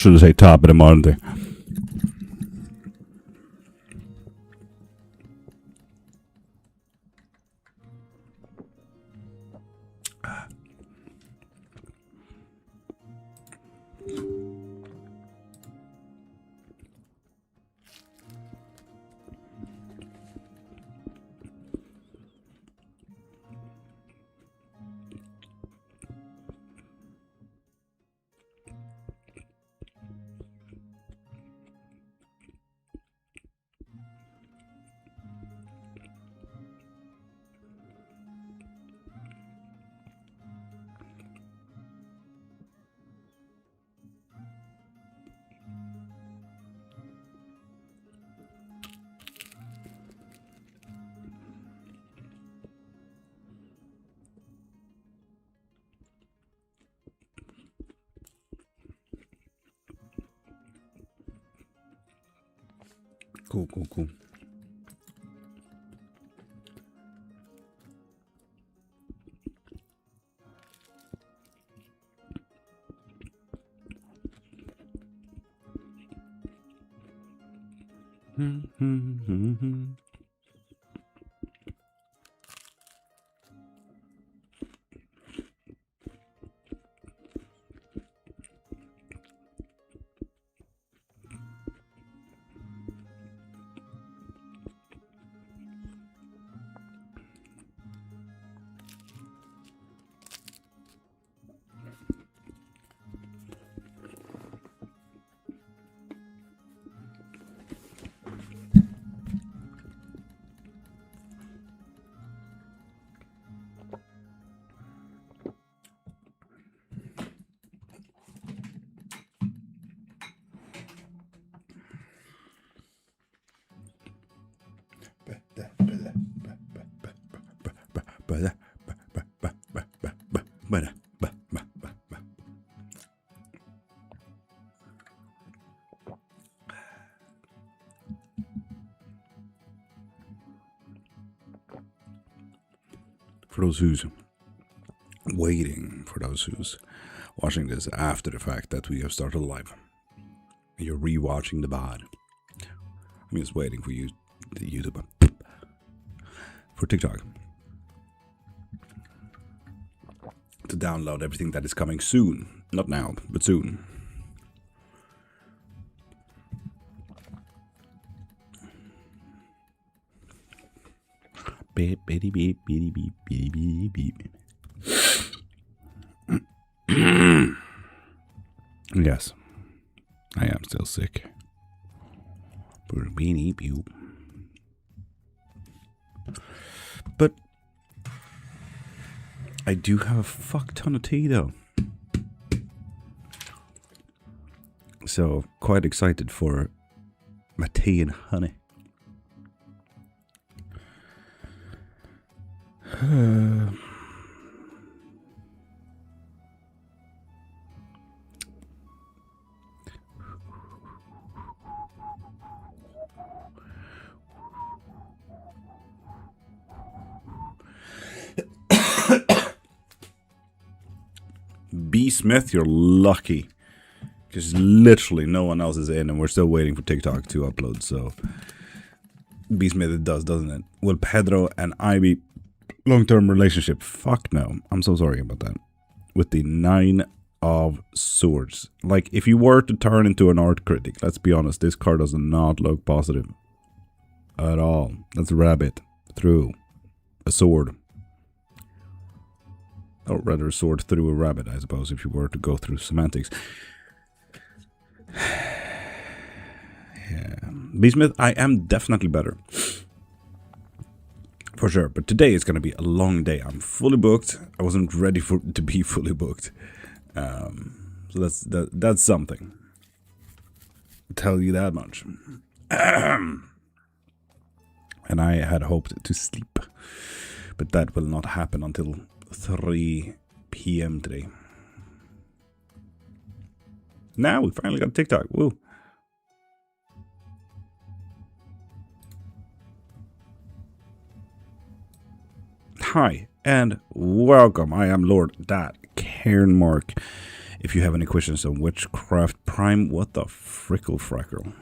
Should I say top of the morning thing? Cool. For those who's waiting, for those who's watching this after the fact that we have started live, you're rewatching the VOD. I'm just waiting for you, the YouTube, for TikTok, to download everything that is coming soon. Not now, but soon. Beep, beep, beep, beep, beep, beep, beep, beep. Yes, I am still sick. But I do have a fuck ton of tea though. So quite excited for my tea and honey. B. Smith, you're lucky. Because literally no one else is in and we're still waiting for TikTok to upload, so... B. Smith it does, doesn't it? Will Pedro and Ivy long-term relationship? Fuck no. I'm so sorry about that. With the 9 of Swords. Like, if you were to turn into an art critic, let's be honest, this card does not look positive. At all. That's a rabbit through a sword. Or rather a sword through a rabbit, I suppose, if you were to go through semantics. Yeah. B-Smith, I am definitely better. For sure. But today is going to be a long day. I'm fully booked. I wasn't ready to be fully booked. So that's something. I'll tell you that much. And I had hoped to sleep. But that will not happen until 3 p.m. today. Now we finally got TikTok. Woo. Hi and welcome. I am Lord.Cairnmark, If you have any questions on Witchcraft Prime, what the frickle frackle?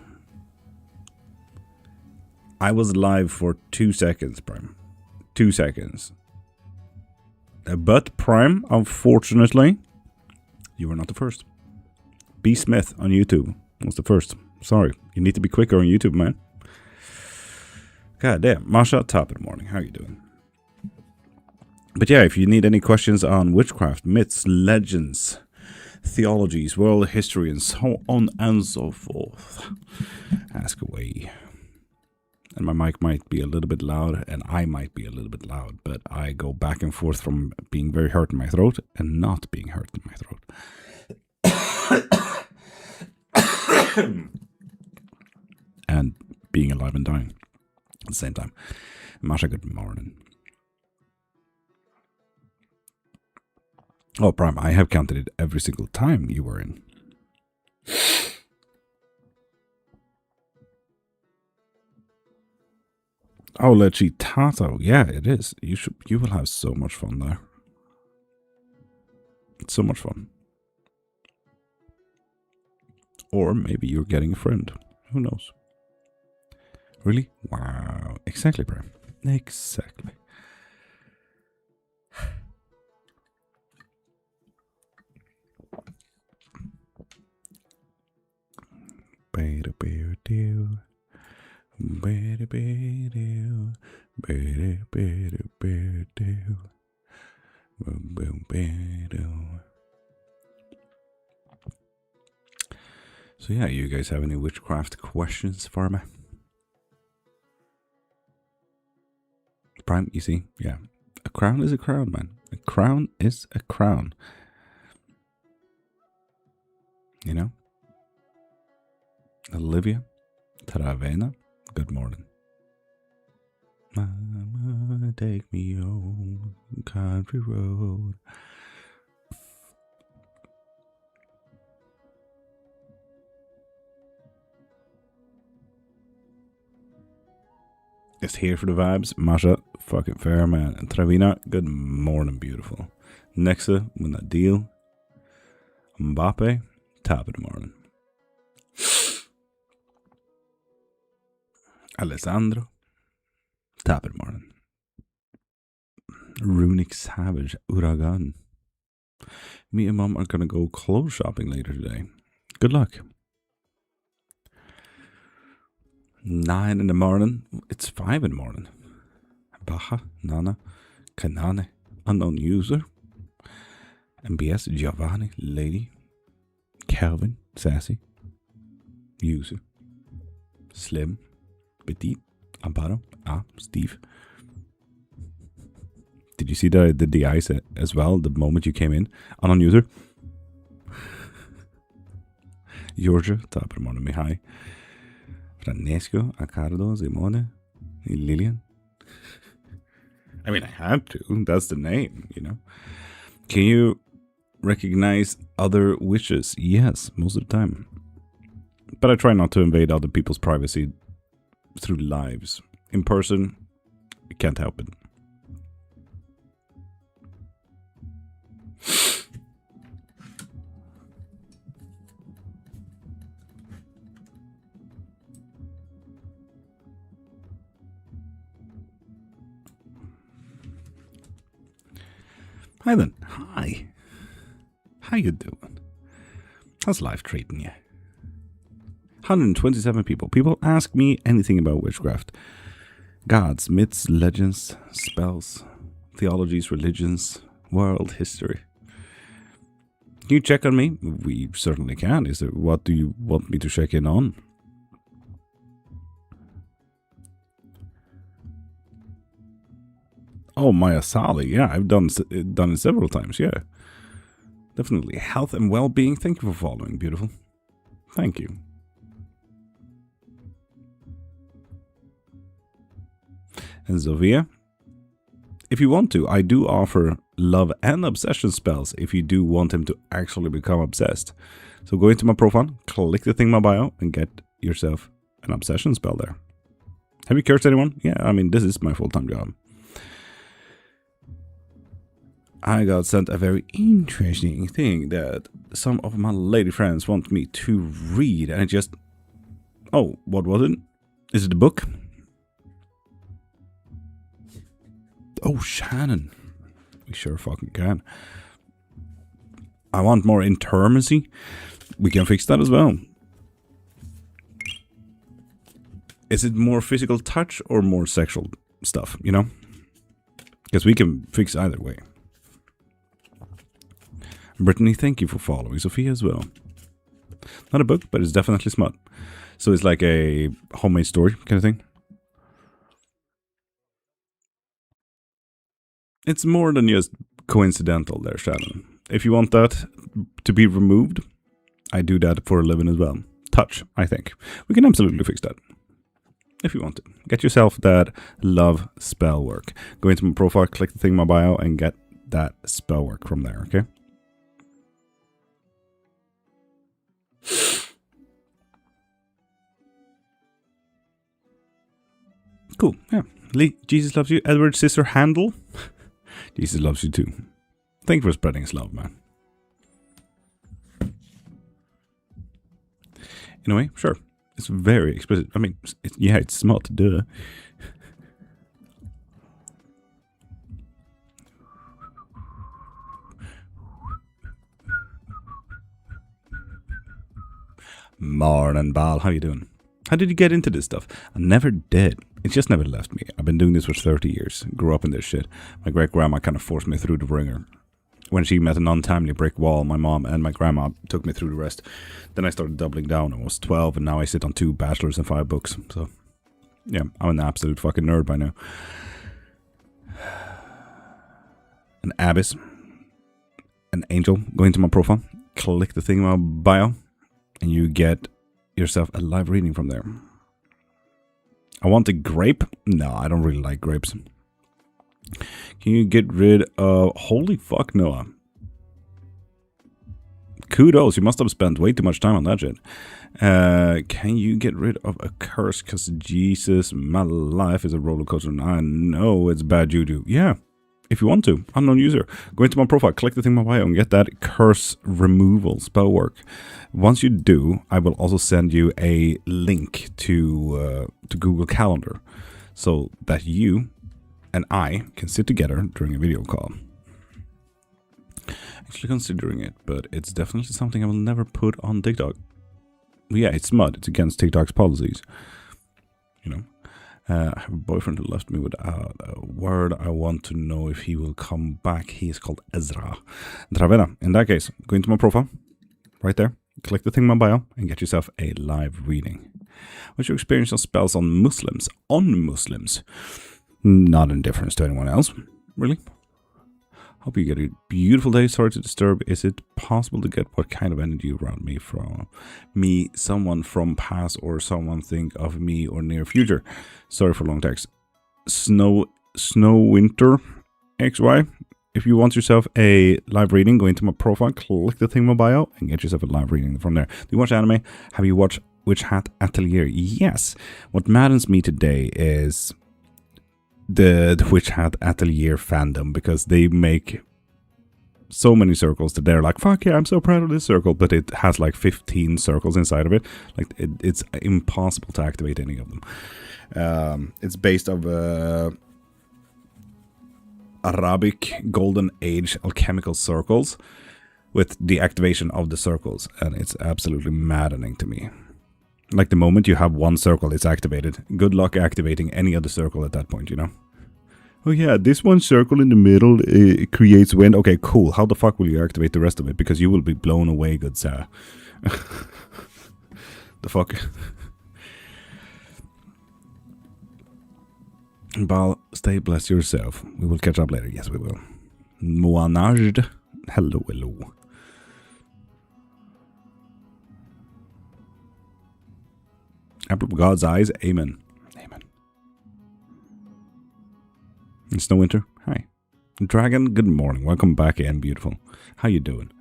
I was live for 2 seconds, Prime. 2 seconds. But Prime, unfortunately, you were not the first. B. Smith on YouTube was the first. Sorry, you need to be quicker on YouTube, man. God damn. Masha, top of the morning. How you doing? But yeah, if you need any questions on witchcraft, myths, legends, theologies, world history, and so on and so forth, ask away. And my mic might be a little bit loud, and I might be a little bit loud, but I go back and forth from being very hurt in my throat and not being hurt in my throat. And being alive and dying at the same time. Masha, good morning. Oh, Prime, I have counted it every single time you were in. Oh, Lechi Tato. Yeah, it is. You will have so much fun there. It's so much fun. Or maybe you're getting a friend. Who knows? Really? Wow. Exactly, Prime. Exactly. So yeah, you guys have any witchcraft questions for me? Prime, you see? Yeah. A crown is a crown, man. A crown is a crown. You know? Olivia Taravena, good morning. Mama, take me home, country road. It's here for the vibes. Masha, fucking fair, man. And Travina, good morning, beautiful. Nexa, win that deal. Mbappe, top of the morning. Alessandro, top of the morning. Runic Savage, Uragan. Me and Mom are gonna go clothes shopping later today. Good luck. 9 in the morning. It's 5 in the morning. Baja, Nana, Kanane, unknown user. MBS, Giovanni, Lady, Calvin, Sassy, user, Slim, Petit, Amparo, Steve. Did you see that I did the eyes as well the moment you came in? Unknown user. Georgia, top of the morning, me hi. Francesco, Accardo, Simone, Lillian. I mean, I had to. That's the name, you know. Can you recognize other witches? Yes, most of the time. But I try not to invade other people's privacy through lives. In person, I can't help it. Hi then. Hi. How you doing? How's life treating you? 127 people. People ask me anything about witchcraft. Gods, myths, legends, spells, theologies, religions, world history. Can you check on me? We certainly can. What do you want me to check in on? Oh, Maya Sali. Yeah, I've done it several times. Yeah, definitely. Health and well-being. Thank you for following. Beautiful. Thank you. And Zovia, if you want to, I do offer love and obsession spells if you do want him to actually become obsessed. So go into my profile, click the thing in my bio, and get yourself an obsession spell there. Have you cursed anyone? Yeah, I mean, this is my full-time job. I got sent a very interesting thing that some of my lady friends want me to read, and I just... Oh, what was it? Is it a book? Oh, Shannon. We sure fucking can. I want more intimacy. We can fix that as well. Is it more physical touch or more sexual stuff, you know? Because we can fix either way. Brittany, thank you for following. Sophia as well. Not a book, but it's definitely smut. So it's like a homemade story kind of thing. It's more than just coincidental there, Shannon. If you want that to be removed, I do that for a living as well. Touch, I think. We can absolutely fix that. If you want to. Get yourself that love spell work. Go into my profile, click the thing in my bio, and get that spell work from there, okay? Cool, yeah. Lee, Jesus loves you. Edward's sister Handel. Jesus loves you too. Thank you for spreading his love, man. In a way, sure. It's very explicit. I mean, it's smart, duh. Morning, Bal. How you doing? How did you get into this stuff? I never did. It just never left me. I've been doing this for 30 years. Grew up in this shit. My great-grandma kind of forced me through the ringer. When she met an untimely brick wall, my mom and my grandma took me through the rest. Then I started doubling down. I was 12, and now I sit on 2 bachelors and 5 books. So, yeah, I'm an absolute fucking nerd by now. An abyss. An angel. Go into my profile. Click the thing in my bio. And you get yourself a live reading from there. I want a grape. No, I don't really like grapes. Can you get rid of... Holy fuck, Noah. Kudos, you must have spent way too much time on that shit. Can you get rid of a curse? Because Jesus, my life is a roller coaster and I know it's bad juju. Yeah, if you want to. Unknown user. Go into my profile, click the thing in my bio and get that curse removal spell work. Once you do, I will also send you a link to Google Calendar so that you and I can sit together during a video call. Actually considering it, but it's definitely something I will never put on TikTok. Yeah, it's smut. It's against TikTok's policies. You know? I have a boyfriend who left me without a word. I want to know if he will come back. He is called Ezra. Dravena. In that case, go into my profile. Right there. Click the thing in my bio and get yourself a live reading. What's your experience of spells on Muslims? On Muslims? Not in difference to anyone else. Really? Hope you get a beautiful day. Sorry to disturb. Is it possible to get what kind of energy around me from me, someone from past, or someone think of me or near future? Sorry for long text. Snow Winter XY. If you want yourself a live reading, go into my profile, click the thing in my bio, and get yourself a live reading from there. Do you watch anime? Have you watched Witch Hat Atelier? Yes. What maddens me today is the Witch Hat Atelier fandom, because they make so many circles that they're like, fuck yeah, I'm so proud of this circle, but it has like 15 circles inside of it. Like it's impossible to activate any of them. It's based of Arabic Golden Age alchemical circles with the activation of the circles, and it's absolutely maddening to me. Like the moment you have one circle, it's activated. Good luck activating any other circle at that point, you know? Oh yeah, this one circle in the middle it creates wind. Okay, cool. How the fuck will you activate the rest of it? Because you will be blown away, good sir. The fuck? Bal, stay blessed yourself. We will catch up later. Yes, we will. Moanajd. Hello, hello. Apple of God's eyes. Amen. Amen. And Snow Winter. Hi. Dragon, good morning. Welcome back again, beautiful. How you doing?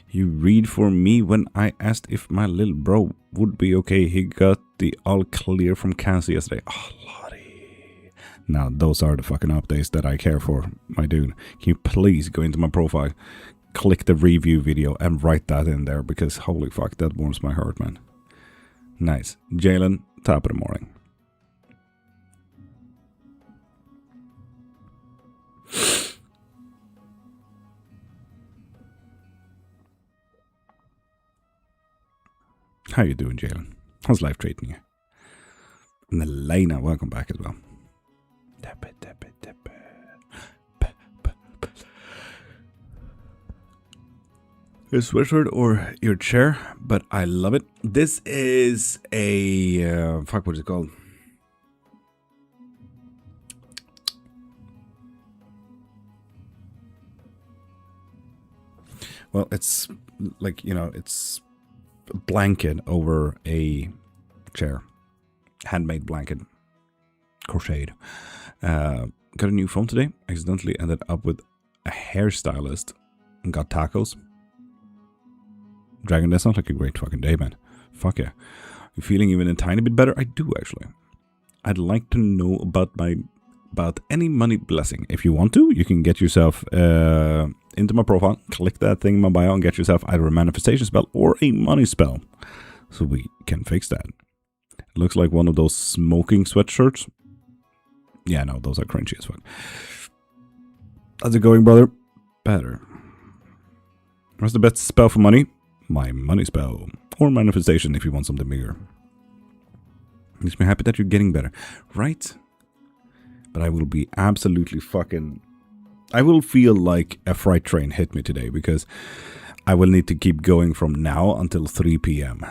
You read for me when I asked if my little bro would be okay. He got the all clear from cancer yesterday. Oh, Lottie. Now, those are the fucking updates that I care for, my dude. Can you please go into my profile, click the review video, and write that in there, because holy fuck, that warms my heart, man. Nice. Jalen, top of the morning. How you doing, Jalen? How's life treating you? And Elena, welcome back as well. Your sweatshirt or your chair, but I love it. This is a fuck, what is it called? Well, it's like, you know, it's a blanket over a chair. Handmade blanket. Crocheted. Got a new phone today. Accidentally ended up with a hairstylist and got tacos. Dragon, that sounds like a great fucking day, man. Fuck yeah. You feeling even a tiny bit better? I do, actually. I'd like to know about any money blessing. If you want to, you can get yourself into my profile, click that thing in my bio, and get yourself either a manifestation spell or a money spell. So we can fix that. It looks like one of those smoking sweatshirts. Yeah, no, those are cringy as fuck. How's it going, brother? Better. What's the best spell for money? My money spell. Or manifestation if you want something bigger. Makes me happy that you're getting better. Right? But I will be absolutely fucking... I will feel like a freight train hit me today, because I will need to keep going from now until 3 p.m.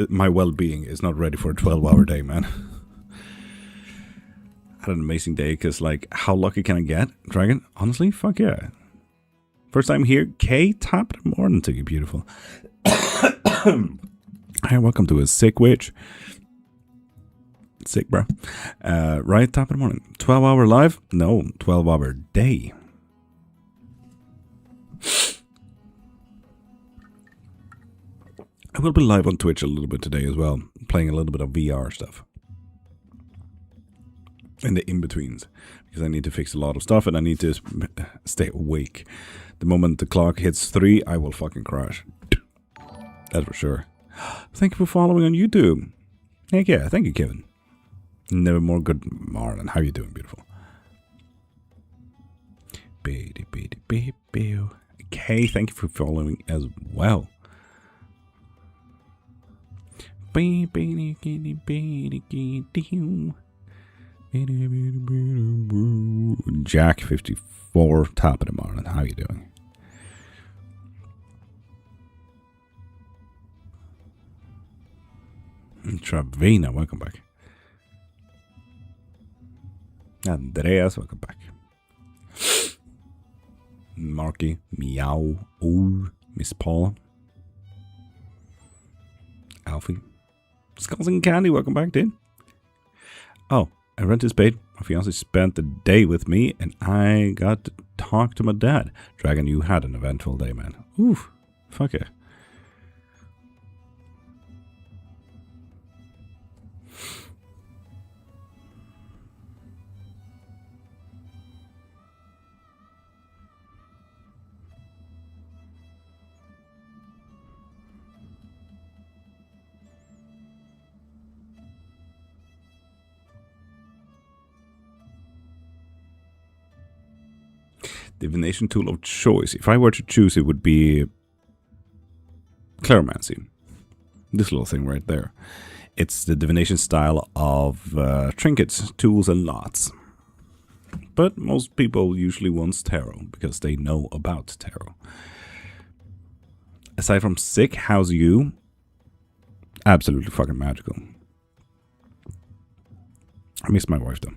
My well-being is not ready for a 12-hour day, man. I had an amazing day, because, like, how lucky can I get, Dragon? Honestly, fuck yeah. First time here, K, top of the morning to you, beautiful. Hi, welcome to a sick witch. Sick, bro. Right, top of the morning. 12-hour live? No, 12-hour day. I will be live on Twitch a little bit today as well, playing a little bit of VR stuff. In the in-betweens, because I need to fix a lot of stuff and I need to stay awake. The moment the clock hits 3, I will fucking crash. That's for sure. Thank you for following on YouTube. Heck yeah, thank you, Kevin. Never more good Marlon. How you doing, beautiful? Okay, thank you for following as well. Jack 54, top of the morning. How you doing? Travina, welcome back. Andreas, welcome back. Marky, meow, oh, Miss Paula. Alfie. Skulls and Candy, welcome back, dude. Oh, I rent his paid. My fiance spent the day with me, and I got to talk to my dad. Dragon, you had an eventful day, man. Oof, fuck yeah. Divination tool of choice. If I were to choose, it would be Clairmancy. This little thing right there. It's the divination style of trinkets, tools, and lots. But most people usually want tarot because they know about tarot. Aside from sick, how's you? Absolutely fucking magical. I miss my wife though.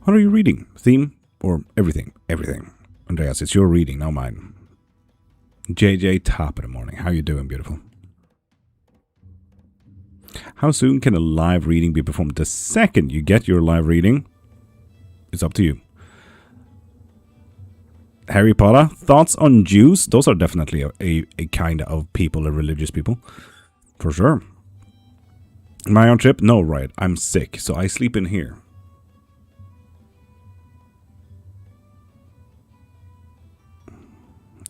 What are you reading? Theme? Or everything? Everything. Andreas, it's your reading, not mine. JJ, top of the morning. How you doing, beautiful? How soon can a live reading be performed? The second you get your live reading, it's up to you. Harry Potter, thoughts on Jews? Those are definitely a kind of people, a religious people. For sure. Am I on trip? No, right. I'm sick, so I sleep in here.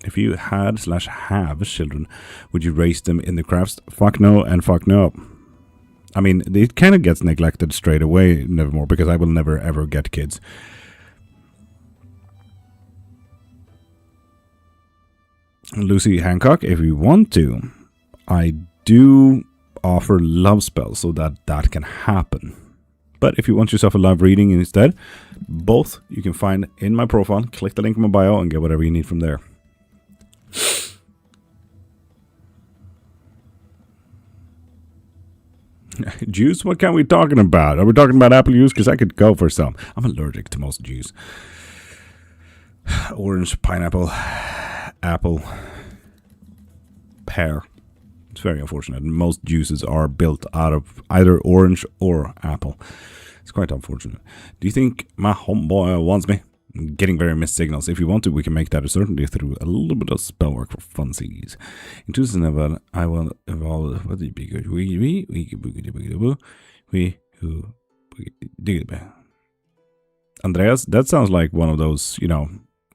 If you had/have children, would you raise them in the crafts? Fuck no and fuck no. I mean, it kind of gets neglected straight away, nevermore, because I will never ever get kids. Lucy Hancock, if you want to, I do offer love spells so that that can happen. But if you want yourself a live reading instead, both you can find in my profile. Click the link in my bio and get whatever you need from there. Juice? What can we talking about? Are we talking about apple juice? Because I could go for some. I'm allergic to most juice. Orange, pineapple, apple, pear. It's very unfortunate. Most juices are built out of either orange or apple. It's quite unfortunate. Do you think my homeboy wants me? I'm getting very missed signals. If you want to, we can make that a certainty through a little bit of spell work for funsies. In 2011, I will evolve. What did be good? Andreas, that sounds like one of those, you know,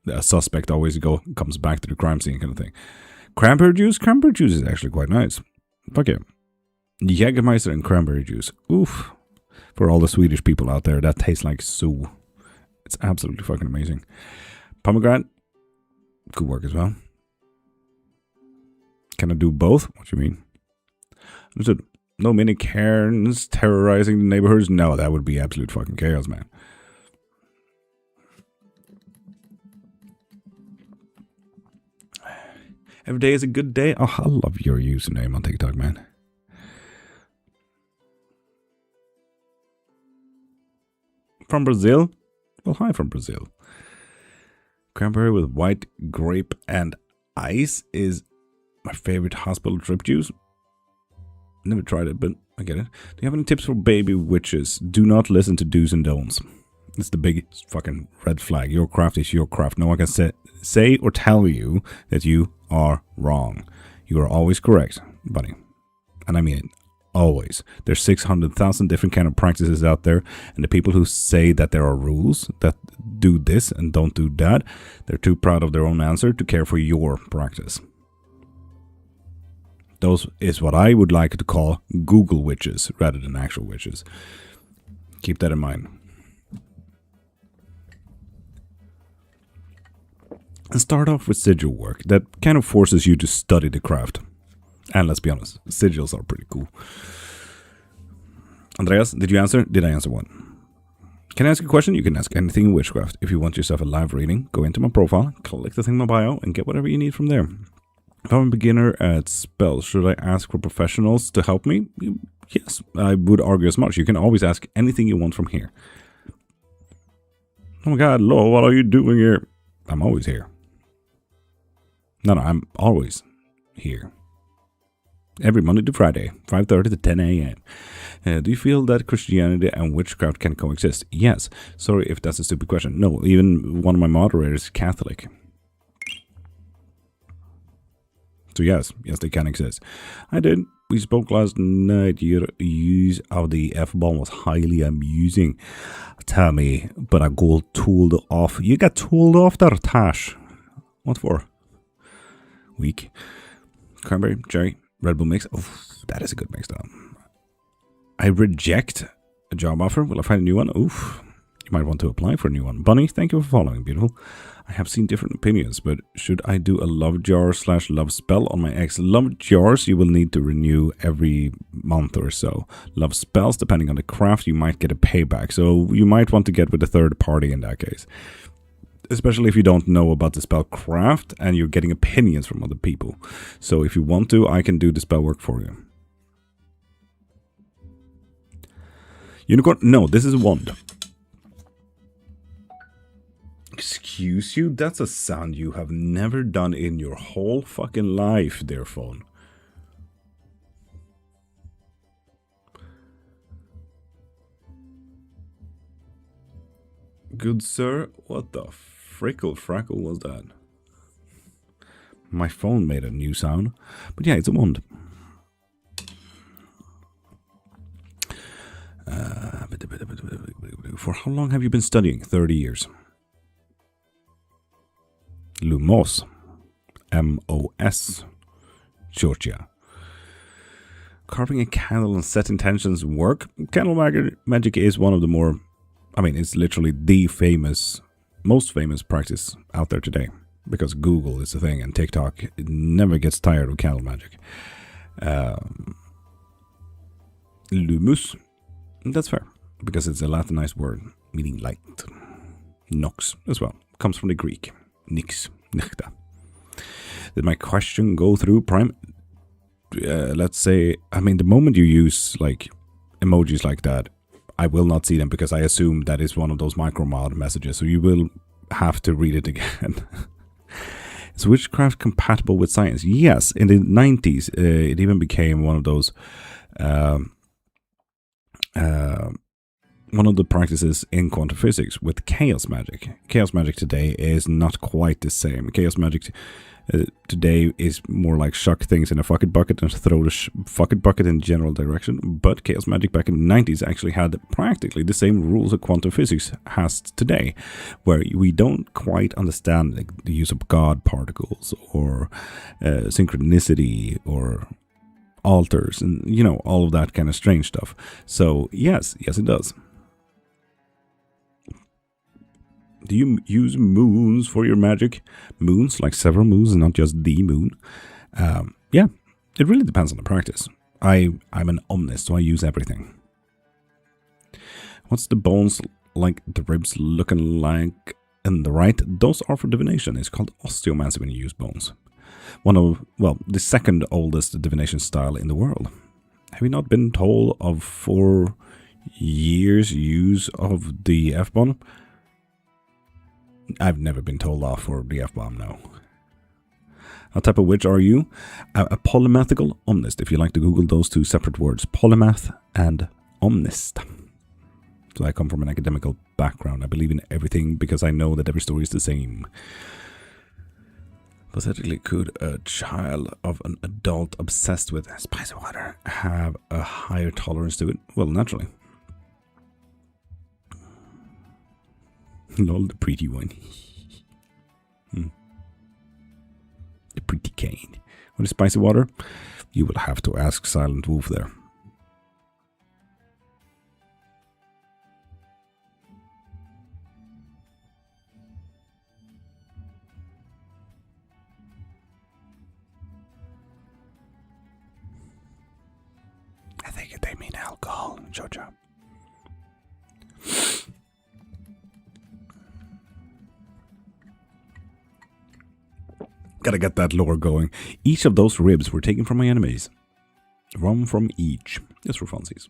a suspect always comes back to the crime scene kind of thing. Cranberry juice? Cranberry juice is actually quite nice. Fuck yeah. Jägermeister and cranberry juice. Oof. For all the Swedish people out there, that tastes like so. It's absolutely fucking amazing. Pomegranate. Good work as well. Can I do both? What do you mean? Understood. No mini cairns terrorizing the neighborhoods? No, that would be absolute fucking chaos, man. Every day is a good day. Oh, I love your username on TikTok, man. From Brazil? Well, hi from Brazil. Cranberry with white grape and ice is my favorite hospital drip juice. Never tried it, but I get it. Do you have any tips for baby witches? Do not listen to do's and don'ts. It's the big fucking red flag. Your craft is your craft. No one can say or tell you that you are wrong. You are always correct, buddy. And I mean it. Always. There's 600,000 different kind of practices out there, and the people who say that there are rules that do this and don't do that, they're too proud of their own answer to care for your practice. Those is what I would like to call Google witches rather than actual witches. Keep that in mind. And start off with sigil work. That kind of forces you to study the craft. And let's be honest, sigils are pretty cool. Andreas, did you answer? Did I answer one? Can I ask a question? You can ask anything in Witchcraft. If you want yourself a live reading, go into my profile, click the thing in my bio, and get whatever you need from there. If I'm a beginner at spells, should I ask for professionals to help me? Yes, I would argue as much. You can always ask anything you want from here. Oh my god, Lo, what are you doing here? I'm always here. No, I'm always here. Every Monday to Friday, 5:30 to 10 a.m. Do you feel that Christianity and witchcraft can coexist? Yes. Sorry if that's a stupid question. No, even one of my moderators is Catholic. So yes, they can exist. I did. We spoke last night. Your use of the F-bomb was highly amusing. Tell me, but I got told off. You got told off there, Tash. What for? Weak. Cranberry, cherry. Red Bull mix. Oh, that is a good mix though. I reject a job offer. Will I find a new one? Oof. You might want to apply for a new one. Bunny, thank you for following, beautiful. I have seen different opinions, but should I do a love jar / love spell on my ex? Love jars you will need to renew every month or so. Love spells, depending on the craft, you might get a payback. So you might want to get with a third party in that case. Especially if you don't know about the spell craft and you're getting opinions from other people. So if you want to, I can do the spell work for you. Unicorn? No, this is a wand. Excuse you? That's a sound you have never done in your whole fucking life, dear phone. Good sir, what the frickle frackle was that? My phone made a new sound. But yeah, it's a wand. For how long have you been studying? 30 years. Lumos. M-O-S. Georgia. Carving a candle and set intentions work. Candle magic is one of the more... I mean, it's literally the most famous practice out there today. Because Google is the thing and TikTok never gets tired of candle magic. Lumus. That's fair. Because it's a Latinized word meaning light. Nox as well. Comes from the Greek. Nix. Nechta. Did my question go through, Prime? Let's say, I mean, the moment you use like emojis like that, I will not see them because I assume that is one of those micro-mod messages. So you will have to read it again. Is witchcraft compatible with science? Yes. In the 90s, it even became one of those... one of the practices in quantum physics with chaos magic. Chaos magic today is not quite the same. Chaos magic today is more like chuck things in a fucking bucket and throw the fucking bucket in general direction. But chaos magic back in the 90s actually had practically the same rules that quantum physics has today, where we don't quite understand the use of God particles or synchronicity or altars and, you know, all of that kind of strange stuff. So yes it does. Do you use moons for your magic? Moons, like several moons, not just the moon. Yeah, it really depends on the practice. I'm an omnist, so I use everything. What's the bones like the ribs looking like in the right? Those are for divination. It's called osteomancy when you use bones. One of, well, the second oldest divination style in the world. Have you not been told of 4 years use of the F-bomb? I've never been told off for the F-bomb, no. What type of witch are you? A polymathical omnist, if you like to Google those two separate words. Polymath and omnist. So I come from an academical background. I believe in everything because I know that every story is the same. Pathetically, could a child of an adult obsessed with spicy water have a higher tolerance to it? Well, naturally. Lol, the pretty one. The pretty cane. What is spicy water? You will have to ask Silent Wolf there. I think they mean alcohol, Jojo. Gotta get that lore going. Each of those ribs were taken from my enemies. One from each. Just for funsies.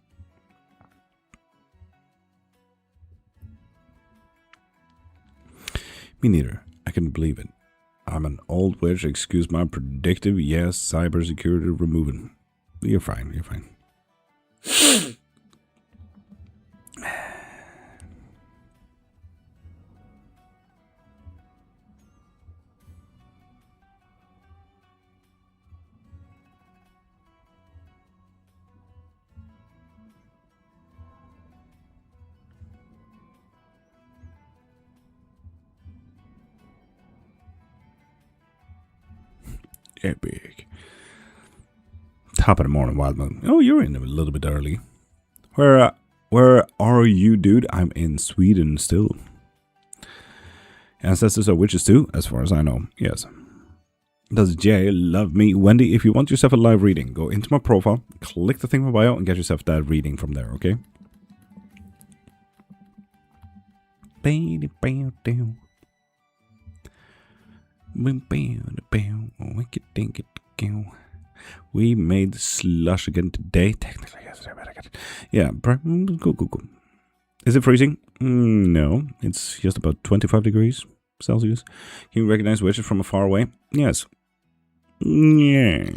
Me neither. I couldn't believe it. I'm an old witch. Excuse my predictive. Yes, cybersecurity removing. You're fine. You're fine. Epic. Top of the morning, Wild Moon. Oh, you're in a little bit early. Where are you, dude? I'm in Sweden still. Ancestors are witches too, as far as I know. Yes. Does Jay love me? Wendy, if you want yourself a live reading, go into my profile, click the thing in my bio, and get yourself that reading from there, okay? We made slush again today. Technically, yes. Yeah, cool. Is it freezing? No, it's just about 25 degrees Celsius. Can you recognize witches from far away? Yes. Yes.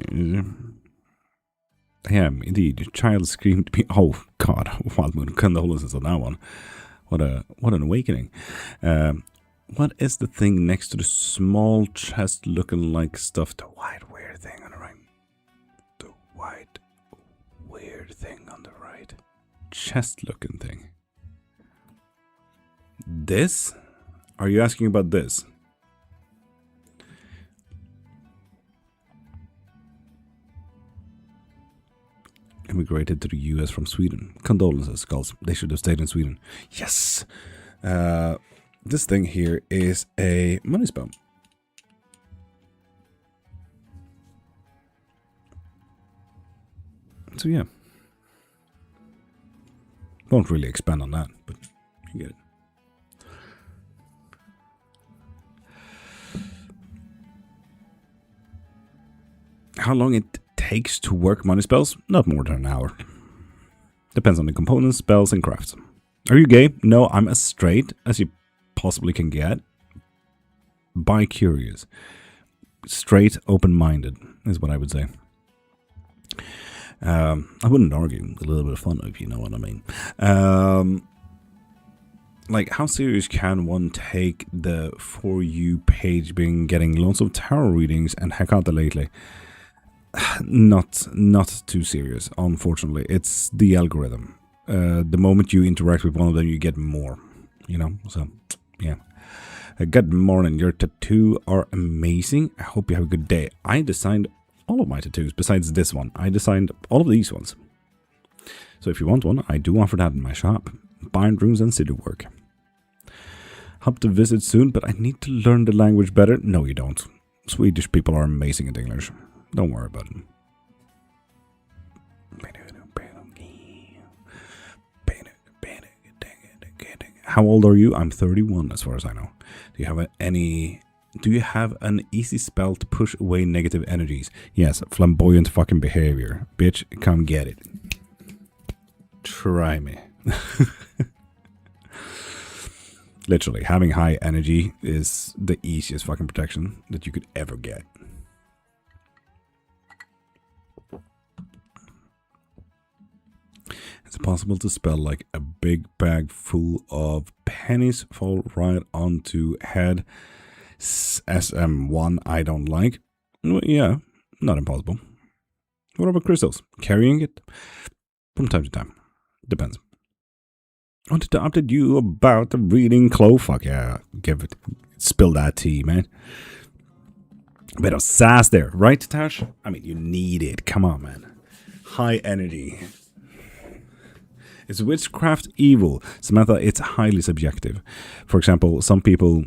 I am, indeed. Your child screamed to me. Oh, God. Wild Moon. Condolences on that one. What an awakening. What is the thing next to the small chest looking like stuff? The white weird thing on the right. The white weird thing on the right. Chest looking thing. This? Are you asking about this? Immigrated to the US from Sweden. Condolences, skulls. They should have stayed in Sweden. Yes! This thing here is a money spell. So yeah. Won't really expand on that, but you get it. How long it takes to work money spells? Not more than an hour. Depends on the components, spells, and crafts. Are you gay? No, I'm as straight as you possibly can get. Bi-curious. Straight, open-minded is what I would say. I wouldn't argue. A little bit of fun, if you know what I mean. Like, how serious can one take the For You page being getting lots of tarot readings and Hekata lately? Not too serious, unfortunately. It's the algorithm. The moment you interact with one of them, you get more. You know, so, yeah. Good morning. Your tattoos are amazing. I hope you have a good day. I designed all of my tattoos, besides this one. I designed all of these ones. So if you want one, I do offer that in my shop. Bind runes and city work. Hope to visit soon, but I need to learn the language better. No, you don't. Swedish people are amazing at English. Don't worry about it. How old are you? I'm 31, as far as I know. Do you have an easy spell to push away negative energies? Yes, flamboyant fucking behavior. Bitch, come get it. Try me. Literally, having high energy is the easiest fucking protection that you could ever get. Is it possible to spell like a big bag full of pennies fall right onto head? SM1 I don't like. Well, yeah, not impossible. What about crystals? Carrying it? From time to time. Depends. I wanted to update you about the reading Chloe. Fuck yeah. Spill that tea, man. A bit of sass there, right, Tash? I mean, you need it. Come on, man. High energy. Is witchcraft evil? Samantha, it's highly subjective. For example, some people,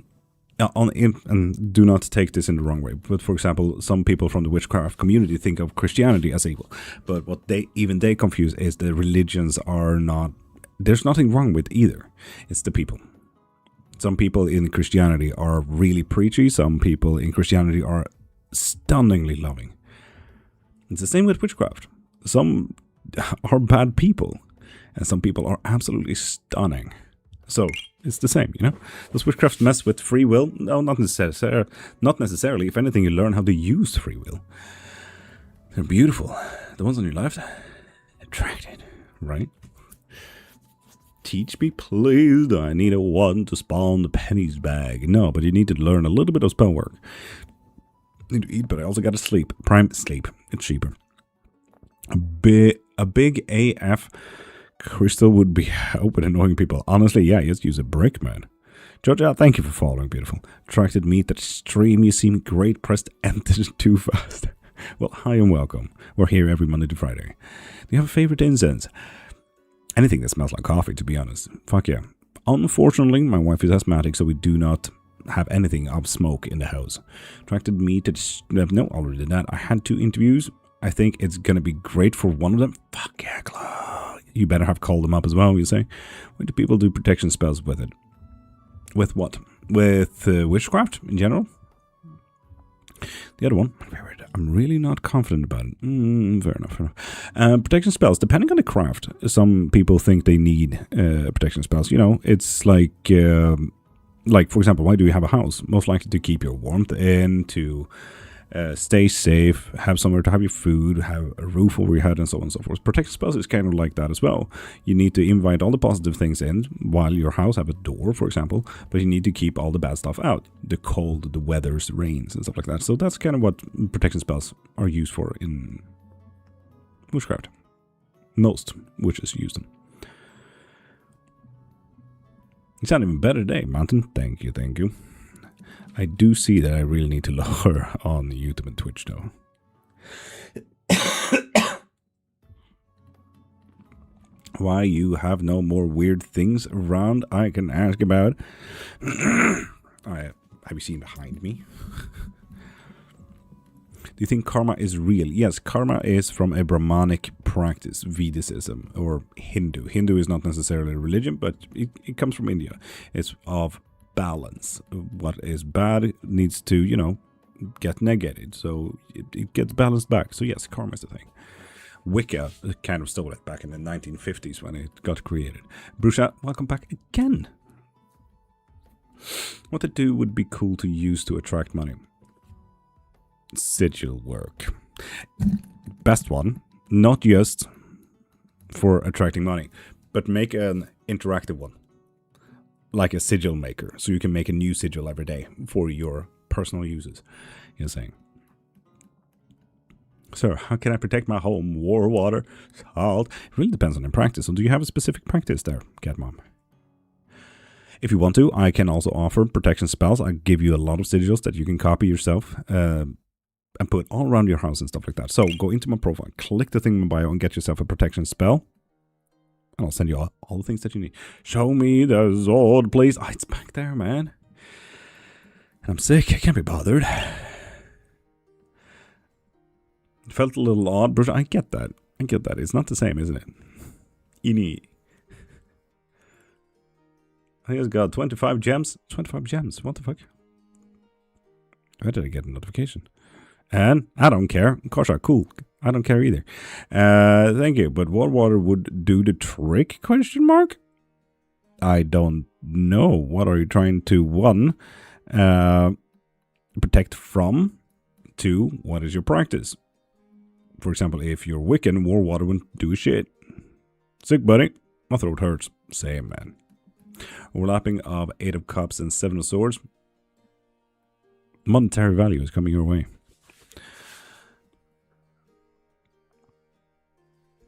and do not take this in the wrong way, but for example, some people from the witchcraft community think of Christianity as evil. But what they confuse is the religions are not, there's nothing wrong with either. It's the people. Some people in Christianity are really preachy. Some people in Christianity are stunningly loving. It's the same with witchcraft. Some are bad people. And some people are absolutely stunning. So, it's the same, you know? Does witchcraft mess with free will? No, not necessarily. Not necessarily. If anything, you learn how to use free will. They're beautiful. The ones on your left, attracted, right? Teach me, please. Do I need a one to spawn the pennies bag? No, but you need to learn a little bit of spell work. I need to eat, but I also got to sleep. Prime sleep. It's cheaper. A big AF crystal would be open annoying people. Honestly, yeah, just use a brick, man. Georgia, thank you for following, beautiful. Attracted me to the stream. You seem great. Pressed enter too fast. Well, hi and welcome. We're here every Monday to Friday. Do you have a favorite incense? Anything that smells like coffee, to be honest. Fuck yeah. Unfortunately, my wife is asthmatic, so we do not have anything of smoke in the house. Attracted me to no, already did that. I had 2 interviews. I think it's gonna be great for one of them. Fuck yeah, Claude. You better have called them up as well, you say. Why do people do protection spells with it? With what? With witchcraft in general? The other one, my favorite. I'm really not confident about it. Fair enough. Protection spells, depending on the craft. Some people think they need protection spells. You know, it's like, for example, why do you have a house? Most likely to keep your warmth in, to stay safe, have somewhere to have your food, have a roof over your head, and so on and so forth. Protection spells is kind of like that as well. You need to invite all the positive things in while your house have a door, for example, but you need to keep all the bad stuff out. The cold, the weathers, rains, and stuff like that. So that's kind of what protection spells are used for in witchcraft. Most witches use them. You sound even better today, Mountain. Thank you, thank you. I do see that I really need to lower on YouTube and Twitch, though. Why you have no more weird things around I can ask about? Have you seen behind me? Do you think karma is real? Yes, karma is from a Brahmanic practice, Vedicism, or Hindu. Hindu is not necessarily a religion, but it comes from India. It's of balance. What is bad needs to, you know, get negated, so it gets balanced back. So yes, karma is the thing. Wicca kind of stole it back in the 1950s when it got created. Brusha, welcome back again. What to do would be cool to use to attract money? Sigil work. Best one, not just for attracting money, but make an interactive one. Like a sigil maker, so you can make a new sigil every day for your personal uses. You're saying, sir, how can I protect my home? War, water, salt. It really depends on the practice. So do you have a specific practice there, Cat Mom? If you want to, I can also offer protection spells. I give you a lot of sigils that you can copy yourself and put all around your house and stuff like that. So go into my profile, click the thing in my bio, and get yourself a protection spell. And I'll send you all the things that you need. Show me the sword, please. Oh, it's back there, man. And I'm sick. I can't be bothered. It felt a little odd, but I get that. I get that. It's not the same, isn't it? Ini. I think it's got 25 gems. 25 gems. What the fuck? Where did I get a notification? And I don't care. Kosha, cool. I don't care either. Thank you. But what water would do the trick? Question mark? I don't know. What are you trying to, one, protect from? Two, what is your practice? For example, if you're Wiccan, war water wouldn't do shit. Sick, buddy. My throat hurts. Same, man. Overlapping of 8 of Cups and 7 of Swords. Monetary value is coming your way.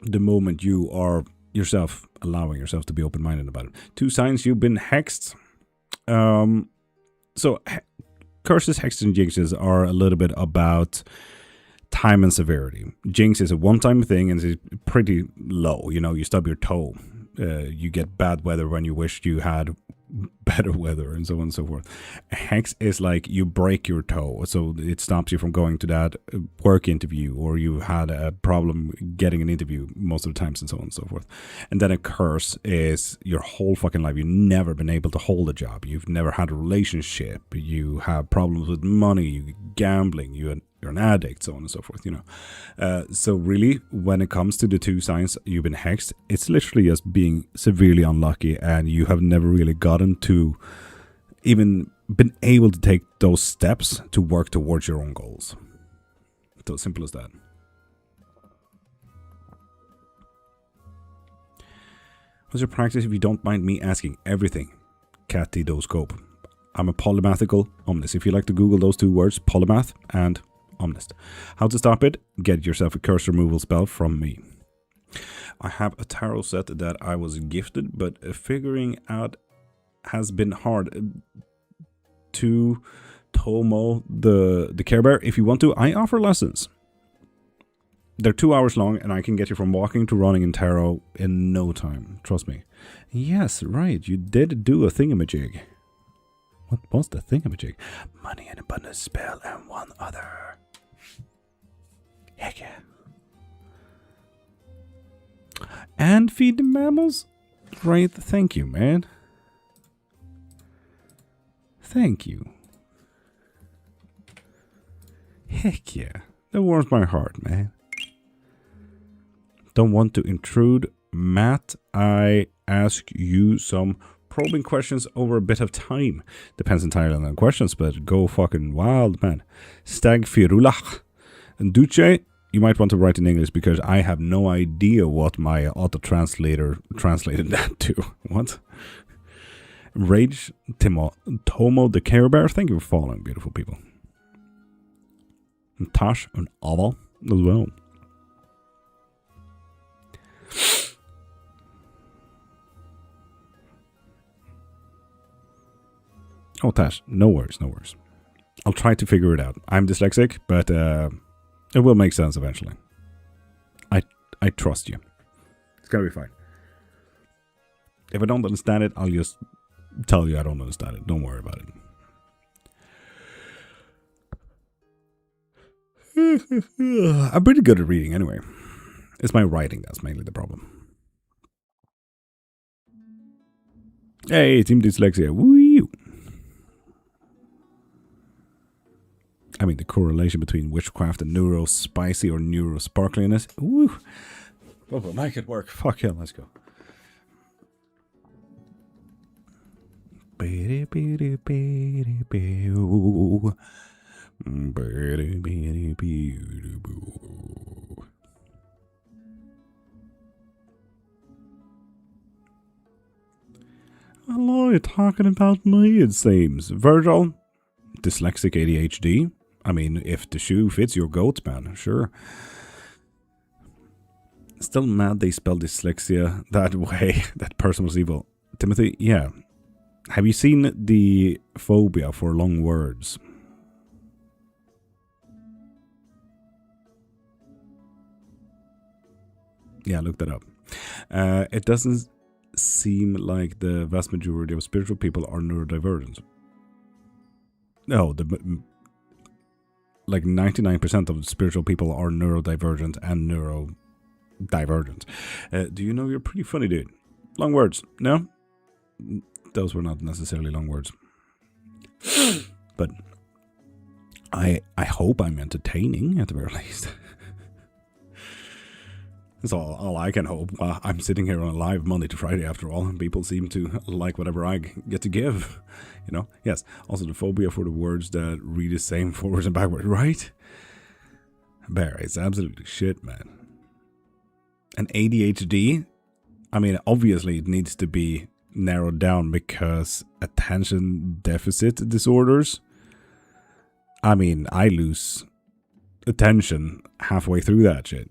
The moment you are yourself allowing yourself to be open-minded about it. 2 signs you've been hexed. So curses, hexes, and jinxes are a little bit about time and severity. Jinx is a one-time thing and it's pretty low. You know, you stub your toe. You get bad weather when you wished you had better weather, and so on and so forth. A hex is like you break your toe, so it stops you from going to that work interview, or you had a problem getting an interview most of the times, and so on and so forth. And then a curse is your whole fucking life. You've never been able to hold a job. You've never had a relationship. You have problems with money, gambling, you're an addict, so on and so forth, you know. So really, when it comes to the 2 signs you've been hexed, it's literally just being severely unlucky, and you have never really gotten to even been able to take those steps to work towards your own goals. So simple as that. What's your practice, if you don't mind me asking? Everything. Catidoscope. I'm a polymathical omnis. If you like to Google those 2 words, polymath and omnist. How to stop it? Get yourself a curse removal spell from me. I have a tarot set that I was gifted, but figuring out has been hard. To Tomo the Care Bear, if you want to, I offer lessons. They're 2 hours long, and I can get you from walking to running in tarot in no time. Trust me. Yes, right, you did do a thingamajig. What was the thingamajig? Money and abundance spell and one other. Heck yeah. And feed the mammals? Right, thank you, man. Thank you. Heck yeah. That warms my heart, man. Don't want to intrude, Matt. I ask you some probing questions over a bit of time. Depends entirely on the questions, but go fucking wild, man. Stag Firulach. And Duce, you might want to write in English because I have no idea what my auto-translator translated that to. What? Rage, Tomo the Care Bear. Thank you for following, beautiful people. And Tash and Oval as well. Oh, Tash, no worries, no worries. I'll try to figure it out. I'm dyslexic, but it will make sense eventually. I trust you. It's gonna be fine. If I don't understand it, I'll just tell you I don't understand it. Don't worry about it. I'm pretty good at reading anyway. It's my writing that's mainly the problem. Hey, Team Dyslexia. Woo! I mean, the correlation between witchcraft and neuro-spicy or neuro-sparkliness. Woo! Oh, we'll make it work. Fuck yeah, let's go. Hello, you're talking about me, it seems. Virgil, dyslexic ADHD. I mean, if the shoe fits your goat, man, sure. Still mad they spelled dyslexia that way. That person was evil. Timothy, yeah. Have you seen the phobia for long words? Yeah, look that up. It doesn't seem like the vast majority of spiritual people are neurodivergent. No, like 99% of spiritual people are neurodivergent and neurodivergent. Do you know you're pretty funny, dude? Long words, no? Those were not necessarily long words. But I hope I'm entertaining at the very least. That's all I can hope. I'm sitting here on a live Monday to Friday after all, and people seem to like whatever I get to give. You know? Yes. Also the phobia for the words that read the same forwards and backwards, right? Bear, it's absolutely shit, man. And ADHD? I mean, obviously it needs to be narrowed down because attention deficit disorders. I mean, I lose attention halfway through that shit.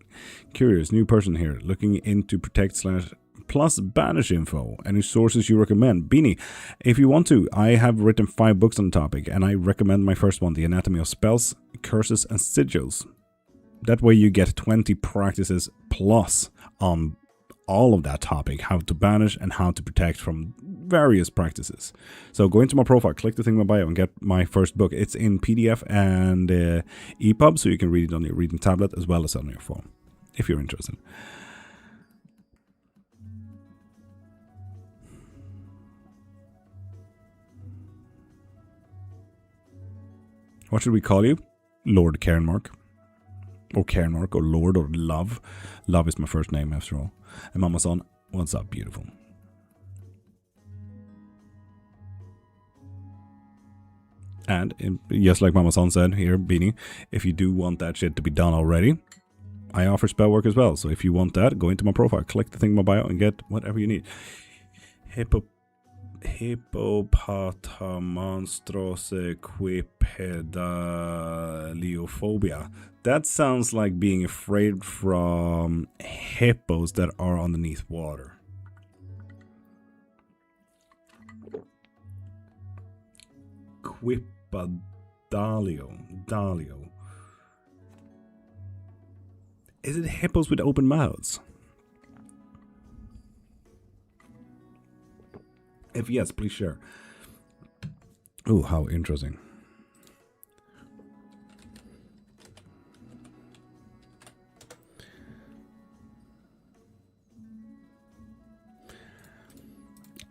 Curious, new person here, looking into protect / plus banish info. Any sources you recommend? Beanie, if you want to, I have written 5 books on the topic, and I recommend my first one, The Anatomy of Spells, Curses, and Sigils. That way you get 20 practices plus on all of that topic, how to banish and how to protect from various practices. So go into my profile, click the thing in my bio, and get my first book. It's in PDF and EPUB, so you can read it on your reading tablet as well as on your phone, if you're interested. What should we call you? Lord.Cairnmark. Or Cairnmark, or Lord, or Love. Love is my first name, after all. And Mama Son, what's up, beautiful? And just like Mama Son said here, Beanie, if you do want that shit to be done already, I offer spell work as well. So if you want that, go into my profile, click the thing in my bio, and get whatever you need. Hippopotamonstrose quipedaliophobia. That sounds like being afraid from hippos that are underneath water. Dalio. Is it hippos with open mouths? If yes, please share. Oh, how interesting.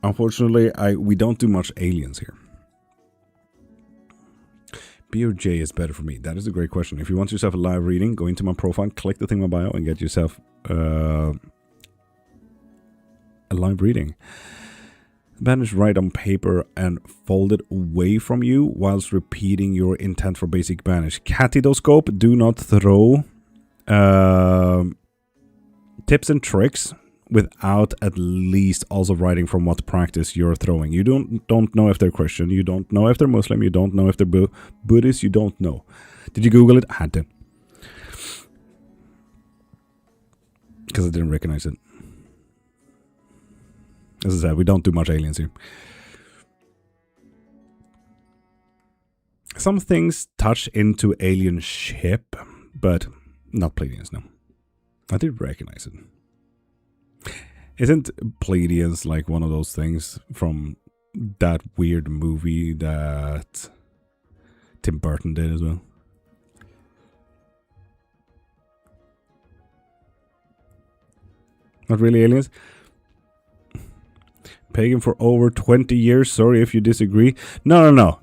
Unfortunately, we don't do much aliens here. B or J is better for me. That is a great question. If you want yourself a live reading, go into my profile, click the thing in my bio, and get yourself a live reading. Banish right on paper and fold it away from you whilst repeating your intent for basic banish. Catidoscope, do not throw tips and tricks without at least also writing from what practice you're throwing. You don't know if they're Christian, you don't know if they're Muslim, you don't know if they're Buddhist, you don't know. Did you Google it? I had to. Because I didn't recognize it. As I said, we don't do much aliens here. Some things touch into alien ship, but not Pleiadians, no. I did recognize it. Isn't Pleiadians like one of those things from that weird movie that Tim Burton did as well? Not really aliens? Pagan for over 20 years. Sorry if you disagree. No.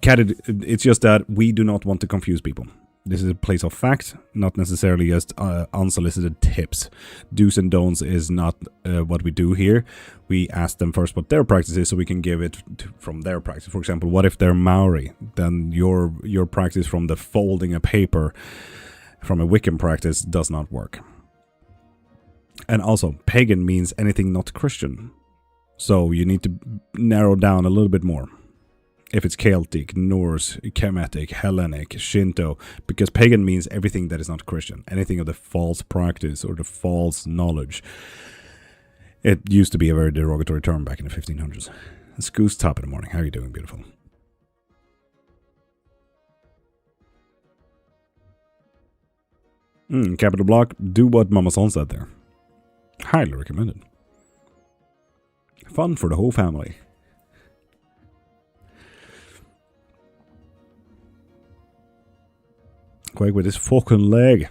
Cat, it's just that we do not want to confuse people. This is a place of fact, not necessarily just unsolicited tips. Do's and don'ts is not what we do here. We ask them first what their practice is so we can give it from their practice. For example, what if they're Maori? Then your practice from the folding a paper from a Wiccan practice does not work. And also, pagan means anything not Christian. So you need to narrow down a little bit more. If it's Celtic, Norse, Kemetic, Hellenic, Shinto, because pagan means everything that is not Christian. Anything of the false practice or the false knowledge. It used to be a very derogatory term back in the 1500s. It's Goose Top in the morning. How are you doing, beautiful? Capital Block, do what Mama Son said there. Highly recommended. Fun for the whole family. Quake with his fucking leg.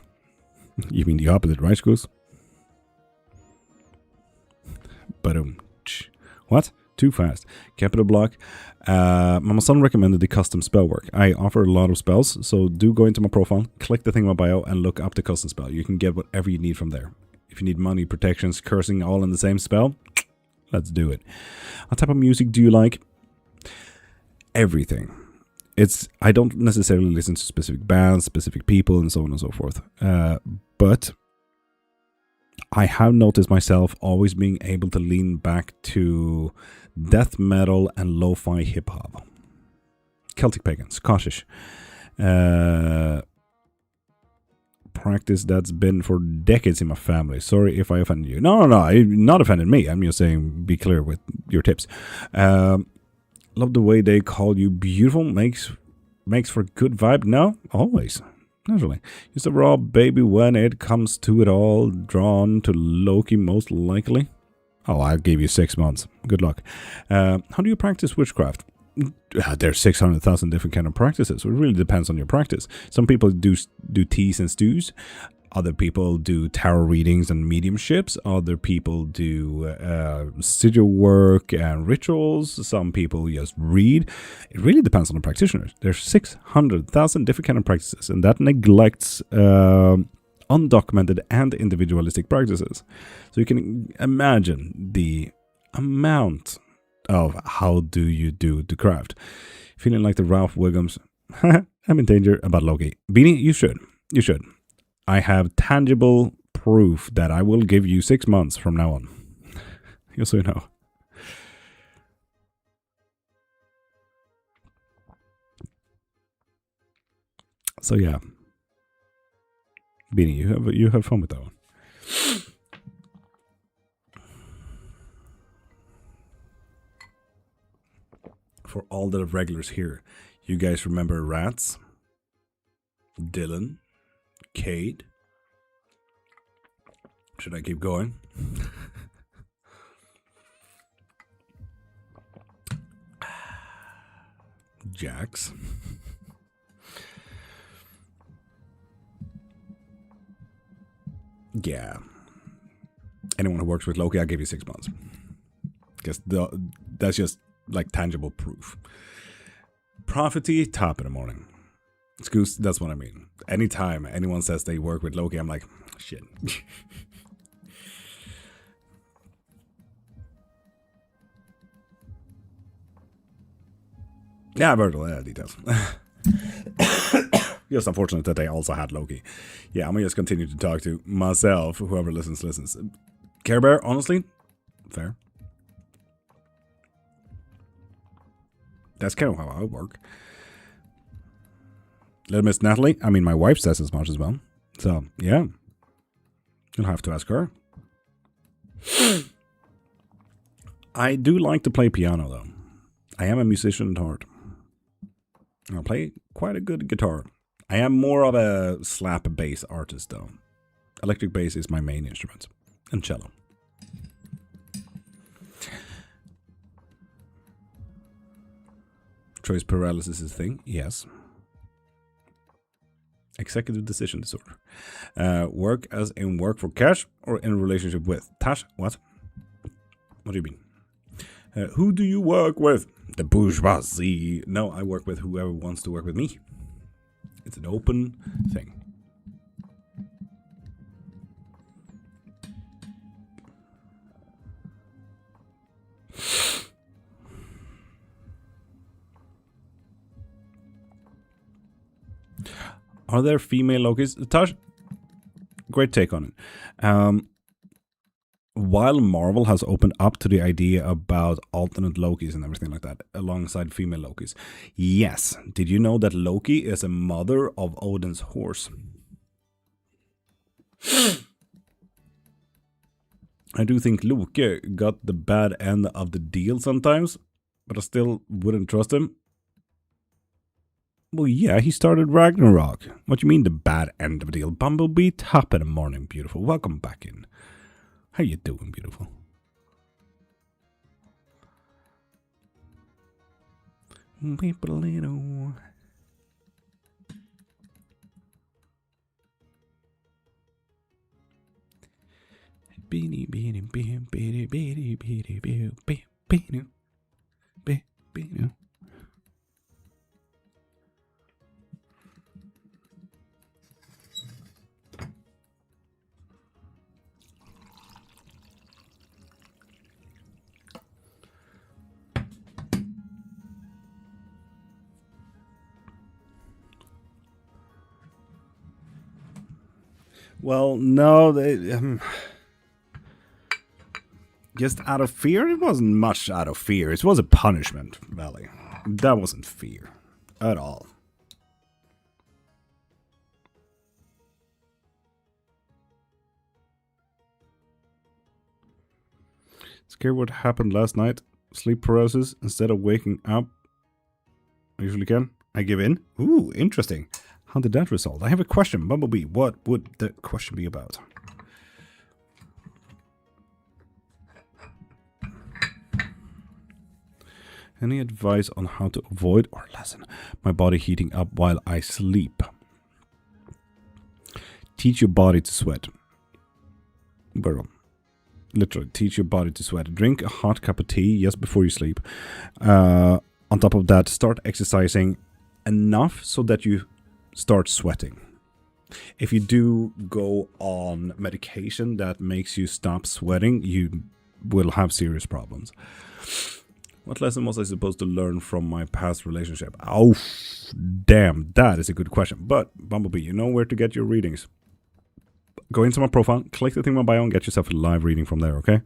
You mean the opposite, right, Goose? But what? Too fast. Capital Block. Mama Son recommended the custom spell work. I offer a lot of spells, so do go into my profile, click the thing in my bio, and look up the custom spell. You can get whatever you need from there. If you need money, protections, cursing, all in the same spell, let's do it. What type of music do you like? Everything. I don't necessarily listen to specific bands, specific people, and so on and so forth. But I have noticed myself always being able to lean back to death metal and lo-fi hip-hop. Celtic pagan, Scottish. Practice that's been for decades in my family. Sorry if I offended you. No, I'm not offended me. I'm just saying be clear with your tips. Love the way they call you beautiful. Makes for good vibe. No, always. Naturally. Just a raw baby when it comes to it all. Drawn to Loki most likely. Oh, I'll give you 6 months. Good luck. How do you practice witchcraft? There's 600,000 different kind of practices. So it really depends on your practice. Some people do teas and stews. Other people do tarot readings and mediumships. Other people do sigil work and rituals. Some people just read. It really depends on the practitioners. There's 600,000 different kind of practices, and that neglects undocumented and individualistic practices. So you can imagine the amount of how do you do the craft. Feeling like the Ralph Wiggums. I'm in danger about Loki. Beanie, you should. I have tangible proof that I will give you 6 months from now on. Just so you know. So yeah. Beanie, you have fun with that one. For all the regulars here, you guys remember Rats? Dylan? Kate? Should I keep going? Jax? Yeah. Anyone who works with Loki, I'll give you 6 months. Because that's just like tangible proof. Prophecy, top in the morning. Excuse, that's what I mean. Anytime anyone says they work with Loki, I'm like, shit. Yeah, I've heard all the details. Just unfortunate that they also had Loki. Yeah, I'm gonna just continue to talk to myself. Whoever listens. Care Bear, honestly, fair. That's kind of how I work. Little Miss Natalie, I mean, my wife says as much as well. So, yeah. You'll have to ask her. I do like to play piano, though. I am a musician at heart. I play quite a good guitar. I am more of a slap bass artist though. Electric bass is my main instrument. And cello. Choice paralysis is a thing? Yes. Executive decision disorder. Work as in work for cash or in a relationship with? Tash, what? What do you mean? Who do you work with? The bourgeoisie. No, I work with whoever wants to work with me. It's an open thing. Are there female Lokis? Tash, great take on it. While Marvel has opened up to the idea about alternate Lokis and everything like that, alongside female Lokis, yes. Did you know that Loki is a mother of Odin's horse? I do think Loki got the bad end of the deal sometimes, but I still wouldn't trust him. Well, yeah, he started Ragnarok. What do you mean the bad end of the deal? Bumblebee, top of the morning, beautiful. Welcome back in. How you doing, beautiful? Weep a little. Beanie, beanie, beanie, beanie, beanie, beanie, beanie, beanie, beanie, beanie. Well, no, they just out of fear. It wasn't much out of fear. It was a punishment, Valley. That wasn't fear at all. Scared what happened last night? Sleep paralysis instead of waking up. I usually can. I give in. Ooh, interesting. How did that result? I have a question. Bumblebee, what would the question be about? Any advice on how to avoid or lessen my body heating up while I sleep? Teach your body to sweat. Well, literally, teach your body to sweat. Drink a hot cup of tea just before you sleep. On top of that, start exercising enough so that you start sweating. If you do go on medication that makes you stop sweating, you will have serious problems. What lesson was I supposed to learn from my past relationship? Oh, damn, that is a good question. But, Bumblebee, you know where to get your readings. Go into my profile, click the thing in my bio, and get yourself a live reading from there, okay?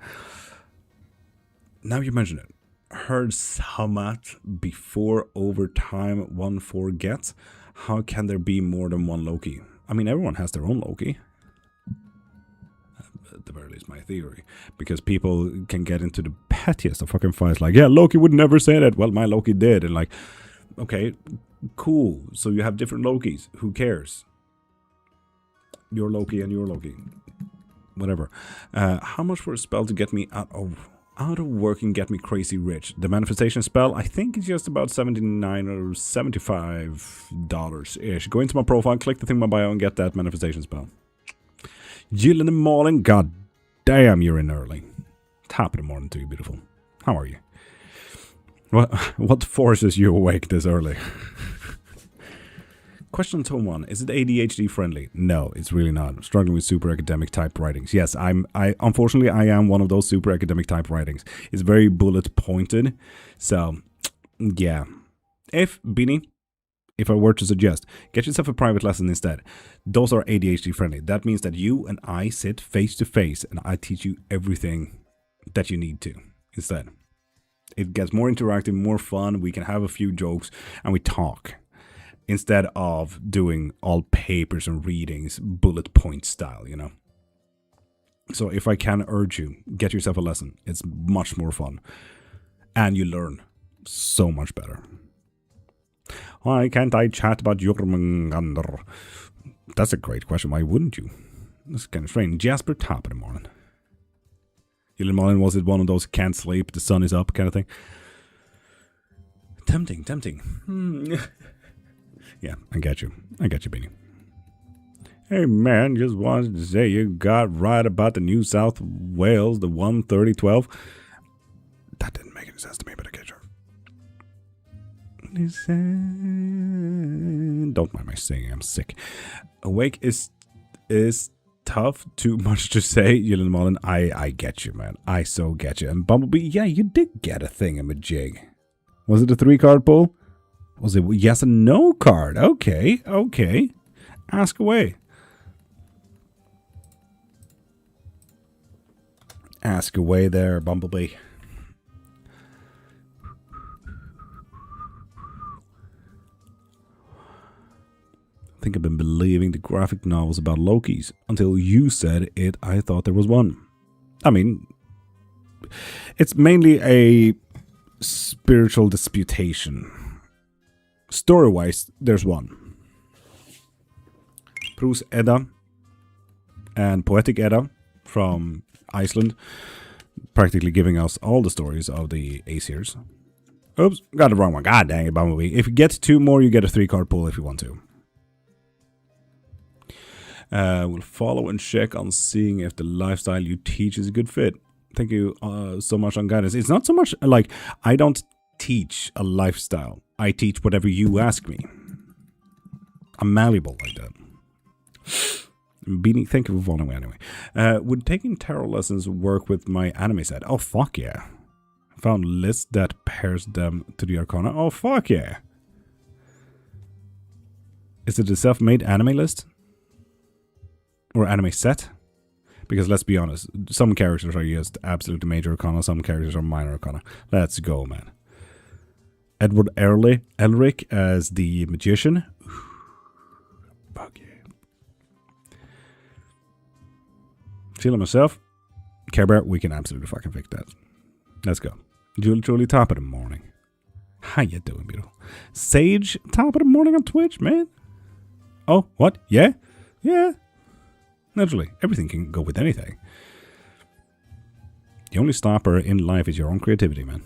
Now you mention it. Heard so much before overtime one forgets. How can there be more than one Loki? I mean, everyone has their own Loki. At the very least, my theory. Because people can get into the pettiest of fucking fights. Like, yeah, Loki would never say that. Well, my Loki did. And like, okay, cool. So you have different Lokis. Who cares? Your Loki and your Loki. Whatever. How much for a spell to get me out of work and get me crazy rich? The manifestation spell, I think it's just about $79 or $75-ish. Go into my profile, click the thing in my bio, and get that manifestation spell. Gyllene morning, god damn, you're in early. Top of the morning to you, beautiful. How are you? What forces you awake this early? Question 1. Is it ADHD friendly? No, it's really not. I'm struggling with super academic type writings. Yes, unfortunately I am one of those super academic type writings. It's very bullet pointed. So, yeah. If I were to suggest, get yourself a private lesson instead. Those are ADHD friendly. That means that you and I sit face to face and I teach you everything that you need to instead. It gets more interactive, more fun. We can have a few jokes and we talk. Instead of doing all papers and readings, bullet point style, you know. So if I can urge you, get yourself a lesson. It's much more fun. And you learn so much better. Why can't I chat about Jormungandr? That's a great question. Why wouldn't you? That's kind of strange. Jasper, top of the morning. Was it one of those can't sleep, the sun is up kind of thing? Tempting. Yeah, I get you, Beanie. Hey man, just wanted to say you got right about the New South Wales, the 13012. That didn't make any sense to me, but I get you. Don't mind my singing, I'm sick. Awake is tough, too much to say, Yulin Mullen. I get you, man. I so get you. And Bumblebee, yeah, you did get a thingamajig. Was it a 3-card pull? Was it yes and no card? Okay. Ask away. Ask away there, Bumblebee. I think I've been believing the graphic novels about Lokis. Until you said it, I thought there was one. I mean, it's mainly a spiritual disputation. Story-wise, there's one. Prose Edda and Poetic Edda from Iceland, practically giving us all the stories of the Aesirs. Oops, got the wrong one. God dang it, Bumblebee. If you get 2 more, you get a 3-card pull if you want to. We'll follow and check on seeing if the lifestyle you teach is a good fit. Thank you so much on guidance. It's not so much like I don't teach a lifestyle. I teach whatever you ask me. I'm malleable like that. Beanie, thank you for following me anyway. Would taking tarot lessons work with my anime set? Oh, fuck yeah. Found lists that pairs them to the arcana. Oh, fuck yeah. Is it a self-made anime list? Or anime set? Because let's be honest, some characters are just absolutely major arcana, some characters are minor arcana. Let's go, man. Edward Elric as the magician. Fuck yeah. Feeling myself. Care Bear, we can absolutely fucking fix that. Let's go. Julie, top of the morning. How you doing, beautiful? Sage, top of the morning on Twitch, man. Oh, what? Yeah? Yeah. Naturally, everything can go with anything. The only stopper in life is your own creativity, man.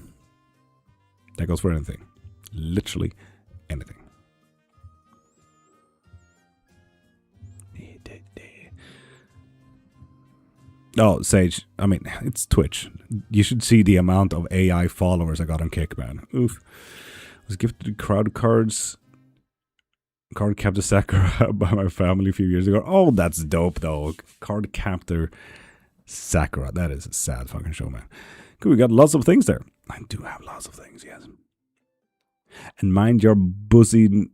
That goes for anything. Literally anything. Oh, Sage, I mean, it's Twitch. You should see the amount of AI followers I got on Kick, man. Oof. I was gifted crowd cards. Card Captor Sakura by my family a few years ago. Oh, that's dope, though. Card Captor Sakura. That is a sad fucking show, man. Cool, we got lots of things there. I do have lots of things, yes. And mind your bussin'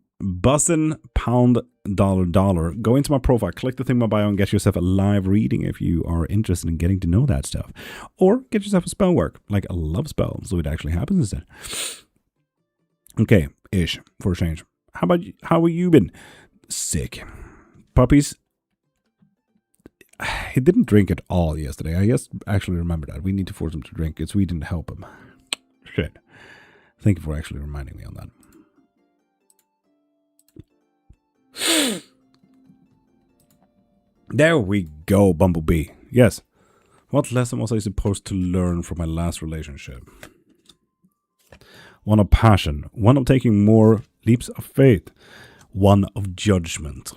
pound dollar. Go into my profile, click the thing in my bio, and get yourself a live reading if you are interested in getting to know that stuff. Or get yourself a spell work, like a love spell, so it actually happens instead. Okay, ish, for a change. How have you been? Sick. Puppies. He didn't drink at all yesterday. I just actually remember that. We need to force him to drink because we didn't help him. Shit. Thank you for actually reminding me on that. There we go, Bumblebee. Yes. What lesson was I supposed to learn from my last relationship? One of passion. One of taking more leaps of faith. One of judgment.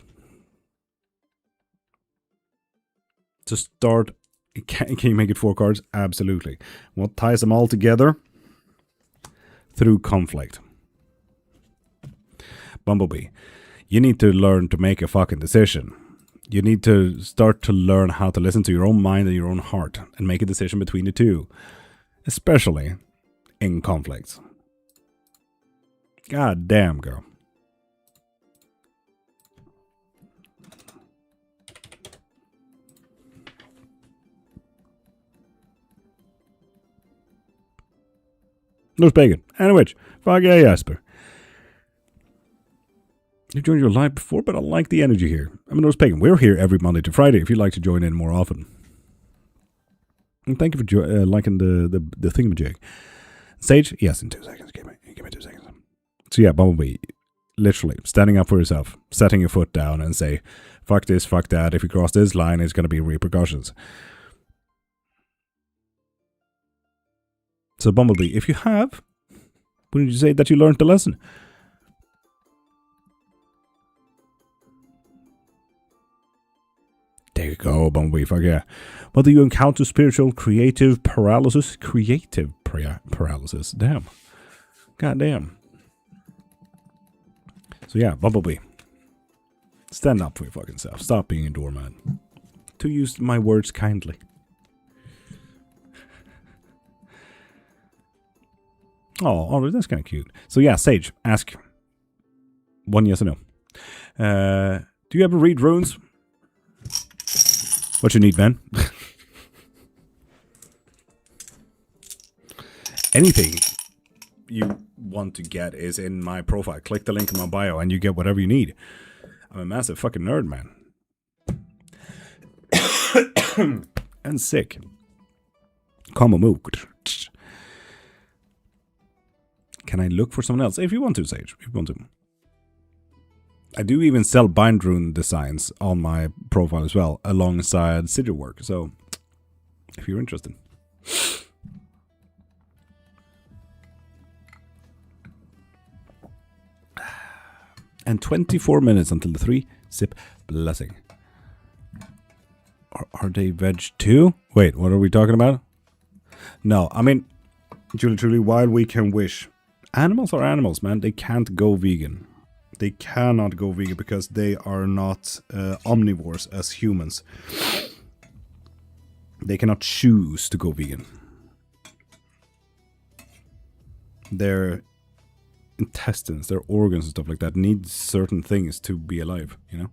To start, can you make it 4 cards? Absolutely. What ties them all together? Through conflict. Bumblebee, you need to learn to make a fucking decision. You need to start to learn how to listen to your own mind and your own heart and make a decision between the two. Especially in conflicts. God damn, girl. No bacon. And a witch. Fuck yeah, Jasper. You joined your live before, but I like the energy here. I'm a nose pagan. We're here every Monday to Friday if you'd like to join in more often. And thank you for liking the thingamajig. Sage? Yes, in 2 seconds. Give me 2 seconds. So yeah, Bumblebee. Literally, standing up for yourself, setting your foot down and say, fuck this, fuck that. If you cross this line, it's going to be repercussions. So, Bumblebee, if you have, wouldn't you say that you learned the lesson? There you go, Bumblebee, fuck yeah. Whether you encounter spiritual creative paralysis, paralysis, damn. God damn. So yeah, Bumblebee. Stand up for your fucking self. Stop being a doormat. To use my words kindly. Oh, that's kind of cute. So yeah, Sage, ask one yes or no. Do you ever read runes? What you need, man? Anything you want to get is in my profile. Click the link in my bio and you get whatever you need. I'm a massive fucking nerd, man. And sick. Come on, move. Can I look for someone else? If you want to, Sage. If you want to. I do even sell bind rune designs on my profile as well, alongside sigil work. So, if you're interested. And 24 minutes until the 3-sip blessing. Are they veg too? Wait, what are we talking about? No, I mean, truly, while we can wish. Animals are animals, man. They can't go vegan. They cannot go vegan because they are not omnivores as humans. They cannot choose to go vegan. Their intestines, their organs and stuff like that need certain things to be alive, you know?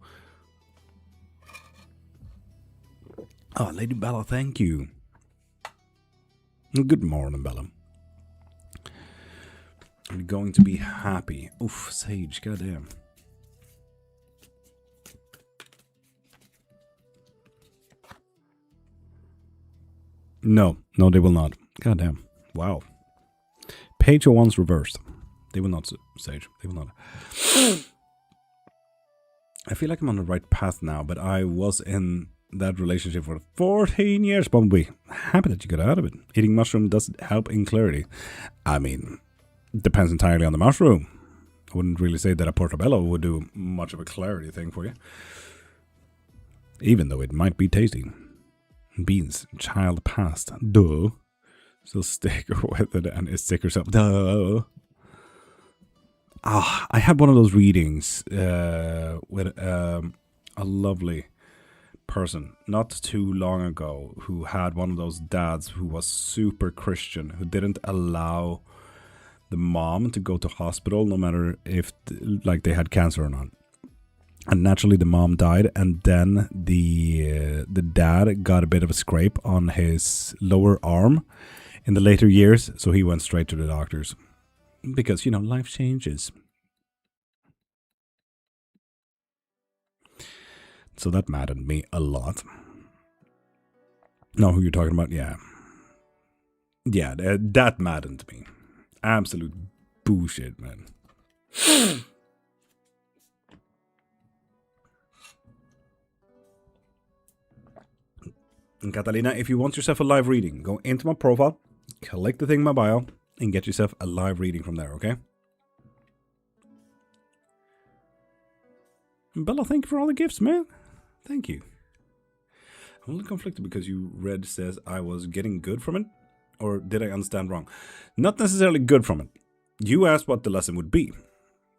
Oh, Lady Bella, thank you. Good morning, Bella. I'm going to be happy. Oof, Sage, goddamn. No, they will not. Goddamn. Wow. Page 01's reversed. They will not, Sage. They will not. I feel like I'm on the right path now, but I was in that relationship for 14 years, Bumblebee. Happy that you got out of it. Eating mushroom does help in clarity. I mean, depends entirely on the mushroom. I wouldn't really say that a portobello would do much of a clarity thing for you. Even though it might be tasty. Beans, child past. Duh. Still stick with it and it stick yourself. Duh. I had one of those readings with a lovely person not too long ago who had one of those dads who was super Christian, who didn't allow the mom to go to hospital no matter if like they had cancer or not. And naturally the mom died, and then the dad got a bit of a scrape on his lower arm in the later years, so he went straight to the doctors. Because, you know, life changes. So that maddened me a lot. Know who you're talking about? Yeah. Yeah, that maddened me. Absolute bullshit, man. And Catalina, if you want yourself a live reading, go into my profile, click the thing in my bio, and get yourself a live reading from there, okay? Bella, thank you for all the gifts, man. Thank you. I'm a little conflicted because you read says I was getting good from it. Or did I understand wrong? Not necessarily good from it. You asked what the lesson would be.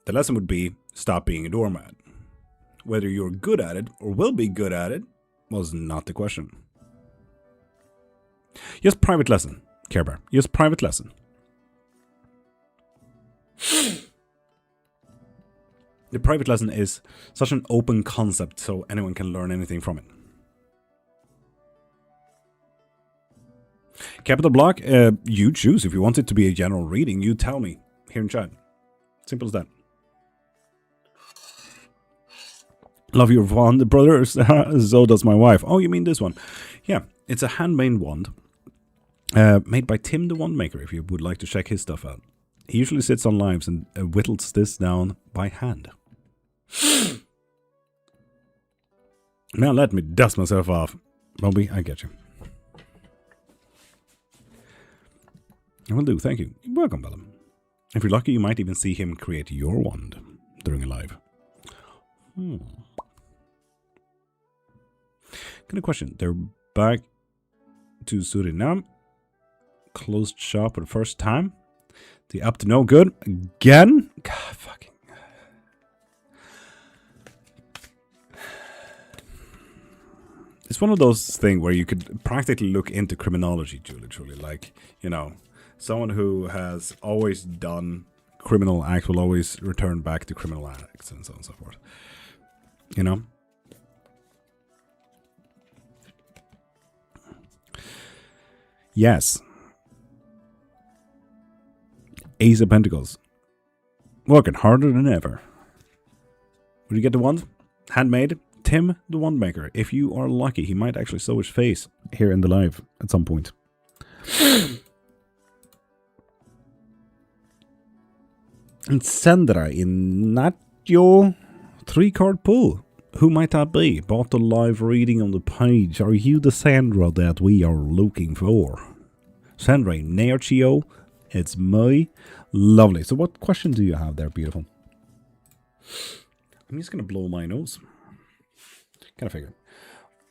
The lesson would be stop being a doormat. Whether you're good at it or will be good at it was not the question. Yes, private lesson. Care Bear. Yes, private lesson. The private lesson is such an open concept so anyone can learn anything from it. Capital Block, you choose. If you want it to be a general reading, you tell me here in chat. Simple as that. Love your wand, brother. So does my wife. Oh, you mean this one? Yeah, it's a handmade wand. Made by Tim the Wand Maker, if you would like to check his stuff out. He usually sits on lives and whittles this down by hand. Now let me dust myself off. Bobby, I get you. I will do, thank you. You're welcome, Bella. If you're lucky, you might even see him create your wand during a live. Got a question. They're back to Suriname. Closed shop for the first time. They up to no good again? God, fucking. It's one of those things where you could practically look into criminology, truly. Like, you know, someone who has always done criminal acts will always return back to criminal acts and so on and so forth. You know? Yes. Ace of Pentacles. Working harder than ever. Would you get the wand? Handmade? Tim, the wand maker. If you are lucky, he might actually show his face here in the live at some point. And Sandra in Natyo 3-card pull. Who might that be? Bought the live reading on the page. Are you the Sandra that we are looking for? Sandra Nairchio. It's me. Lovely. So what question do you have there, beautiful? I'm just going to blow my nose. Kind of figure.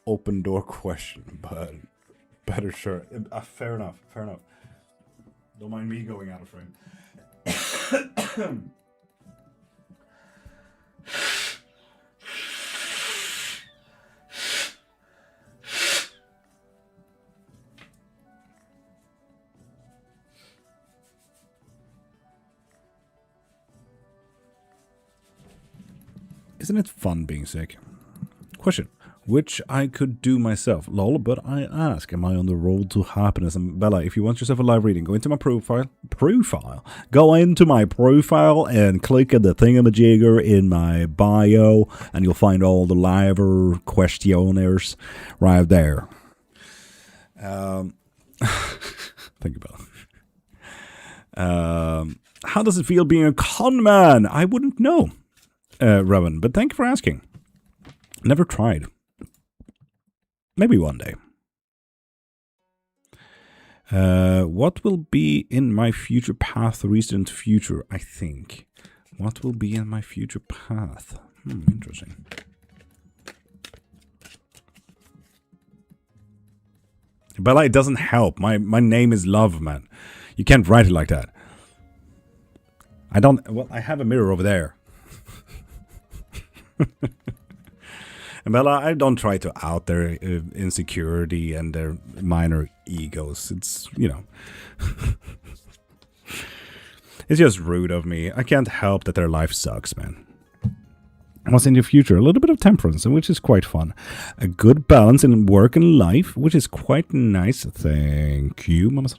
Open door question, but better sure. Fair enough. Don't mind me going out of frame. Isn't it fun being sick? Question. Which I could do myself. Lol, but I ask, am I on the road to happiness? And Bella, if you want yourself a live reading, go into my profile. Go into my profile and click on the thingamajigger in my bio, and you'll find all the live questionnaires right there. Thank you, Bella. How does it feel being a con man? I wouldn't know, Robin, but thank you for asking. Never tried. Maybe one day. What will be in my future path, recent future, I think. What will be in my future path? Interesting. Bella, it doesn't help. My name is Love, man. You can't write it like that. Well, I have a mirror over there. And Bella, I don't try to out their insecurity and their minor egos. It's, you know, it's just rude of me. I can't help that their life sucks, man. What's in your future? A little bit of temperance, which is quite fun. A good balance in work and life, which is quite nice. Thank you, Mama.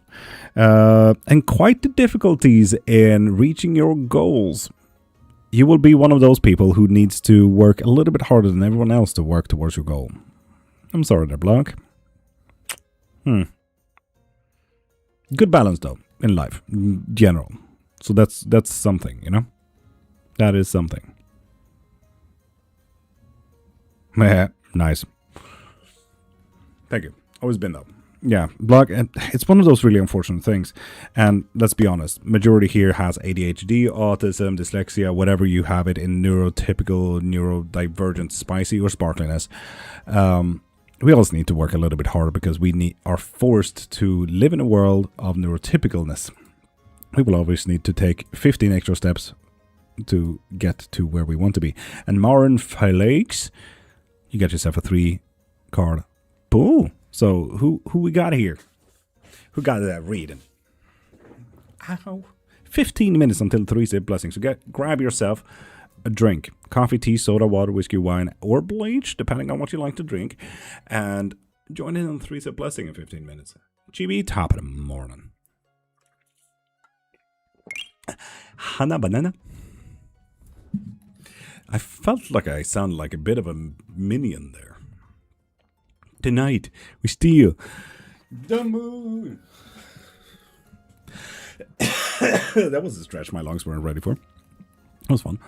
And quite the difficulties in reaching your goals. You will be one of those people who needs to work a little bit harder than everyone else to work towards your goal. I'm sorry there, Blanc. Good balance, though, in life, in general. So that's something, you know? That is something. Nice. Thank you. Always been, though. Yeah, blog, it's one of those really unfortunate things. And let's be honest, majority here has ADHD, autism, dyslexia, whatever you have it in neurotypical, neurodivergent, spicy, or sparkliness. We also need to work a little bit harder because we are forced to live in a world of neurotypicalness. We will always need to take 15 extra steps to get to where we want to be. And Marin Felix, you got yourself a 3-card pull. So, who we got here? Who got that reading? Ow. 15 minutes until 3-sip blessing. So, grab yourself a drink. Coffee, tea, soda, water, whiskey, wine, or bleach, depending on what you like to drink. And join in on 3-sip blessing in 15 minutes. GB, top of the morning. Hana banana. I felt like I sounded like a bit of a minion there. Tonight, we steal the moon. That was a stretch my lungs weren't ready for. That was fun.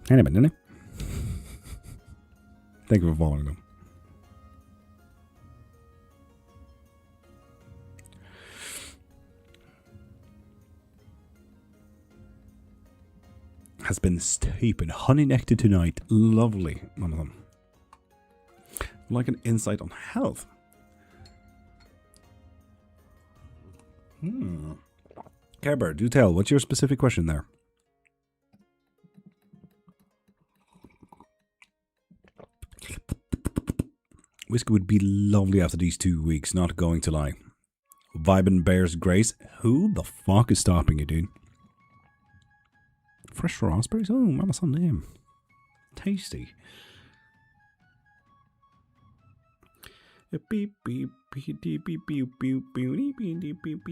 Anyway, didn't it? Thank you for following them. Has been steeping honey nectar tonight. Lovely, one of them. Like an insight on health. Care Bear, do tell. What's your specific question there? Whiskey would be lovely after these 2 weeks, not going to lie. Vibin Bears Grace. Who the fuck is stopping you, dude? Fresh raspberries? Oh, mama's on them. Tasty. Beep beep beep beep beep beep beep beep beep beep beep beep.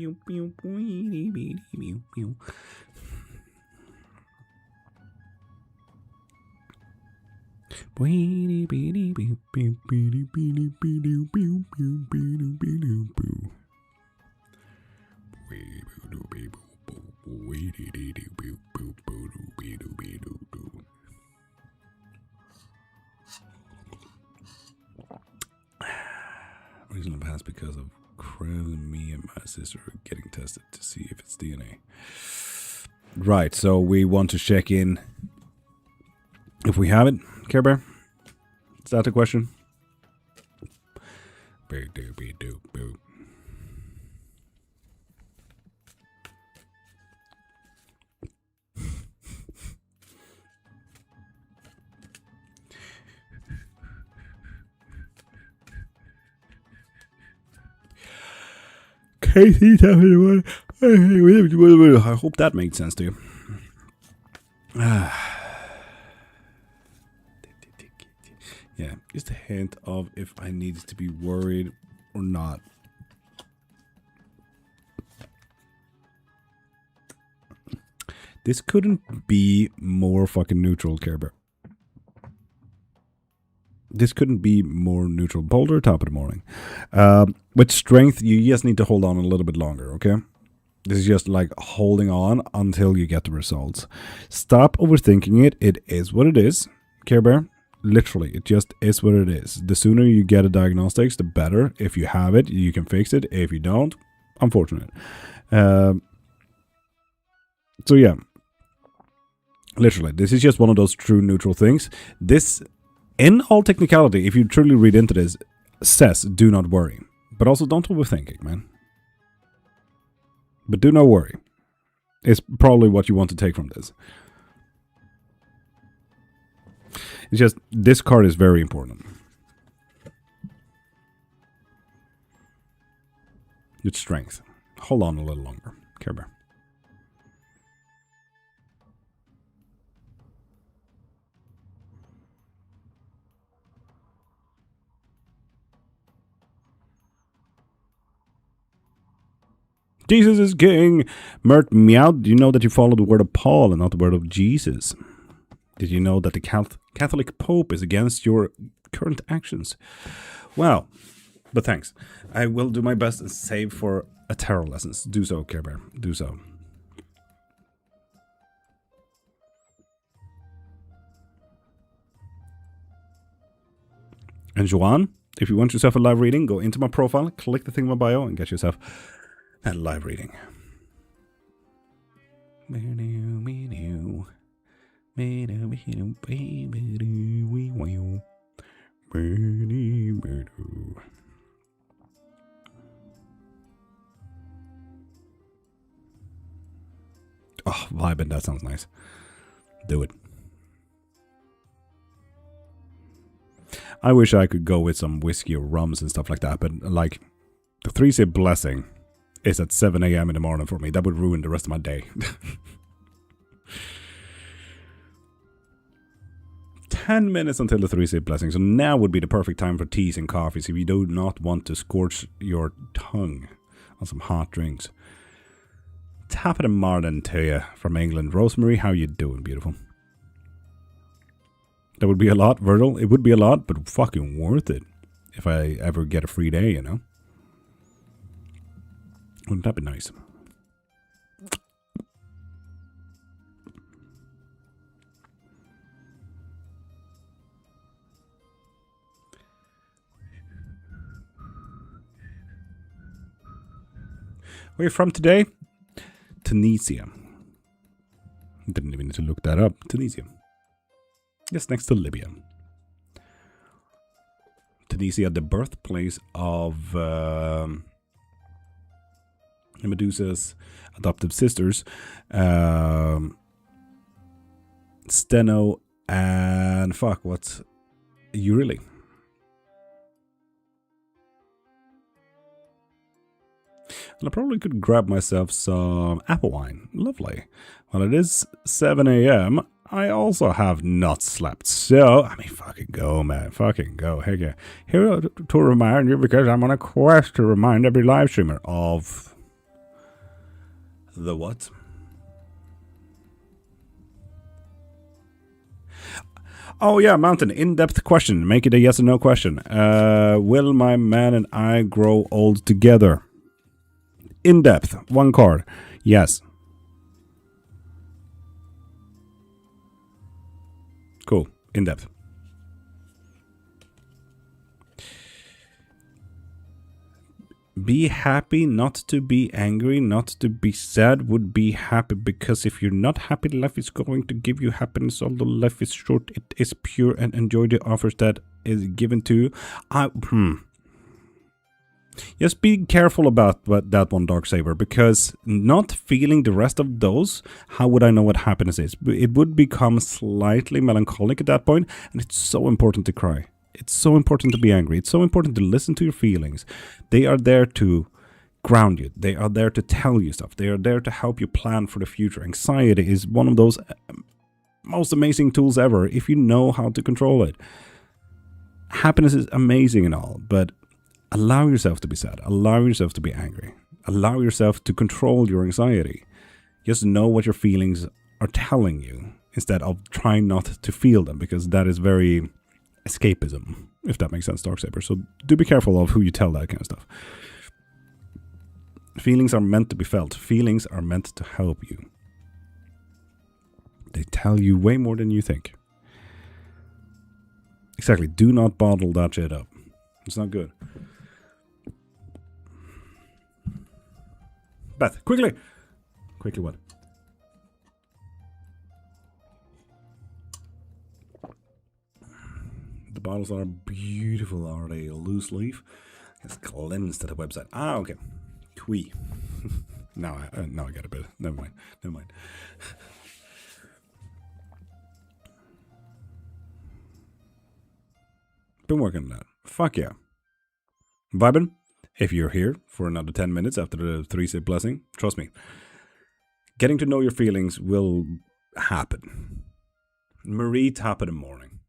Reason to pass because of Crown. Me and my sister are getting tested to see if it's DNA. Right, so we want to check in if we have it, Care Bear? Is that the question? Casey, I hope that made sense to you. Yeah, just a hint of if I needed to be worried or not. This couldn't be more fucking neutral, Care Bear. This couldn't be more neutral. Boulder, top of the morning. With strength, you just need to hold on a little bit longer, okay? This is just like holding on until you get the results. Stop overthinking it. It is what it is, Care Bear. Literally, it just is what it is. The sooner you get a diagnostics, the better. If you have it, you can fix it. If you don't, unfortunate. So yeah, literally, this is just one of those true neutral things. This, in all technicality, if you truly read into this, says do not worry. But also don't overthink it, man. But do not worry. It's probably what you want to take from this. It's just, this card is very important. It's strength. Hold on a little longer, Care Bear. Jesus is king. Mert Meow, do you know that you follow the word of Paul and not the word of Jesus? Did you know that the Catholic Pope is against your current actions? Well, but thanks. I will do my best and save for a tarot lessons. Do so, Care Bear. Do so. And Joanne, if you want yourself a live reading, go into my profile, click the thing in my bio, and get yourself a live reading. Oh, vibing, that sounds nice. Do it. I wish I could go with some whiskey or rums and stuff like that, but like the 3-sip blessing is at 7 a.m. in the morning for me. That would ruin the rest of my day. 10 minutes until the 3-sip blessing. So now would be the perfect time for teas and coffees if you do not want to scorch your tongue on some hot drinks. Top of the morning to you from England. Rosemary, how you doing, beautiful? That would be a lot, Virgil. It would be a lot, but fucking worth it if I ever get a free day, you know? Wouldn't that be nice? Where are you from today? Tunisia. Didn't even need to look that up. Tunisia. Just next to Libya. Tunisia, the birthplace of Medusa's adoptive sisters, Steno and what's Euryale. And I probably could grab myself some apple wine. Lovely. Well, it is 7 a.m. I also have not slept. So, I mean, fucking go, man. Fucking go. Heck yeah. Here to remind you, because I'm on a quest to remind every live streamer of the what? Oh, yeah, Mountain. In-depth question. Make it a yes or no question. Will my man and I grow old together? In-depth. One card. Yes. Cool. In-depth. Be happy, not to be angry, not to be sad, would be happy, because if you're not happy, life is going to give you happiness. Although life is short, it is pure, and enjoy the offers that is given to you. Just be careful about that one, Darksaber, because not feeling the rest of those, how would I know what happiness is? It would become slightly melancholic at that point, and it's so important to cry. It's so important to be angry. It's so important to listen to your feelings. They are there to ground you. They are there to tell you stuff. They are there to help you plan for the future. Anxiety is one of those most amazing tools ever if you know how to control it. Happiness is amazing and all, but allow yourself to be sad. Allow yourself to be angry. Allow yourself to control your anxiety. Just know what your feelings are telling you instead of trying not to feel them, because that is very escapism, if that makes sense, Darksaber. So do be careful of who you tell that kind of stuff. Feelings are meant to be felt. Feelings are meant to help you. They tell you way more than you think. Exactly. Do not bottle that shit up. It's not good. Beth, quickly! Quickly what? The bottles are beautiful, are they? Loose leaf. It's cleansed to the website. Ah, okay. Twee. now I get a bit. Never mind. Been working on that. Fuck yeah. Vibin'? If you're here for another 10 minutes after the 3-sip blessing, trust me, getting to know your feelings will happen. Marie, top of the morning.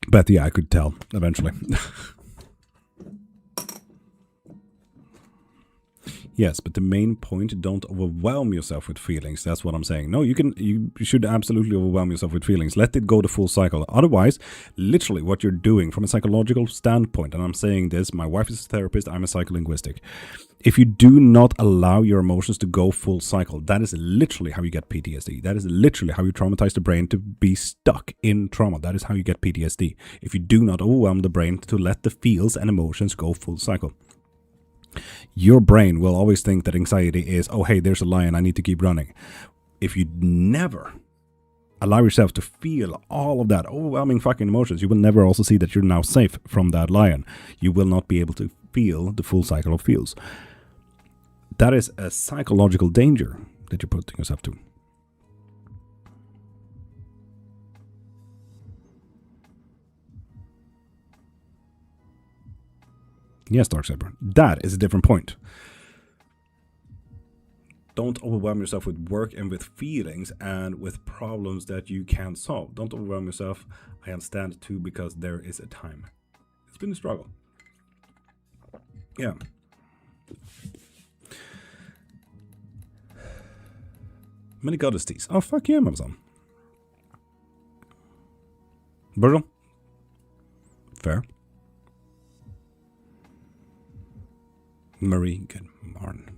But yeah, I could tell eventually. Yes, but the main point, don't overwhelm yourself with feelings. That's what I'm saying. No, you should absolutely overwhelm yourself with feelings. Let it go the full cycle. Otherwise, literally what you're doing from a psychological standpoint, and I'm saying this, my wife is a therapist, I'm a psycholinguistic. If you do not allow your emotions to go full cycle, that is literally how you get PTSD. That is literally how you traumatize the brain to be stuck in trauma. That is how you get PTSD. If you do not overwhelm the brain to let the feels and emotions go full cycle. Your brain will always think that anxiety is, oh, hey, there's a lion, I need to keep running. If you never allow yourself to feel all of that overwhelming fucking emotions, you will never also see that you're now safe from that lion. You will not be able to feel the full cycle of feels. That is a psychological danger that you're putting yourself to. Yes, Darksaber. That is a different point. Don't overwhelm yourself with work and with feelings and with problems that you can't solve. Don't overwhelm yourself. I understand too, because there is a time. It's been a struggle. Yeah. Many goddess teas. Oh, fuck yeah, Mamson. Virgil? Fair. Marie, good morning.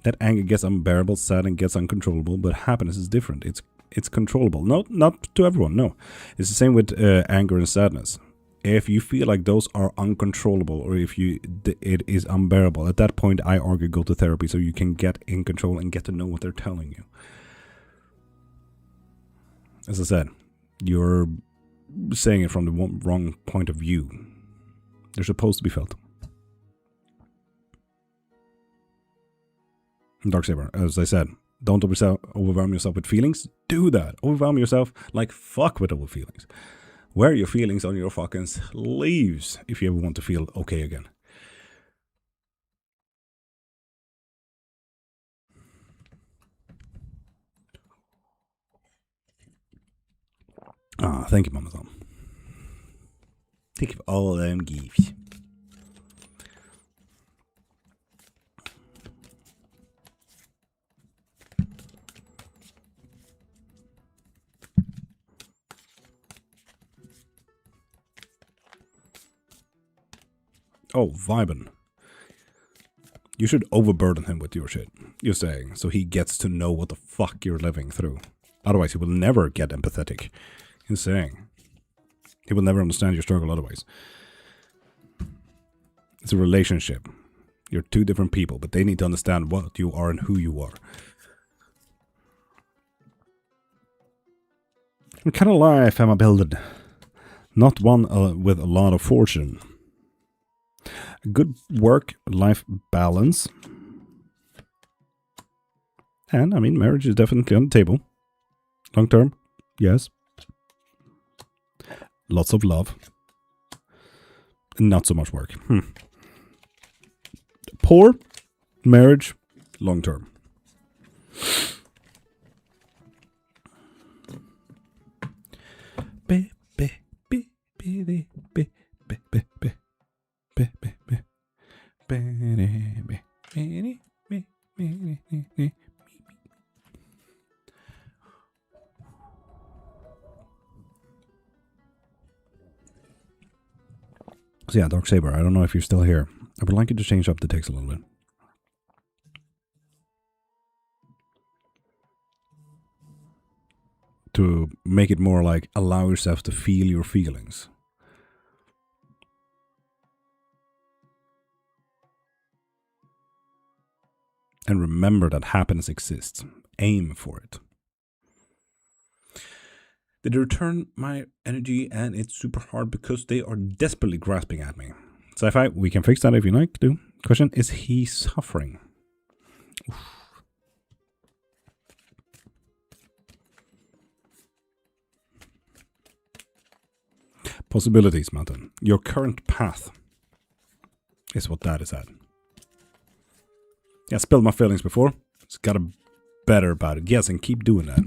That anger gets unbearable, sadness gets uncontrollable, but happiness is different. It's controllable. No, not to everyone, no. It's the same with anger and sadness. If you feel like those are uncontrollable, or if it is unbearable, at that point I argue go to therapy so you can get in control and get to know what they're telling you. As I said, you're saying it from the wrong point of view. They're supposed to be felt. Darksaber, as I said, don't overwhelm yourself with feelings. Do that. Overwhelm yourself like fuck with all feelings. Wear your feelings on your fucking sleeves if you ever want to feel okay again. Ah, thank you, Mama Tom. Thank you for all them gifts. Oh, vibin'. You should overburden him with your shit, you're saying, so he gets to know what the fuck you're living through. Otherwise, he will never get empathetic. You're saying. He will never understand your struggle otherwise. It's a relationship. You're two different people, but they need to understand what you are and who you are. What kind of life am I building? Not one with a lot of fortune. A good work-life balance. And, I mean, marriage is definitely on the table. Long term, yes. Lots of love. Not so much work. Poor, marriage, long term. So yeah, Darksaber, I don't know if you're still here. I would like you to change up the text a little bit. To make it more like, allow yourself to feel your feelings. And remember that happiness exists. Aim for it. Did it return my energy and it's super hard because they are desperately grasping at me? Sci-fi, we can fix that if you like to. Question, is he suffering? Oof. Possibilities, Mountain. Your current path is what that is at. Yeah, I spilled my feelings before. It's got a better about it. Yes, and keep doing that.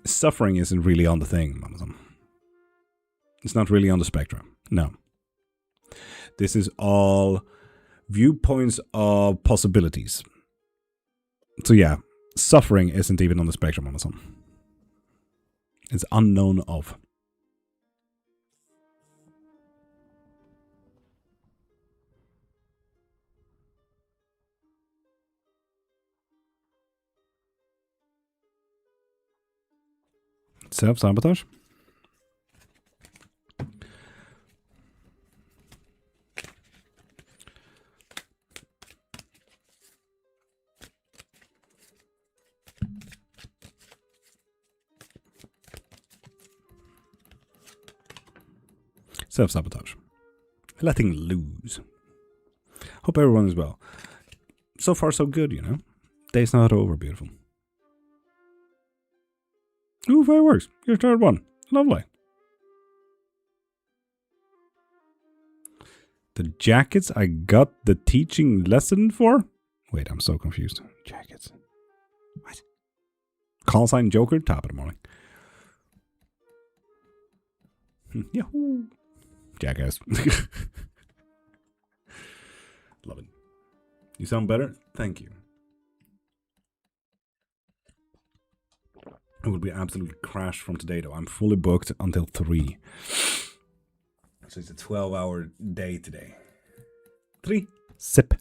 Suffering isn't really on the thing, Amazon. It's not really on the spectrum. No. This is all viewpoints of possibilities. So yeah, suffering isn't even on the spectrum, Amazon. It's unknown of. Self-sabotage? Self-sabotage. Letting loose. Hope everyone is well. So far, so good, you know. Day's not over, beautiful. Ooh, fireworks. Your third one. Lovely. The jackets I got the teaching lesson for? Wait, I'm so confused. Jackets. What? Call sign Joker, top of the morning. Yahoo! Jackass. Love it. You sound better? Thank you. It will be absolutely crash from today, though. I'm fully booked until 3. So it's a 12-hour day today. 3 sip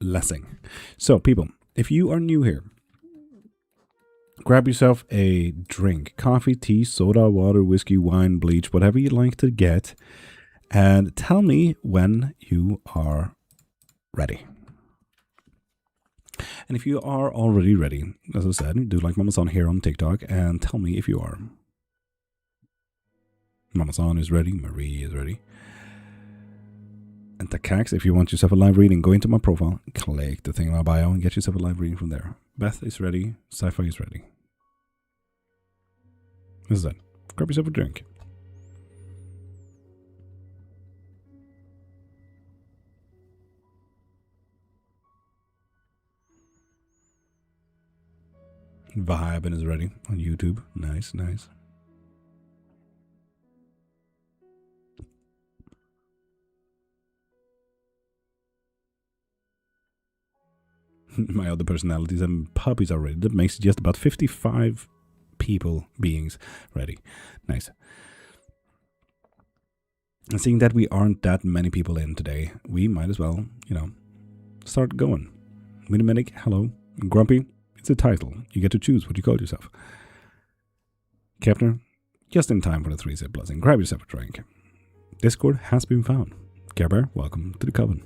blessing. So, people, if you are new here, grab yourself a drink. Coffee, tea, soda, water, whiskey, wine, bleach, whatever you'd like to get. And tell me when you are ready. And if you are already ready, as I said, do like Mama San here on TikTok and tell me if you are. Mama San is ready. Marie is ready. And Takax, if you want yourself a live reading, go into my profile, click the thing in my bio, and get yourself a live reading from there. Beth is ready. Sci-Fi is ready. This is it. Grab yourself a drink. Vibin is ready on YouTube. Nice, nice. My other personalities and puppies are ready. That makes just about 55 beings ready. Nice. And seeing that we aren't that many people in today, we might as well, start going. Minimedic, hello. Grumpy, it's a title. You get to choose what you call yourself. Kepner, just in time for the 3-sip blessing. Grab yourself a drink. Discord has been found. Care Bear, welcome to the coven.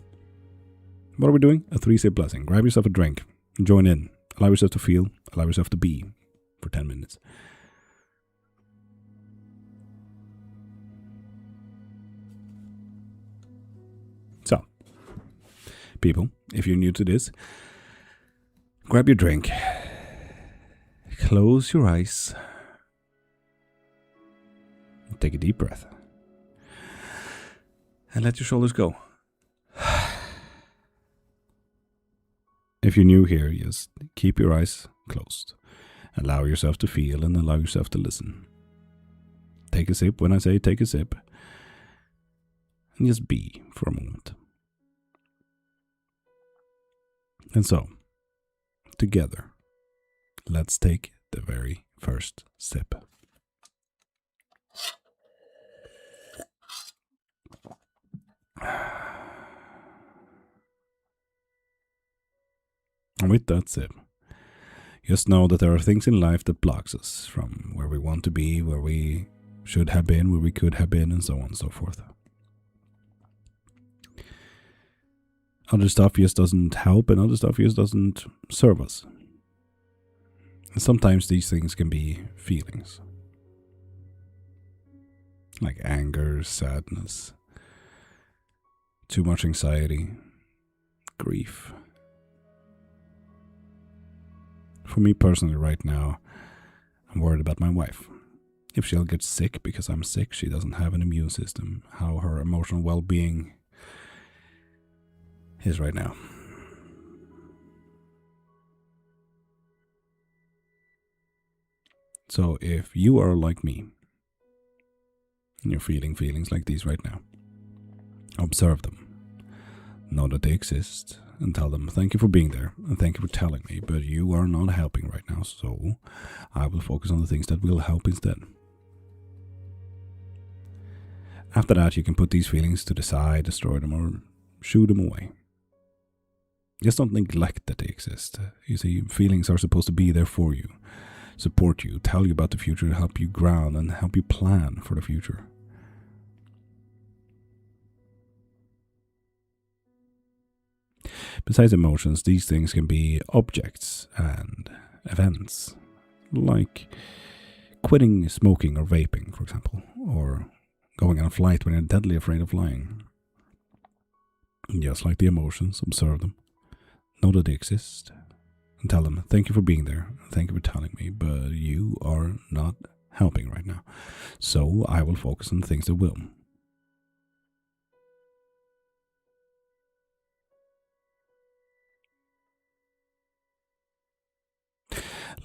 What are we doing? A 3-sip blessing. Grab yourself a drink. Join in. Allow yourself to feel. Allow yourself to be for 10 minutes. So, people, if you're new to this, grab your drink. Close your eyes. Take a deep breath. And let your shoulders go. If you're new here, just keep your eyes closed. Allow yourself to feel and allow yourself to listen. Take a sip when I say take a sip. And just be for a moment. And so, together, let's take the very first sip. And with that sip, just know that there are things in life that blocks us from where we want to be, where we should have been, where we could have been, and so on and so forth. Other stuff just doesn't help, and other stuff just doesn't serve us. And sometimes these things can be feelings. Like anger, sadness, too much anxiety, grief. For me personally right now, I'm worried about my wife. If she'll get sick because I'm sick, she doesn't have an immune system, how her emotional well-being is right now. So if you are like me, and you're feeling feelings like these right now, observe them. Know that they exist, and tell them, thank you for being there, and thank you for telling me, but you are not helping right now, so I will focus on the things that will help instead. After that, you can put these feelings to the side, destroy them, or shoo them away. Just don't neglect that they exist. You see, feelings are supposed to be there for you, support you, tell you about the future, help you ground, and help you plan for the future. Besides emotions, these things can be objects and events, like quitting smoking or vaping, for example, or going on a flight when you're deadly afraid of flying. Just like the emotions, observe them, know that they exist, and tell them, thank you for being there, thank you for telling me, but you are not helping right now, so I will focus on things that will.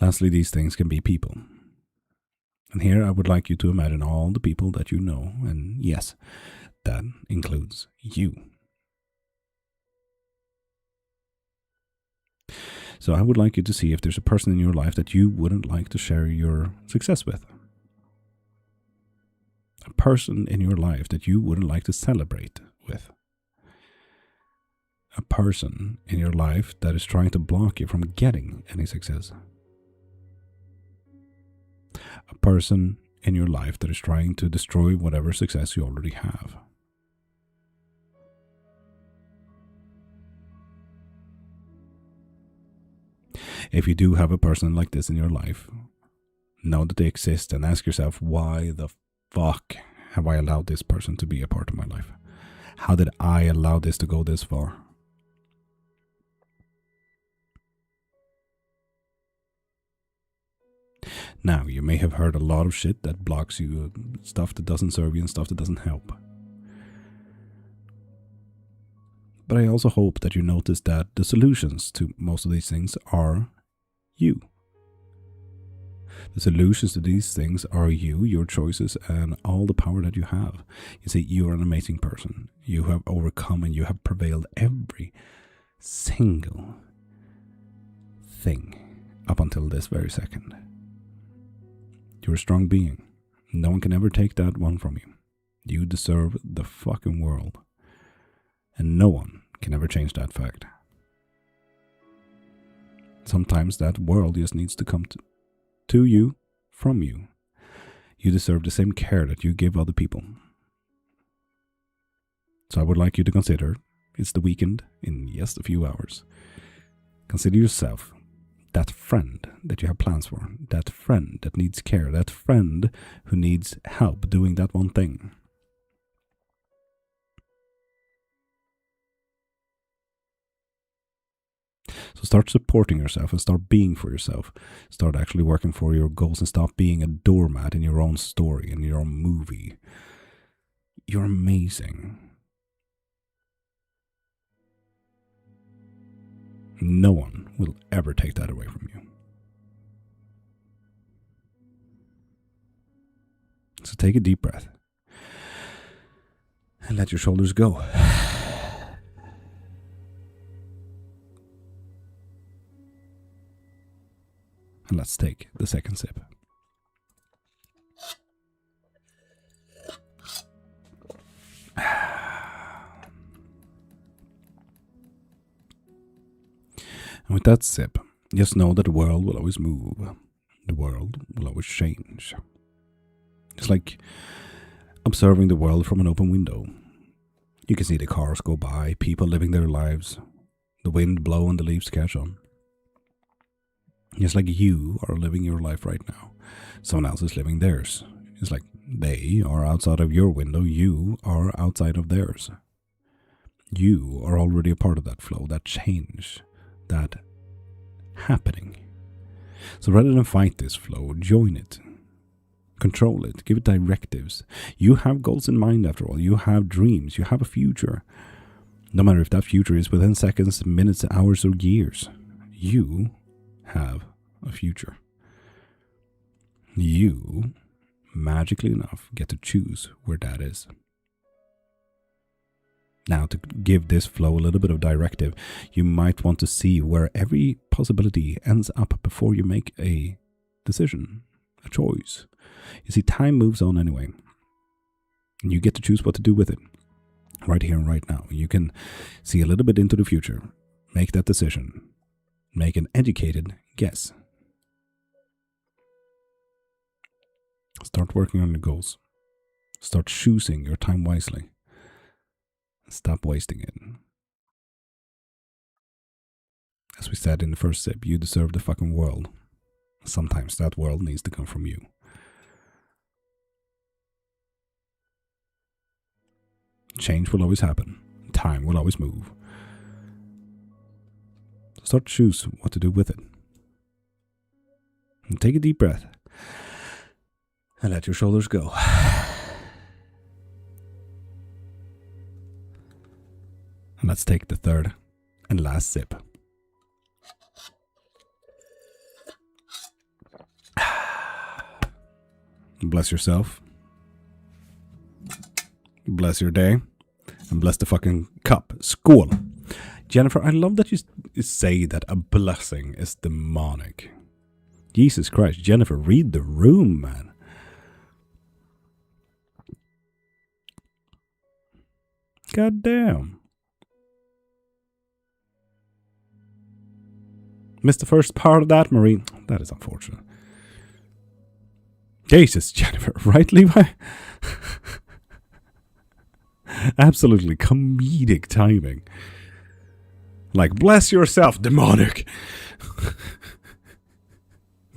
Lastly, these things can be people. And here I would like you to imagine all the people that you know, and yes, that includes you. So I would like you to see if there's a person in your life that you wouldn't like to share your success with. A person in your life that you wouldn't like to celebrate with. A person in your life that is trying to block you from getting any success. A person in your life that is trying to destroy whatever success you already have. If you do have a person like this in your life, know that they exist and ask yourself, why the fuck have I allowed this person to be a part of my life? How did I allow this to go this far? Now, you may have heard a lot of shit that blocks you, stuff that doesn't serve you and stuff that doesn't help. But I also hope that you notice that the solutions to most of these things are you. The solutions to these things are you, your choices, and all the power that you have. You see, you are an amazing person. You have overcome and you have prevailed every single thing up until this very second. You're a strong being. No one can ever take that one from you. You deserve the fucking world. And no one can ever change that fact. Sometimes that world just needs to come to you, from you. You deserve the same care that you give other people. So I would like you to consider, it's the weekend in just a few hours. Consider yourself that friend that you have plans for, that friend that needs care, that friend who needs help doing that one thing. So start supporting yourself and start being for yourself. Start actually working for your goals and stop being a doormat in your own story, in your own movie. You're amazing. No one will ever take that away from you. So take a deep breath and let your shoulders go. And let's take the second sip. And with that sip, just know that the world will always move. The world will always change. It's like observing the world from an open window. You can see the cars go by, people living their lives, the wind blow and the leaves catch on. Just like you are living your life right now. Someone else is living theirs. It's like they are outside of your window, you are outside of theirs. You are already a part of that flow, that change, that happening. So rather than fight this flow, join it. Control it, give it directives. You have goals in mind after all. You have dreams, you have a future. No matter if that future is within seconds, minutes, hours, or years. You have a future. You, magically enough, get to choose where that is. Now, to give this flow a little bit of directive, you might want to see where every possibility ends up before you make a decision, a choice. You see, time moves on anyway. And you get to choose what to do with it. Right here and right now. You can see a little bit into the future. Make that decision. Make an educated guess. Start working on your goals. Start choosing your time wisely. Stop wasting it. As we said in the first sip, you deserve the fucking world. Sometimes that world needs to come from you. Change will always happen. Time will always move. So start to choose what to do with it. And take a deep breath. And let your shoulders go. And let's take the third and last sip. Bless yourself. Bless your day. And bless the fucking cup. Skål! Jennifer, I love that you say that a blessing is demonic. Jesus Christ, Jennifer, read the room, man. God damn. Missed the first part of that, Marie. That is unfortunate. Jesus, Jennifer, right, Levi? Absolutely comedic timing. Like, bless yourself, demonic.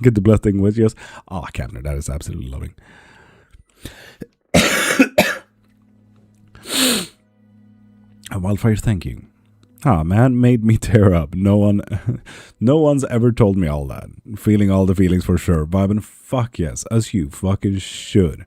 Get the blessing with you. Oh, Kavner, that is absolutely loving. Wildfire, thank you. Ah, man, made me tear up. No one's ever told me all that. Feeling all the feelings for sure. Vibing, fuck yes, as you fucking should.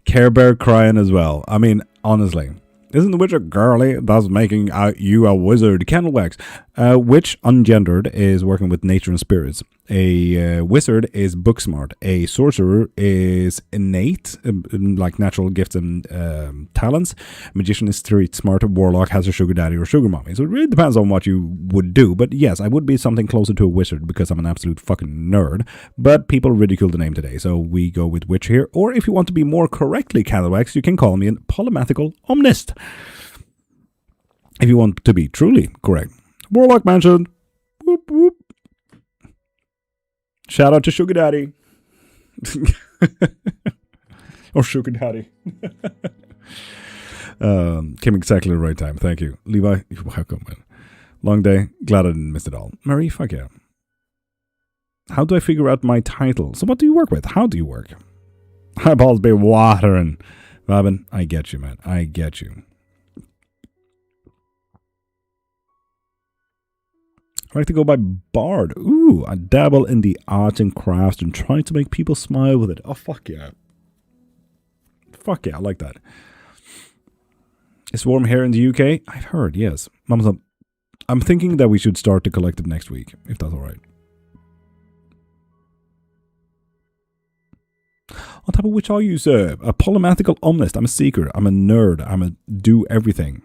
Care Bear crying as well. I mean, honestly, isn't the witch a girly that's making you a wizard? Candlewax. Witch, ungendered, is working with nature and spirits. A wizard is book smart. A sorcerer is innate, like natural gifts and talents. Magician is street smart. Warlock has a sugar daddy or sugar mommy. So it really depends on what you would do. But yes, I would be something closer to a wizard because I'm an absolute fucking nerd. But people ridicule the name today, so we go with witch here. Or if you want to be more correctly, Candlewax, you can call me a polymathical omnist. If you want to be truly correct. Warlock mentioned. Whoop whoop. Shout out to Sugar Daddy. Or Sugar Daddy. Came exactly the right time. Thank you. Levi, you're welcome, man. Long day. Glad I didn't miss it all. Marie, fuck yeah. How do I figure out my title? So what do you work with? How do you work? Eyeballs be watering. Robin, I get you, man. I get you. I like to go by Bard. Ooh, I dabble in the arts and crafts and try to make people smile with it. Oh, fuck yeah. Fuck yeah, I like that. It's warm here in the UK? I've heard, yes. I'm thinking that we should start the collective next week, if that's alright. On top of which are you, sir? A polymathical omnist. I'm a seeker. I'm a nerd. I'm a do everything.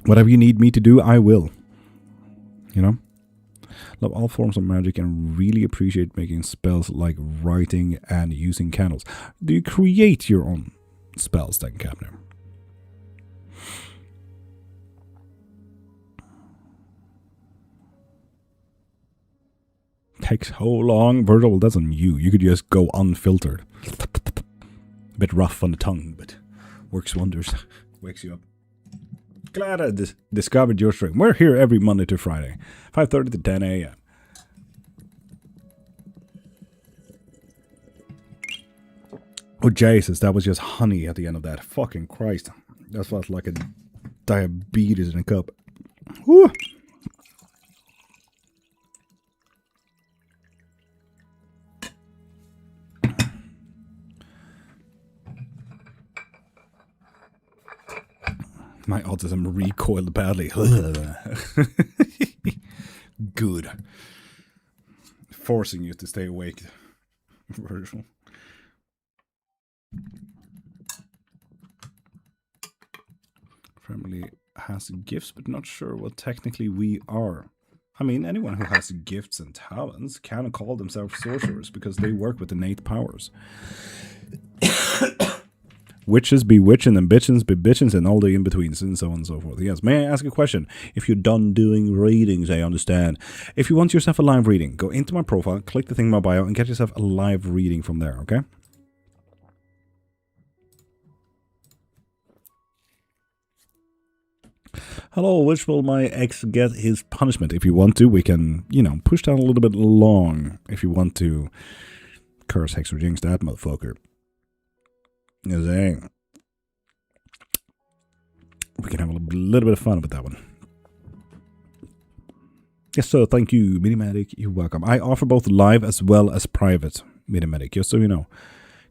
Whatever you need me to do, I will. You know? Love all forms of magic and really appreciate making spells like writing and using candles. Do you create your own spells then, Captain? Takes so long. Virgil, that's on you. You could just go unfiltered. A bit rough on the tongue, but works wonders. Wakes you up. Glad I discovered your stream. We're here every Monday to Friday, 5:30 to 10 a.m. Oh, Jesus, that was just honey at the end of that. Fucking Christ. That felt like a diabetes in a cup. Woo! My autism recoiled badly. Good. Forcing you to stay awake. Virtual. Family has gifts, but not sure what technically we are. I mean, anyone who has gifts and talents can call themselves sorcerers because they work with innate powers. Witches be witching and bitchins be bitchins and all the in-betweens and so on and so forth. Yes, may I ask a question? If you're done doing readings, I understand. If you want yourself a live reading, go into my profile, click the thing in my bio, and get yourself a live reading from there, okay? Hello, which will my ex get his punishment? If you want to, we can, you know, push down a little bit long if you want to curse, hex, or jinx that motherfucker. You know, we can have a little bit of fun with that one. Yes, sir. Thank you, Minimedic. You're welcome. I offer both live as well as private Minimedic, just so you know.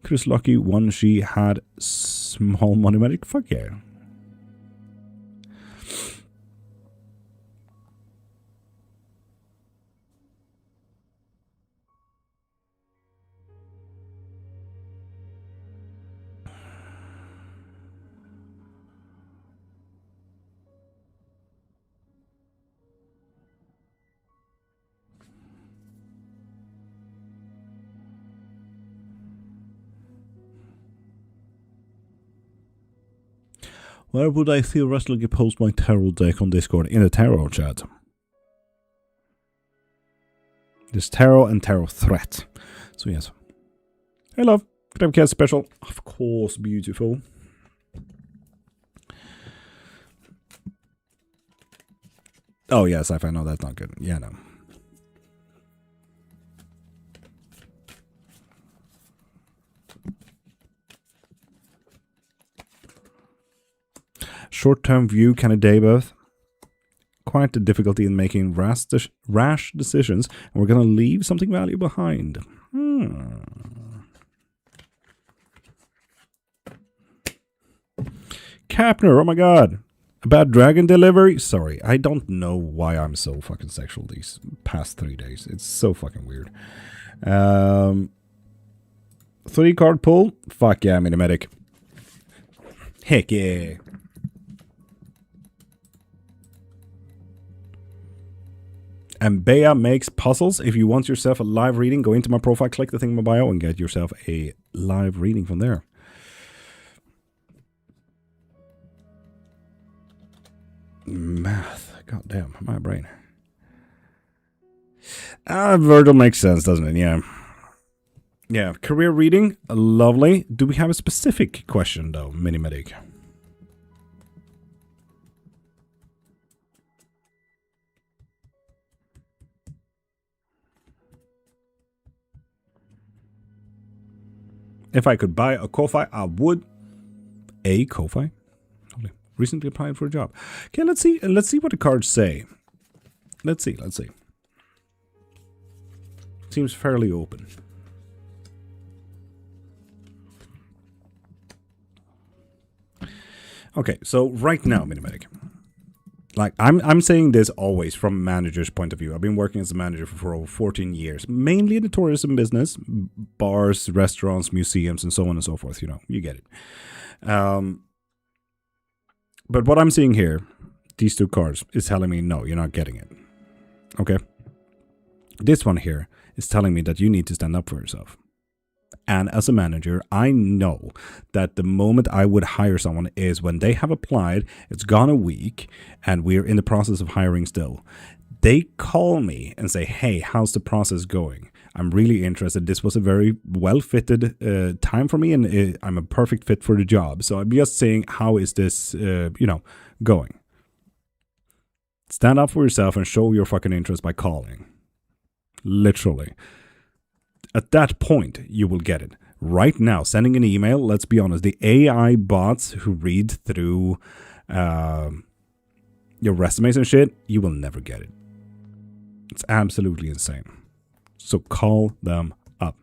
Chris Lucky, one she had small money magic. Fuck yeah. Where would I theoretically post my tarot deck on Discord? In the tarot chat. There's tarot and tarot threat. So yes. Hey love. Could I have a cat special? Of course, beautiful. Oh yes, I know that's not good. Yeah, no. Short-term view, can a day both? Quite the difficulty in making rash decisions, and we're gonna leave something valuable behind. Capner, oh my god. About dragon delivery? Sorry, I don't know why I'm so fucking sexual these past 3 days. It's so fucking weird. 3 card pull? Fuck yeah, Minimedic. Heck yeah. And Bea makes puzzles. If you want yourself a live reading, go into my profile, click the thing in my bio, and get yourself a live reading from there. Math. God damn, my brain. Virgil makes sense, doesn't it? Yeah. Yeah, career reading. Lovely. Do we have a specific question, though, Minimedic? If I could buy a Ko-Fi, I would. A Ko-Fi? Recently applied for a job. Okay, let's see what the cards say. Let's see. Seems fairly open. Okay, so right now, Minimedic. Like, I'm saying this always from a manager's point of view. I've been working as a manager for over 14 years, mainly in the tourism business, bars, restaurants, museums, and so on and so forth. You know, you get it. But what I'm seeing here, these 2 cards, is telling me, no, you're not getting it. Okay? This one here is telling me that you need to stand up for yourself. And as a manager, I know that the moment I would hire someone is when they have applied, it's gone a week, and we're in the process of hiring still. They call me and say, hey, how's the process going? I'm really interested. This was a very well-fitted time for me, and I'm a perfect fit for the job. So I'm just saying, how is this, going? Stand up for yourself and show your fucking interest by calling. Literally. At that point, you will get it. Right now, sending an email, let's be honest, the AI bots who read through your resumes and shit, you will never get it. It's absolutely insane. So call them up.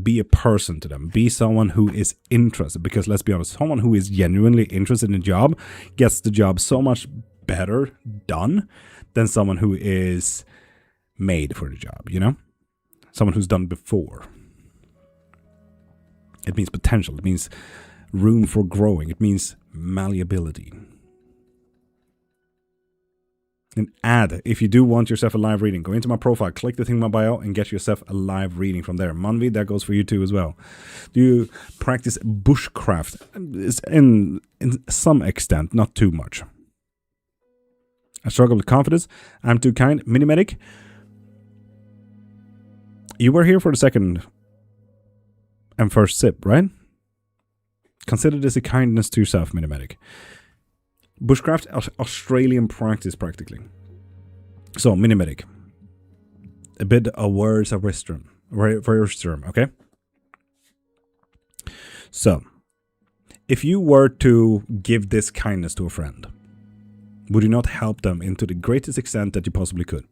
Be a person to them. Be someone who is interested. Because let's be honest, someone who is genuinely interested in a job gets the job so much better done than someone who is made for the job, you know? Someone who's done before. It means potential. It means room for growing. It means malleability. And if you do want yourself a live reading, go into my profile, click the thing in my bio, and get yourself a live reading from there. Manvi, that goes for you too as well. Do you practice bushcraft? In some extent, not too much. I struggle with confidence. I'm too kind. Minimedic, you were here for the second and first sip, right? Consider this a kindness to yourself, Minimedic. Bushcraft, Australian practice, practically. So, Minimedic. A bit of words of wisdom, okay? So, if you were to give this kindness to a friend, would you not help them into the greatest extent that you possibly could?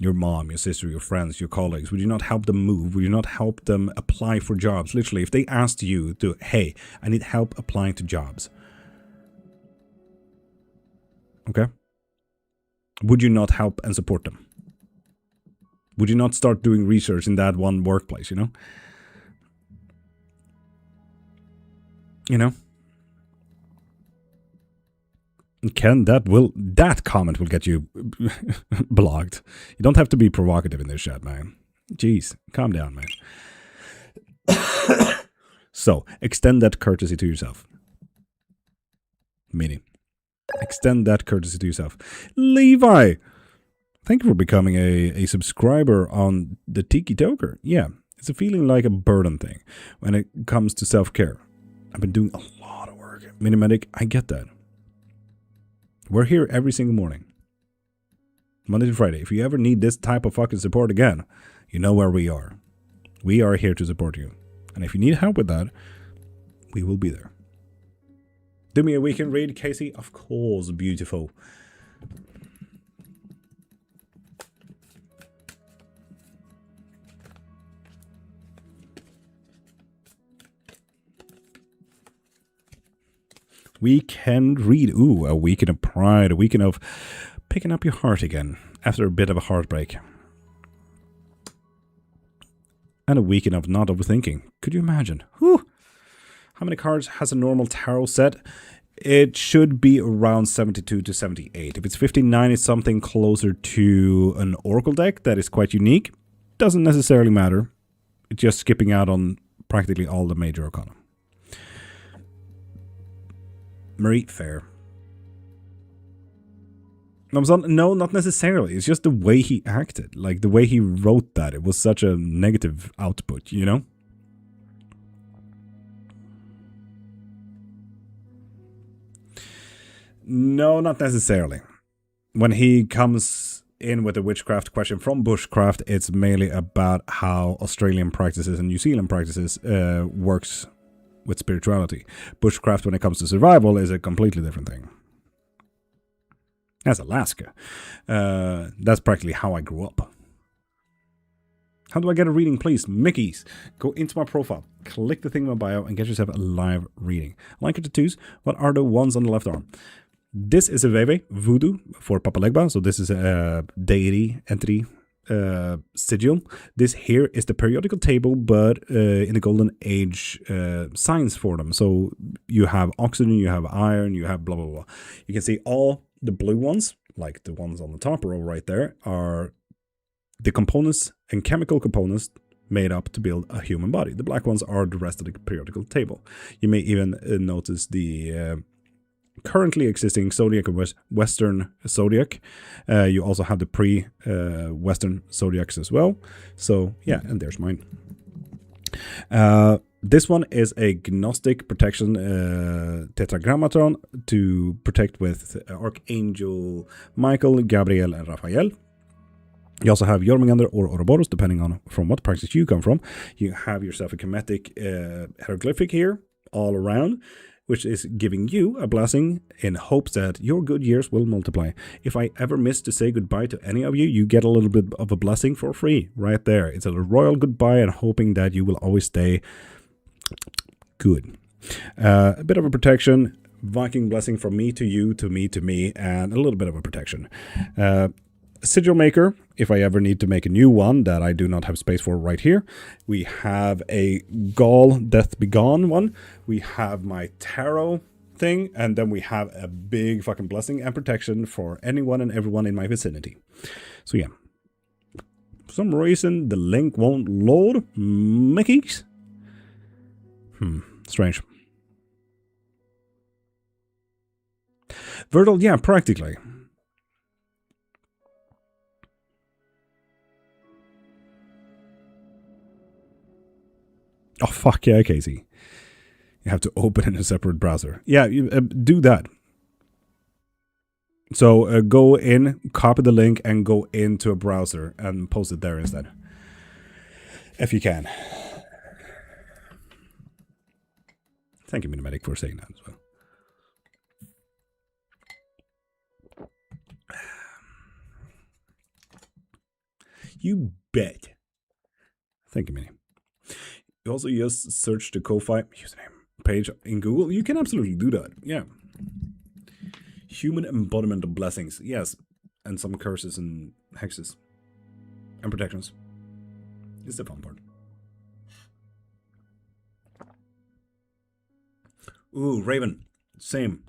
Your mom, your sister, your friends, your colleagues, would you not help them move? Would you not help them apply for jobs? Literally, if they asked you to, hey, I need help applying to jobs. Okay? Would you not help and support them? Would you not start doing research in that one workplace, you know? You know? Ken, that comment will get you blocked. You don't have to be provocative in this chat, man. Jeez, calm down, man. So, extend that courtesy to yourself. Meaning, extend that courtesy to yourself. Levi! Thank you for becoming a subscriber on the Tiki Toker. Yeah, it's a feeling like a burden thing when it comes to self-care. I've been doing a lot of work. Minimedic, I get that. We're here every single morning. Monday to Friday. If you ever need this type of fucking support again, you know where we are. We are here to support you. And if you need help with that, we will be there. Do me a weekend read, Casey? Of course, beautiful. Weekend read. Ooh, a weekend of pride, a weekend of picking up your heart again after a bit of a heartbreak. And a weekend of not overthinking. Could you imagine? Whew. How many cards has a normal tarot set? It should be around 72 to 78. If it's 59, it's something closer to an oracle deck that is quite unique. Doesn't necessarily matter. It's just skipping out on practically all the major arcana. Marie, fair. No, not necessarily. It's just the way he acted. Like, the way he wrote that. It was such a negative output, you know? No, not necessarily. When he comes in with a witchcraft question from bushcraft, it's mainly about how Australian practices and New Zealand practices works with spirituality. Bushcraft, when it comes to survival, is a completely different thing. That's Alaska. That's practically how I grew up. How do I get a reading, please? Mickey's. Go into my profile, click the thing in my bio, and get yourself a live reading. Like your tattoos. What are the ones on the left arm? This is a Veve, voodoo, for Papa Legba. So this is a deity, entity, sigil. This here is the periodical table, but in the golden age signs for them. So you have oxygen, you have iron, you have blah, blah, blah. You can see all the blue ones, like the ones on the top row right there, are the components and chemical components made up to build a human body. The black ones are the rest of the periodical table. You may even notice the currently existing zodiac and Western zodiac. You also have the pre-Western zodiacs as well. So yeah, and there's mine. This one is a Gnostic protection tetragrammaton to protect with Archangel Michael, Gabriel, and Raphael. You also have Jormungandr or Ouroboros, depending on from what practice you come from. You have yourself a Kemetic hieroglyphic here, all around, which is giving you a blessing in hopes that your good years will multiply. If I ever miss to say goodbye to any of you, you get a little bit of a blessing for free right there. It's a royal goodbye and hoping that you will always stay good. A bit of a protection, Viking blessing from me to you, to me, and a little bit of a protection. Sigil maker, if I ever need to make a new one that I do not have space for right here. We have a Gaul Death Begone one. We have my tarot thing, and then we have a big fucking blessing and protection for anyone and everyone in my vicinity. So yeah. For some reason, the link won't load. Mickeys? Strange. Virtual, yeah, practically. Oh, fuck yeah, Casey. You have to open in a separate browser. Yeah, you, do that. So go in, copy the link, and go into a browser and post it there instead. If you can. Thank you, Minimedic, for saying that as well. You bet. Thank you, Mini. You also just search the Ko-Fi username page in Google. You can absolutely do that. Yeah. Human embodiment of blessings. Yes. And some curses and hexes. And protections. It's the fun part. Ooh, Raven. Same.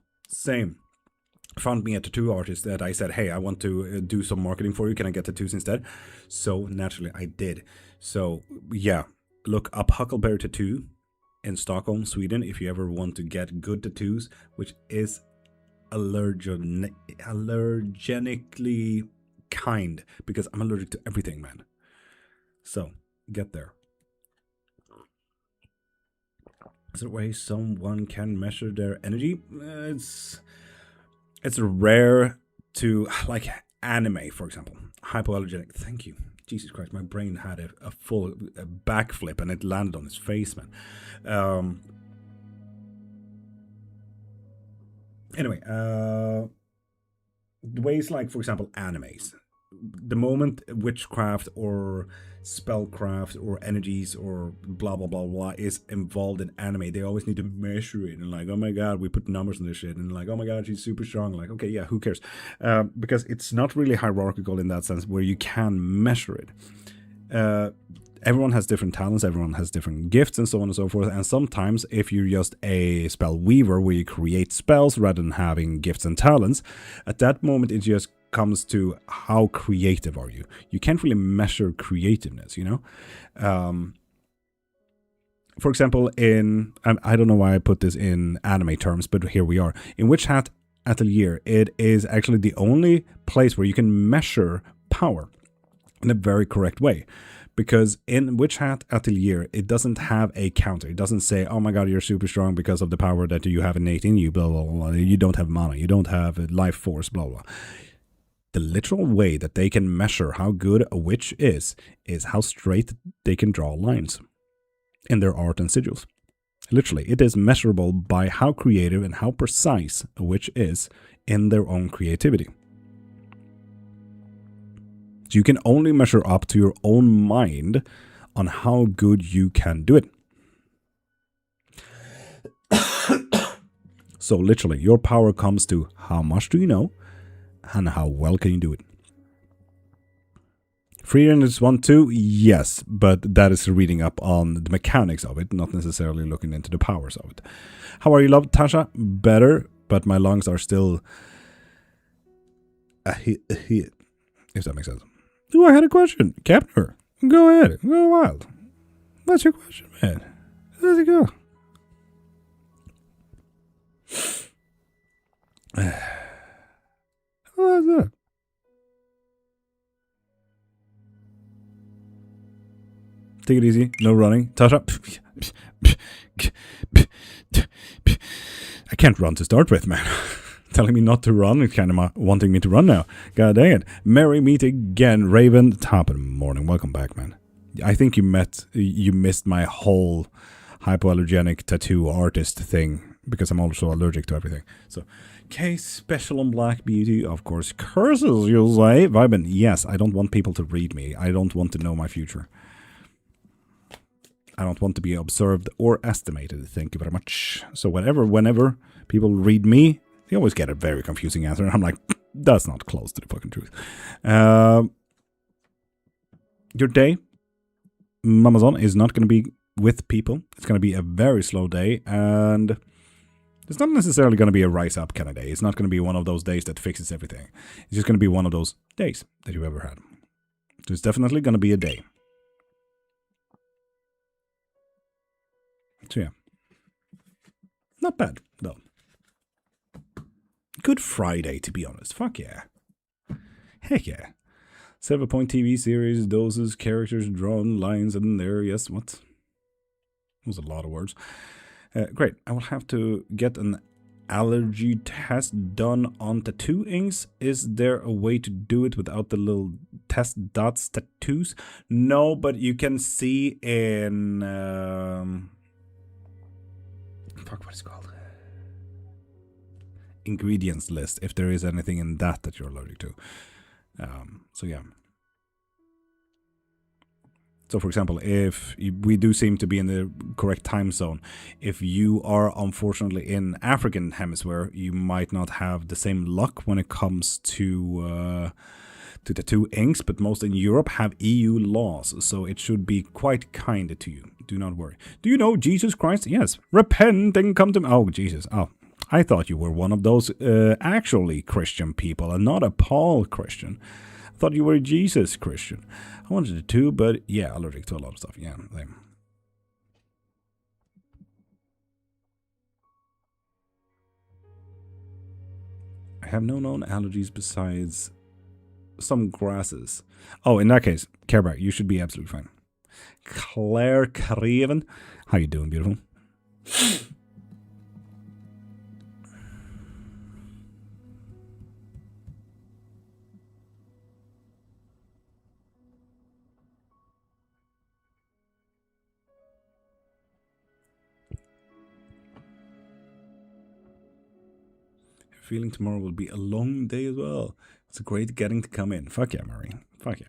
Found me a tattoo artist that I said, hey, I want to do some marketing for you. Can I get tattoos instead? So naturally I did. So yeah. Look up Huckleberry Tattoo in Stockholm, Sweden, if you ever want to get good tattoos, which is allergenically kind, because I'm allergic to everything, man. So, get there. Is there a way someone can measure their energy? It's rare to, like anime, for example. Hypoallergenic. Thank you. Jesus Christ, my brain had a full backflip and it landed on his face, man. Anyway, ways like, for example, animes. The moment witchcraft or spellcraft or energies or blah blah blah blah is involved in anime, they always need to measure it and like, oh my god, we put numbers on this shit, and like, oh my god, she's super strong. Like, okay, yeah, who cares? Because it's not really hierarchical in that sense where you can measure it. Everyone has different talents, everyone has different gifts, and so on and so forth. And sometimes, if you're just a spell weaver where you create spells rather than having gifts and talents, at that moment it just comes to how creative are you. You can't really measure creativeness, you know? For example, I don't know why I put this in anime terms, but here we are. In Witch Hat Atelier, it is actually the only place where you can measure power in a very correct way. Because in Witch Hat Atelier, it doesn't have a counter. It doesn't say, oh my god, you're super strong because of the power that you have innate in you, blah, blah, blah. You don't have mana, you don't have life force, blah, blah. The literal way that they can measure how good a witch is how straight they can draw lines in their art and sigils. Literally, it is measurable by how creative and how precise a witch is in their own creativity. So you can only measure up to your own mind on how good you can do it. So literally, your power comes to how much do you know and how well can you do it. Freedom is 1-2, yes, but that is reading up on the mechanics of it, not necessarily looking into the powers of it. How are you, love, Tasha? Better, but my lungs are still if that makes sense. Oh, I had a question. Capner, go ahead. Go wild. What's your question, man? How's it go? What's that? Take it easy. No running. Tasha. I can't run to start with, man. Telling me not to run. It's kind of wanting me to run now. God dang it. Merry meet again, Raven. Top of the morning. Welcome back, man. I think you missed my whole hypoallergenic tattoo artist thing because I'm also allergic to everything. So, K special on Black Beauty, of course. Curses, you'll say. Vibin, yes, I don't want people to read me. I don't want to know my future. I don't want to be observed or estimated. Thank you very much. So whenever people read me, they always get a very confusing answer. And I'm like, that's not close to the fucking truth. Your day, Amazon, is not going to be with people. It's going to be a very slow day. And it's not necessarily going to be a rise up kind of day. It's not going to be one of those days that fixes everything. It's just going to be one of those days that you've ever had. So it's definitely going to be a day. So yeah. Not bad, though. Good Friday, to be honest. Fuck yeah. Heck yeah. 7-point TV series, doses, characters, drawn lines in there. Yes, what? That was a lot of words. Great. I will have to get an allergy test done on tattoo inks. Is there a way to do it without the little test dots tattoos? No, but you can see in... fuck, what is it called? Ingredients list, if there is anything in that you're allergic to. So yeah. So for example, if we do seem to be in the correct time zone, if you are unfortunately in African hemisphere, you might not have the same luck when it comes to tattoo inks, but most in Europe have EU laws, so it should be quite kind to you. Do not worry. Do you know Jesus Christ? Yes. Repent and come to me. Oh, Jesus. Oh, I thought you were one of those actually Christian people and not a Paul Christian. I thought you were a Jesus Christian. I wanted to too, but yeah, allergic to a lot of stuff. Yeah, same. have no known allergies besides some grasses. Oh, in that case, Cairnmark, you should be absolutely fine. Claire Craven, how you doing, beautiful? Feeling tomorrow will be a long day as well. It's great getting to come in. Fuck yeah, Murray. Fuck yeah.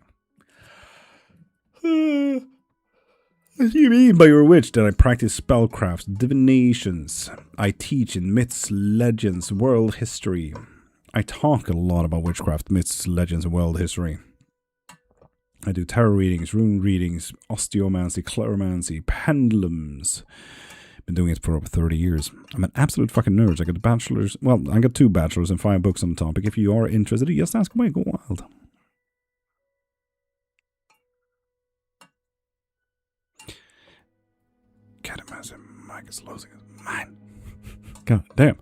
What do you mean by you're a witch? That I practice spellcrafts, divinations. I teach in myths, legends, world history. I talk a lot about witchcraft, myths, legends, and world history. I do tarot readings, rune readings, osteomancy, cleromancy, pendulums. Been doing it for over 30 years. I'm an absolute fucking nerd. I got a bachelor's. Well, I got 2 bachelors and 5 books on the topic. If you are interested, just ask away. Go wild. Catamassive Mike is losing his mind. God damn.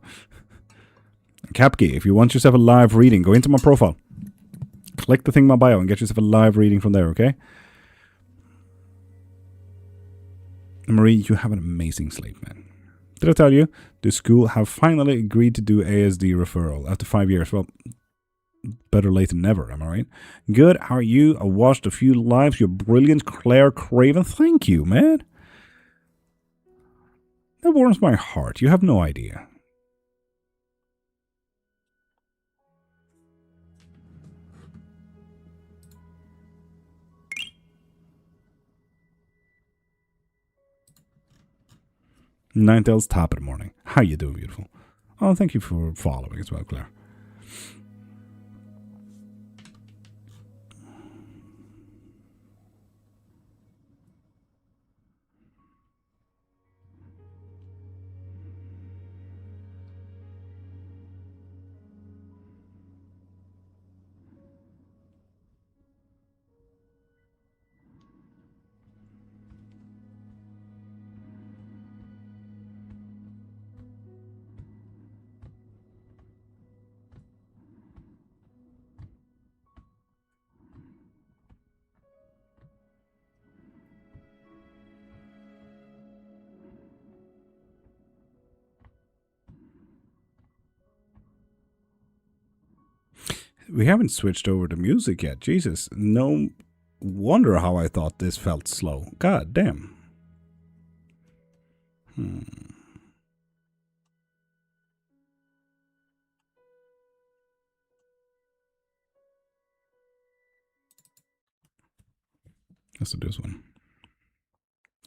Capkey, if you want yourself a live reading, go into my profile. Click the thing in my bio and get yourself a live reading from there, okay? Marie, you have an amazing sleep, man. Did I tell you? The school have finally agreed to do ASD referral after 5 years. Well, better late than never, am I right? Good, how are you? I watched a few lives. You're brilliant, Claire Craven. Thank you, man. That warms my heart. You have no idea. Ninetales top of the morning. How you doing, beautiful? Oh, thank you for following as well, Claire. We haven't switched over to music yet. Jesus, no wonder how I thought this felt slow. God damn. Let's do this one.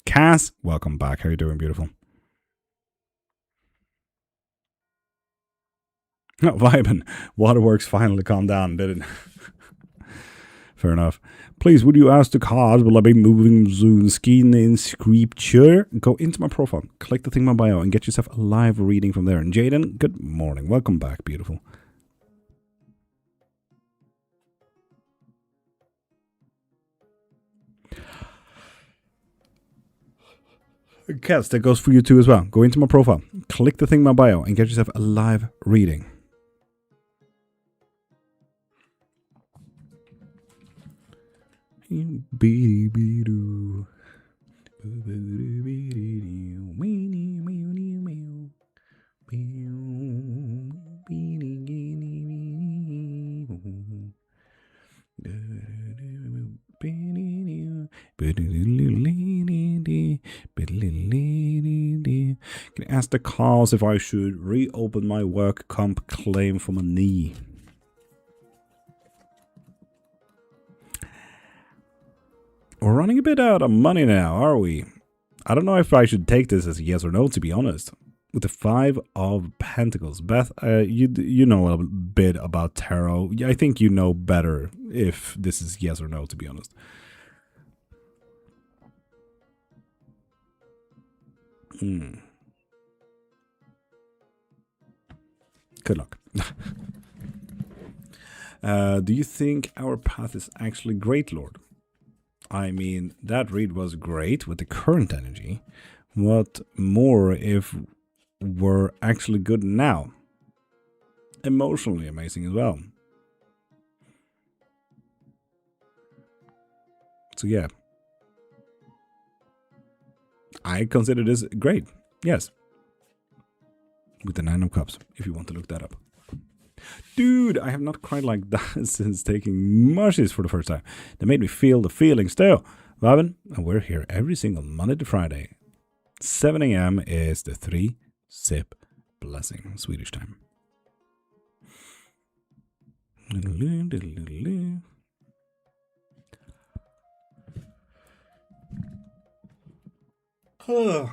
Cass, welcome back. How you doing, beautiful? Oh, vibing. Waterworks finally calmed down, did it? Fair enough. Please, would you ask the cause? Will I be moving soon? Skiing in scripture? Go into my profile, click the thing in my bio, and get yourself a live reading from there. And Jaden, good morning. Welcome back, beautiful. Cats, that goes for you too as well. Go into my profile, click the thing in my bio, and get yourself a live reading. Can I ask the cause if I should reopen my work comp claim for my knee? We're running a bit out of money now, are we? I don't know if I should take this as a yes or no, to be honest. With the 5 of Pentacles. Beth, you know a bit about tarot. I think you know better if this is yes or no, to be honest. Good luck. Do you think our path is actually great, Lord? I mean, that read was great with the current energy. What more if we're actually good now? emotionally amazing as well. So yeah, I consider this great. Yes. With the 9 of Cups, if you want to look that up. Dude, I have not cried like that since taking mushies for the first time. They made me feel the feeling still. Robin, and we're here every single Monday to Friday. 7 a.m. is the 3-sip blessing, Swedish time. Oh.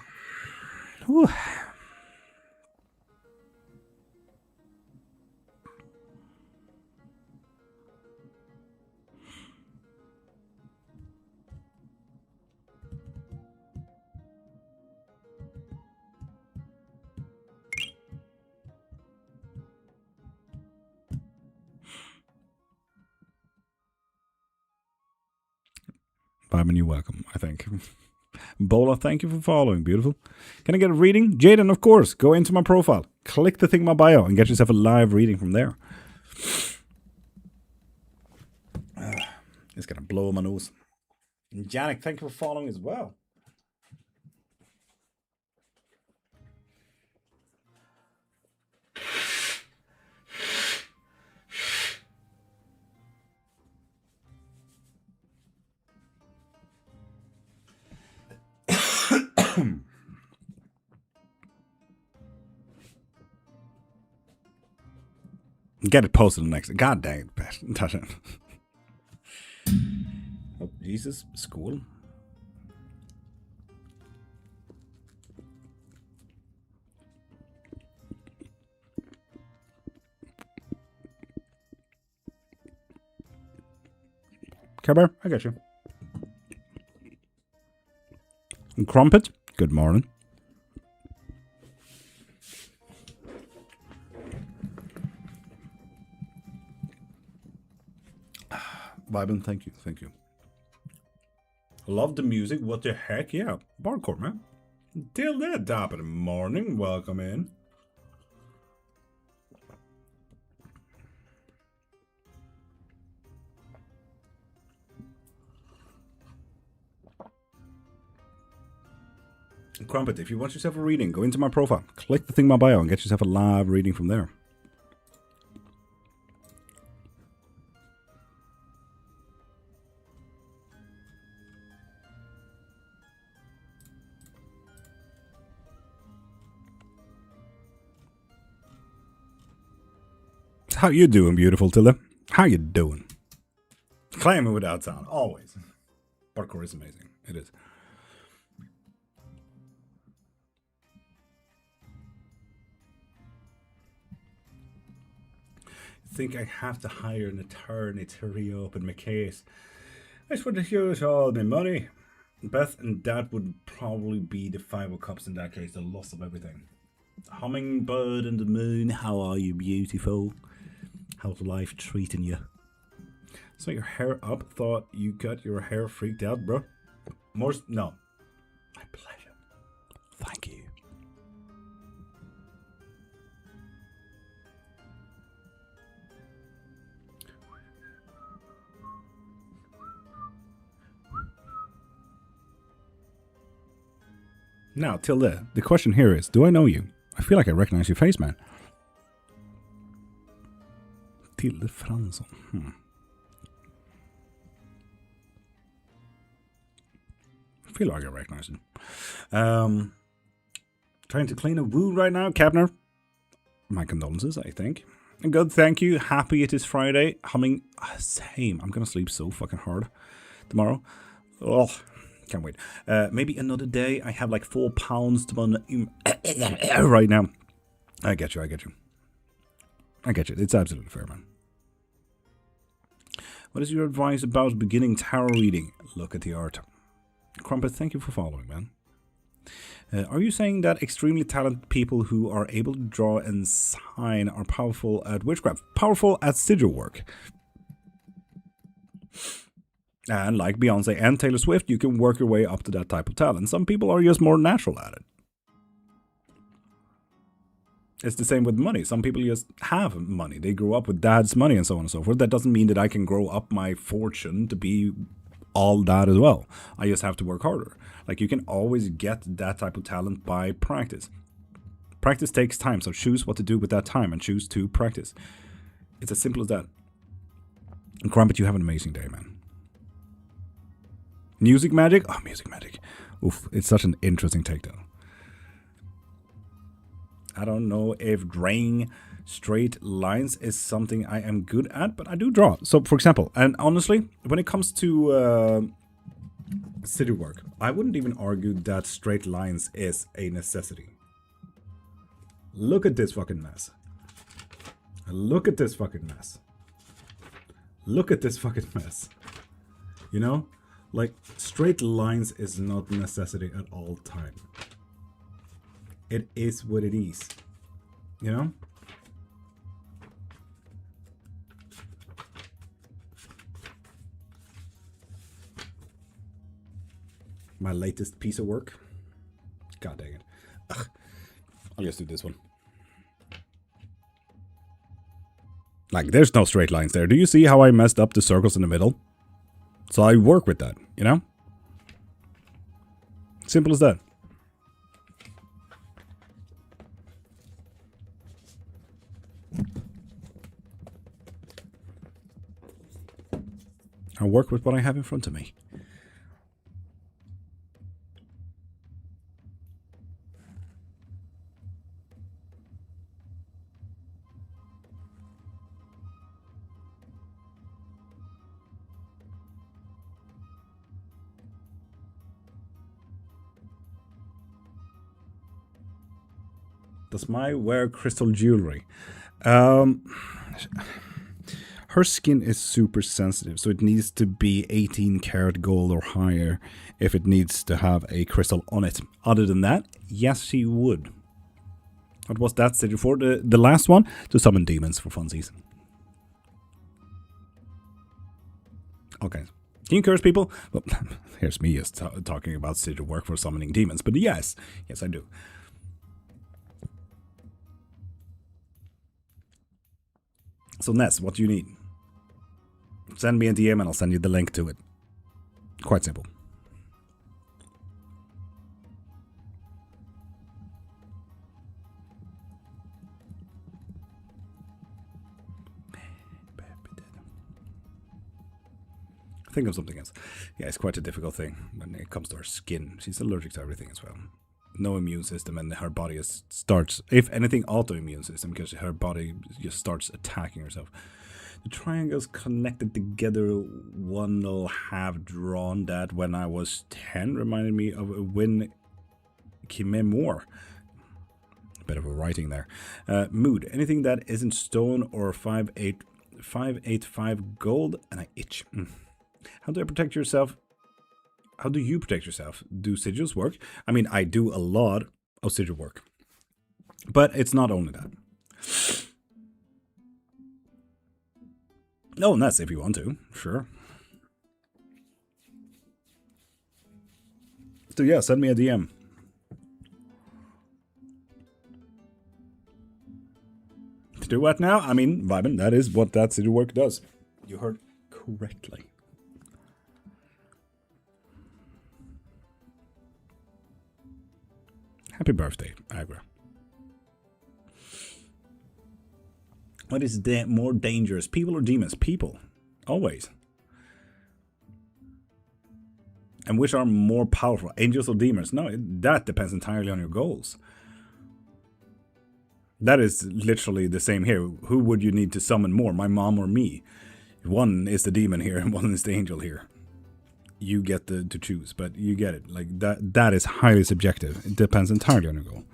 Vibin, you're welcome, I think. Bola, thank you for following. Beautiful. Can I get a reading? Jaden, of course. Go into my profile. Click the thing in my bio and get yourself a live reading from there. It's going to blow my nose. And Janik, thank you for following as well. Get it posted next. God dang it, Pat. Oh, Jesus, school. Care Bear, I got you. And Crumpet, good morning. Vibin, thank you, thank you. Love the music, what the heck, yeah. Barcore, man. Till that top of the morning, welcome in. Crumpet, if you want yourself a reading, go into my profile, click the thing in my bio and get yourself a live reading from there. How you doing, beautiful Tilda? How you doing? Claim it without sound, always. Parkour is amazing. It is. I think I have to hire an attorney to reopen my case. I just want to use all my money. Beth, and that would probably be the 5 of Cups in that case, the loss of everything. Hummingbird and the moon, how are you, beautiful? How's life treating you? So your hair up, thought you got your hair freaked out, bro? More, no. My pleasure. Thank you. Now, Tilda, the question here is, do I know you? I feel like I recognize your face, man. Tilde Fransson. I feel like I recognize him. Trying to clean a wound right now, Capner. My condolences, I think. And good, thank you. Happy it is Friday. Humming. Same. I'm going to sleep so fucking hard tomorrow. Oh, can't wait. Maybe another day. I have like 4 pounds to burn right now. I get you. I get you. I get you. It's absolutely fair, man. What is your advice about beginning tarot reading? Look at the art. Crumpet, thank you for following, man. Are you saying that extremely talented people who are able to draw and sign are powerful at witchcraft? Powerful at sigil work? And like Beyonce and Taylor Swift, you can work your way up to that type of talent. Some people are just more natural at it. It's the same with money. Some people just have money. They grew up with dad's money and so on and so forth. That doesn't mean that I can grow up my fortune to be all that as well. I just have to work harder. Like, you can always get that type of talent by practice. Practice takes time, so choose what to do with that time and choose to practice. It's as simple as that. And Crumpet, you have an amazing day, man. Music magic? Oh, music magic. Oof, it's such an interesting take, though. I don't know if drawing straight lines is something I am good at, but I do draw. So, for example, and honestly, when it comes to city work, I wouldn't even argue that straight lines is a necessity. Look at this fucking mess. Look at this fucking mess. Look at this fucking mess. You know? Like, straight lines is not a necessity at all time. It is what it is. You know? My latest piece of work. God dang it. Ugh. I'll just do this one. Like, there's no straight lines there. Do you see how I messed up the circles in the middle? So I work with that, you know? Simple as that. I work with what I have in front of me. Does my wear crystal jewelry? Her skin is super sensitive, so it needs to be 18 karat gold or higher if it needs to have a crystal on it. Other than that, yes, she would. What was that sigil for? The last one? To summon demons for funsies. Okay. Can you curse people? Well, here's me just talking about sigil work for summoning demons, but yes. Yes, I do. So Ness, what do you need? Send me a DM and I'll send you the link to it. Quite simple. Think of something else. Yeah, it's quite a difficult thing when it comes to her skin. She's allergic to everything as well. No immune system, and her body starts, if anything, autoimmune system, because her body just starts attacking herself. The triangles connected together, one will have drawn that when I was 10, reminded me of a Win Kimemore. A bit of a writing there. Mood, anything that isn't stone or 585 gold, and I itch. How do I protect yourself? How do you protect yourself? Do sigils work? I mean, I do a lot of sigil work. But it's not only that. No, and that's if you want to. Sure. So yeah, send me a DM. To do what now? I mean, vibing, that is what that sigil work does. You heard correctly. Happy birthday, Agra. What is more dangerous, people or demons? People. Always. And which are more powerful, angels or demons? No, that depends entirely on your goals. That is literally the same here. Who would you need to summon more, my mom or me? One is the demon here and one is the angel here. You get to choose, but you get it. Like that is highly subjective. It depends entirely on your goal.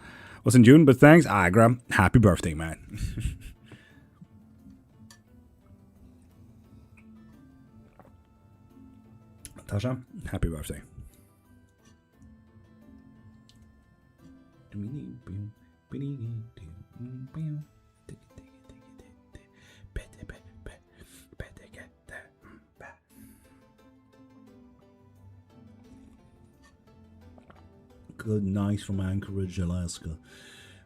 Was in June, but thanks, Agra. Happy birthday, man. Tasha, happy birthday. Good night from Anchorage, Alaska.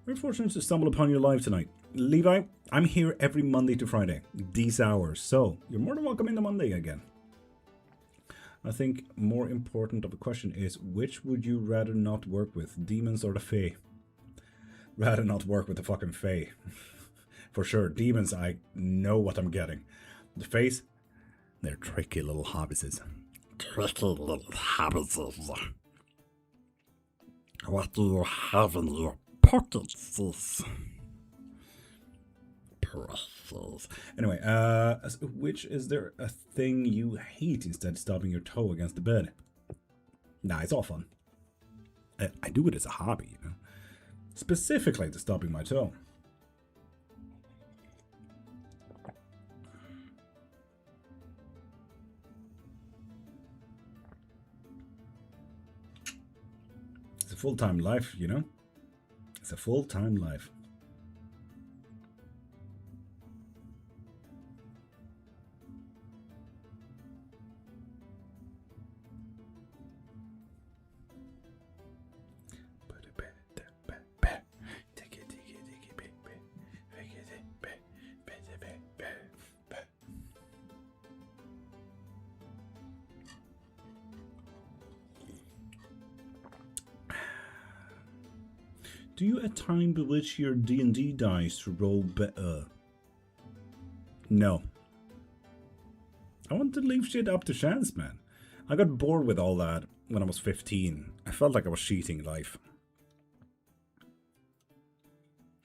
Very fortunate to stumble upon your live tonight. Levi, I'm here every Monday to Friday, these hours, so you're more than welcome in the Monday again. I think more important of a question is, which would you rather not work with, demons or the Fae? Rather not work with the fucking Fae. For sure, demons, I know what I'm getting. The Faes, they're tricky little hobbitses. Tricky little hobbitses. What do you have in your pockets? Precious. Anyway, which is there a thing you hate instead of stubbing your toe against the bed? Nah, it's all fun. I do it as a hobby, you know. Specifically to stubbing my toe. It's a full-time life, you know. It's a full-time life. Do you at times bewitch your D&D dice to roll better? No. I want to leave shit up to chance, man. I got bored with all that when I was 15. I felt like I was cheating life.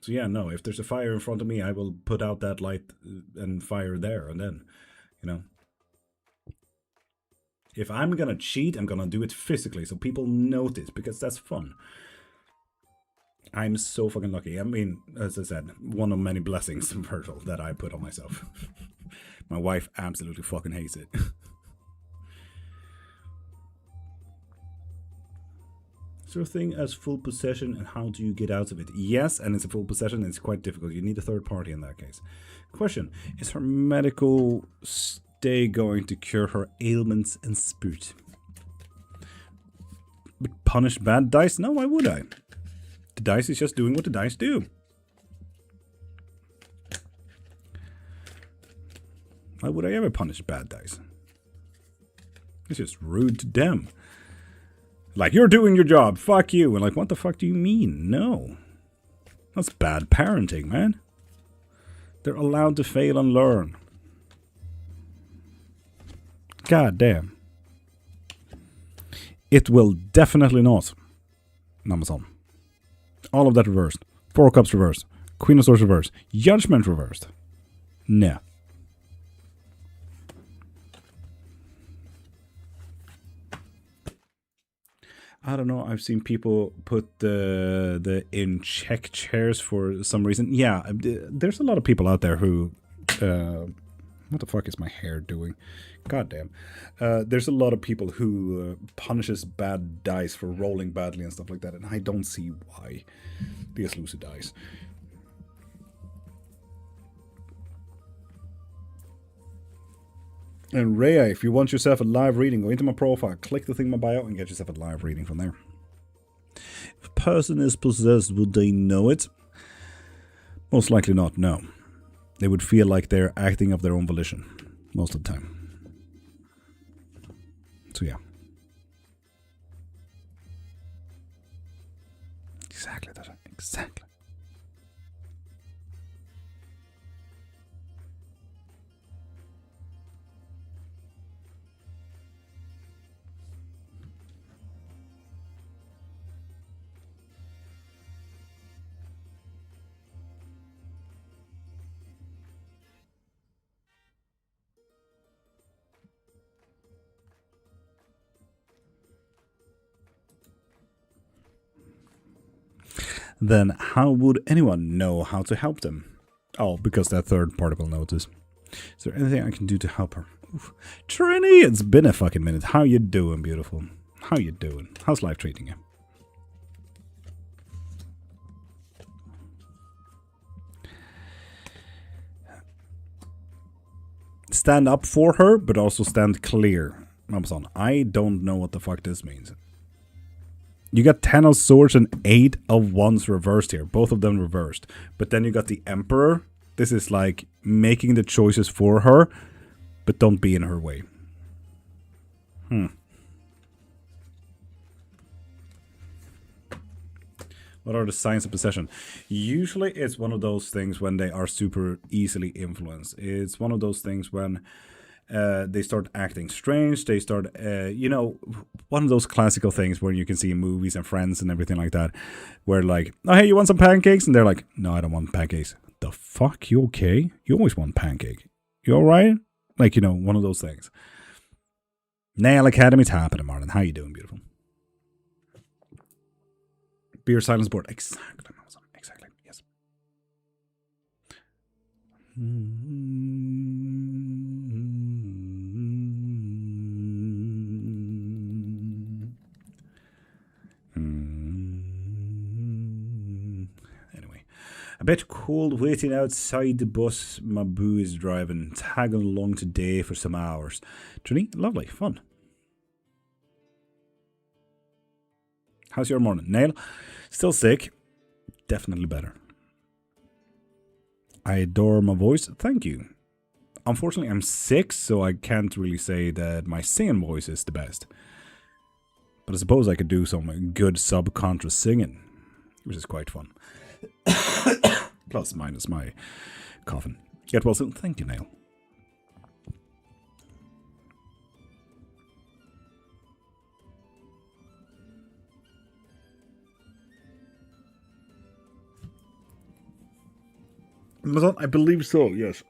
So yeah, no, if there's a fire in front of me, I will put out that light and fire there and then, you know. If I'm gonna cheat, I'm gonna do it physically so people notice, because that's fun. I'm so fucking lucky. I mean, as I said, one of many blessings, Virgil, that I put on myself. My wife absolutely fucking hates it. Is there a thing as full possession, and how do you get out of it? Yes, and it's a full possession, and it's quite difficult. You need a third party in that case. Question, is her medical stay going to cure her ailments and spirit? But punish bad dice? No, why would I? The dice is just doing what the dice do. Why would I ever punish bad dice? It's just rude to them. Like, you're doing your job, fuck you. And like, what the fuck do you mean? No. That's bad parenting, man. They're allowed to fail and learn. God damn. It will definitely not. Amazon. All of that reversed. Four of Cups reversed. Queen of Swords reversed. Judgment reversed. No. I don't know. I've seen people put the in check chairs for some reason. Yeah, there's a lot of people out there who... what the fuck is my hair doing? God damn. There's a lot of people who punishes bad dice for rolling badly and stuff like that, and I don't see why. They just lose the dice. And Rhea, if you want yourself a live reading, go into my profile, click the thing in my bio, and get yourself a live reading from there. If a person is possessed, would they know it? Most likely not, no. They would feel like they're acting of their own volition most of the time. So yeah. Exactly that. Exactly. Then how would anyone know how to help them? Oh, because that third particle notice. Is there anything I can do to help her? Oof. Trini, it's been a fucking minute. How you doing, beautiful? How you doing? How's life treating you? Stand up for her, but also stand clear. Amazon, I don't know what the fuck this means. You got 10 of swords and 8 of wands reversed here. Both of them reversed. But then you got the emperor. This is like making the choices for her, but don't be in her way. What are the signs of possession? Usually it's one of those things when they are super easily influenced. It's one of those things when they start acting strange. They start, one of those classical things where you can see in movies and Friends and everything like that, where like, oh, hey, you want some pancakes? And they're like, no, I don't want pancakes. The fuck? You okay? You always want pancake. You all right? Like, one of those things. Nail Academy's happening, Marlon. How you doing, beautiful? Beer silence board. Exactly. Exactly. Yes. Anyway, a bit cold waiting outside the bus my boo is driving, tagging along today for some hours. Trini, lovely, fun. How's your morning? Nail? Still sick. Definitely better. I adore my voice. Thank you. Unfortunately, I'm sick, so I can't really say that my singing voice is the best. But I suppose I could do some good subconscious singing, which is quite fun. Plus, minus my coughing. Get well soon. Thank you, Nail. I believe so, yes.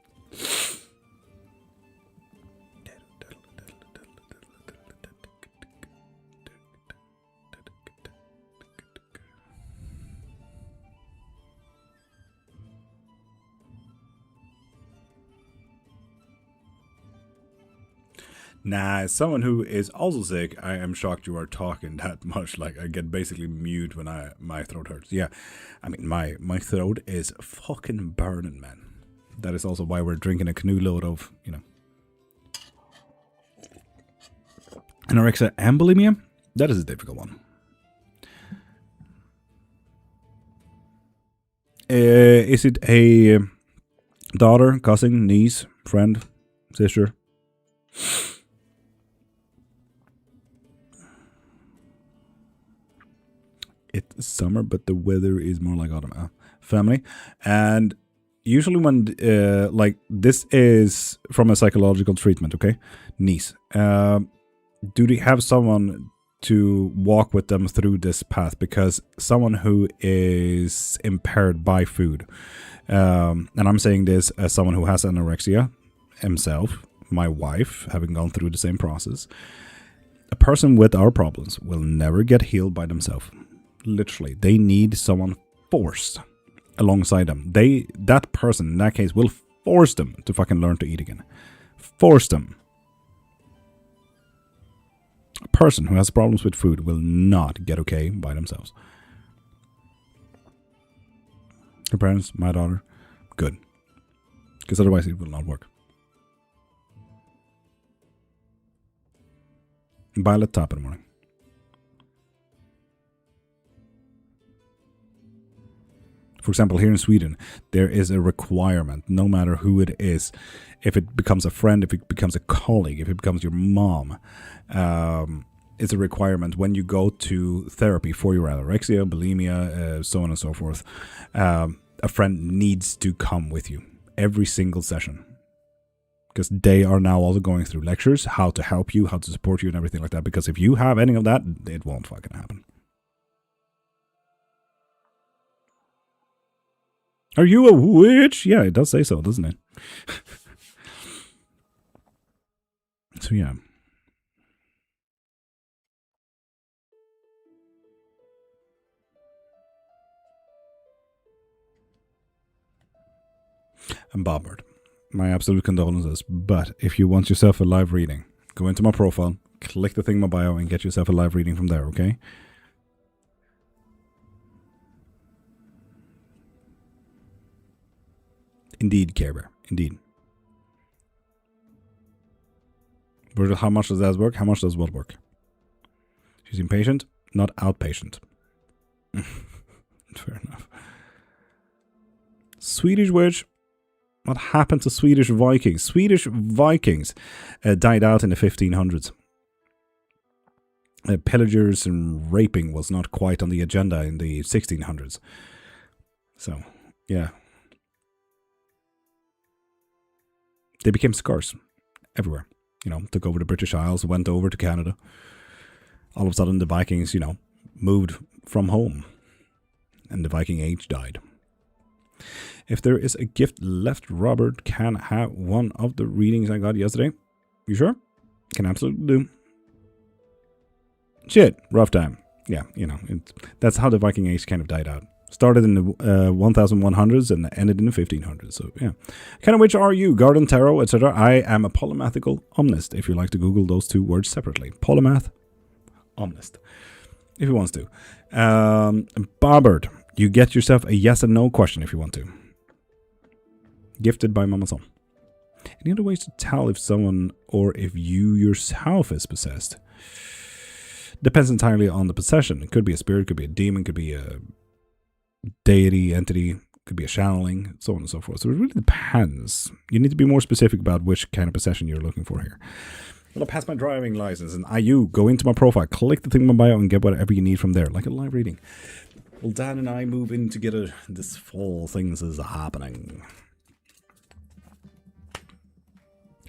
Nah, as someone who is also sick, I am shocked you are talking that much. Like, I get basically mute when my throat hurts. Yeah, I mean, my throat is fucking burning, man. That is also why we're drinking a canoe load of, anorexia and bulimia. That is a difficult one. Is it a daughter, cousin, niece, friend, sister? It's summer, but the weather is more like autumn. Family. And usually when, this is from a psychological treatment, okay? Niece. Do they have someone to walk with them through this path? Because someone who is impaired by food, and I'm saying this as someone who has anorexia himself, my wife, having gone through the same process, a person with our problems will never get healed by themselves. Literally, they need someone forced alongside them. That person in that case will force them to fucking learn to eat again. Force them. A person who has problems with food will not get okay by themselves. Your parents, my daughter, good. Because otherwise it will not work. Violet top in the morning. For example, here in Sweden, there is a requirement, no matter who it is, if it becomes a friend, if it becomes a colleague, if it becomes your mom, it's a requirement when you go to therapy for your anorexia, bulimia, so on and so forth. A friend needs to come with you every single session. Because they are now also going through lectures, how to help you, how to support you, and everything like that. Because if you have any of that, it won't fucking happen. Are you a witch? Yeah, it does say so, doesn't it? So, yeah. And Bobbert, my absolute condolences. But if you want yourself a live reading, go into my profile, click the thing in my bio, and get yourself a live reading from there, okay? Indeed, Care Bear. Indeed. Virgil, how much does that work? How much does what work? She's impatient? not outpatient. Fair enough. Swedish witch. What happened to Swedish Vikings? Swedish Vikings died out in the 1500s. Pillagers and raping was not quite on the agenda in the 1600s. So, yeah. They became scarce everywhere. You know, took over the British Isles, went over to Canada. All of a sudden, the Vikings, you know, moved from home. And the Viking Age died. If there is a gift left, Robert can have one of the readings I got yesterday. You sure? Can absolutely do. Shit, rough time. Yeah, you know, that's how the Viking Age kind of died out. Started in the 1100s and ended in the 1500s. So, yeah. Kind of which are you? Garden, Tarot, etc. I am a polymathical omnist, if you like to Google those two words separately. Polymath, omnist, if he wants to. Barbard, you get yourself a yes and no question if you want to. Gifted by Mama Son. Any other ways to tell if someone or if you yourself is possessed? Depends entirely on the possession. It could be a spirit, could be a demon, could be a deity, entity, could be a channeling, so on and so forth. So it really depends. You need to be more specific about which kind of possession you're looking for here. Well, I pass my driving license, and you go into my profile, click the thing in my bio, and get whatever you need from there, like a live reading. Well, Dan and I move in together this fall. Things is happening.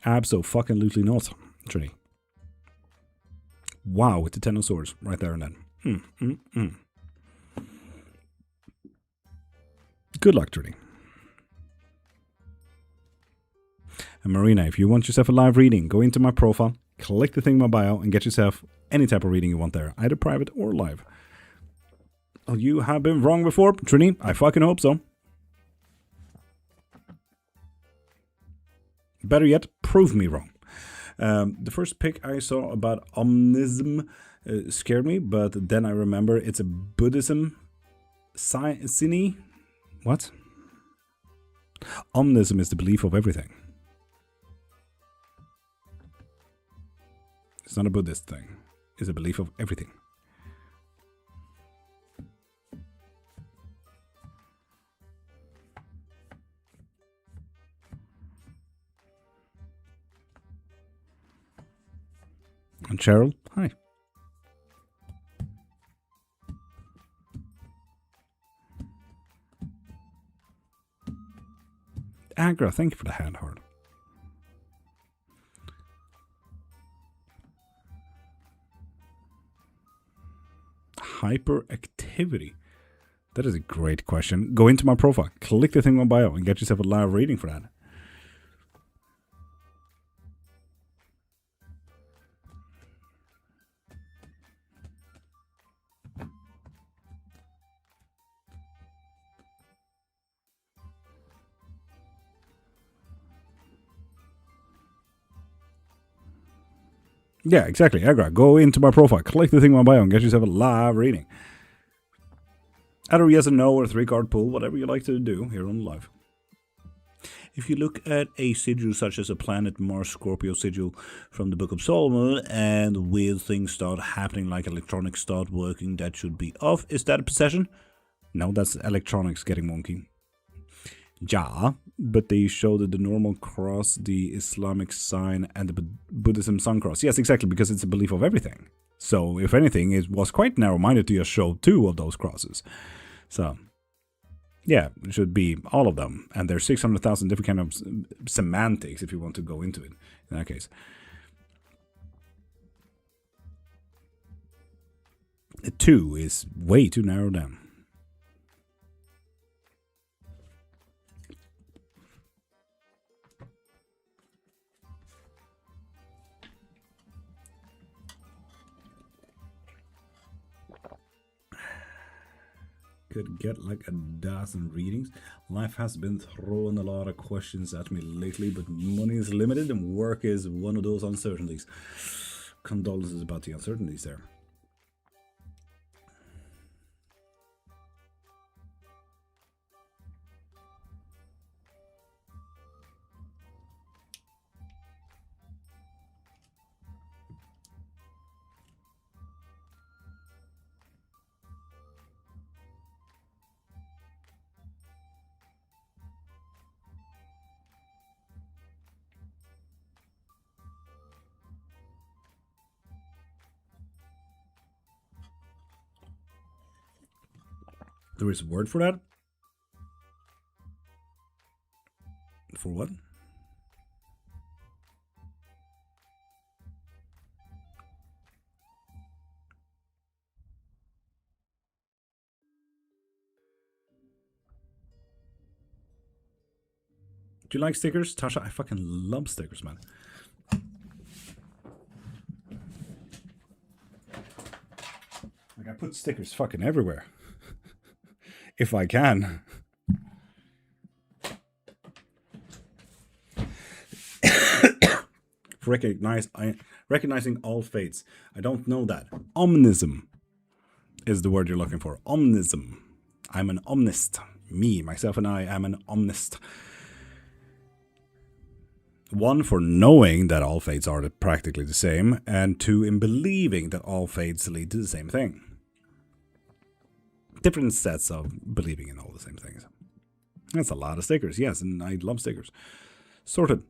Abso-fucking-lutely not, Trini. Wow, with the Ten of Swords right there and then. Good luck, Trini. And Marina, if you want yourself a live reading, go into my profile, click the thing in my bio, and get yourself any type of reading you want there, either private or live. Oh, you have been wrong before, Trini? I fucking hope so. Better yet, prove me wrong. The first pic I saw about omnism scared me, but then I remember it's a Buddhism Sini. What? Omnism is the belief of everything. It's not a Buddhist thing. It's a belief of everything. And Cheryl, hi. Agra, thank you for the hand heart. Hyperactivity. That is a great question. Go into my profile, click the thing on bio, and get yourself a live reading for that. Yeah, exactly. Agra, go into my profile, click the thing on my bio, and get yourself a live reading. Either yes or no, or a 3-card pull, whatever you like to do here on live. If you look at a sigil such as a planet Mars Scorpio sigil from the Book of Solomon, and weird things start happening like electronics start working, that should be off. Is that a possession? No, that's electronics getting wonky. Ja, but they showed the normal cross, the Islamic sign, and the Buddhism sun cross. Yes, exactly, because it's a belief of everything. So, if anything, it was quite narrow-minded to just show 2 of those crosses. So, yeah, it should be all of them. And there's 600,000 different kind of semantics if you want to go into it, in that case. 2 is way too narrowed down. Could get like a dozen readings. Life has been throwing a lot of questions at me lately, but money is limited and work is one of those uncertainties. Condolences about the uncertainties there. There is a word for that? For what? Do you like stickers, Tasha? I fucking love stickers, man. Like, I put stickers fucking everywhere. If I can. Recognizing all fates. I don't know that. Omnism is the word you're looking for. Omnism. I'm an omnist. Me, myself, and I am an omnist. One, for knowing that all fates are practically the same, and two, in believing that all fates lead to the same thing. Different sets of believing in all the same things. That's a lot of stickers, yes, and I love stickers. Sorted.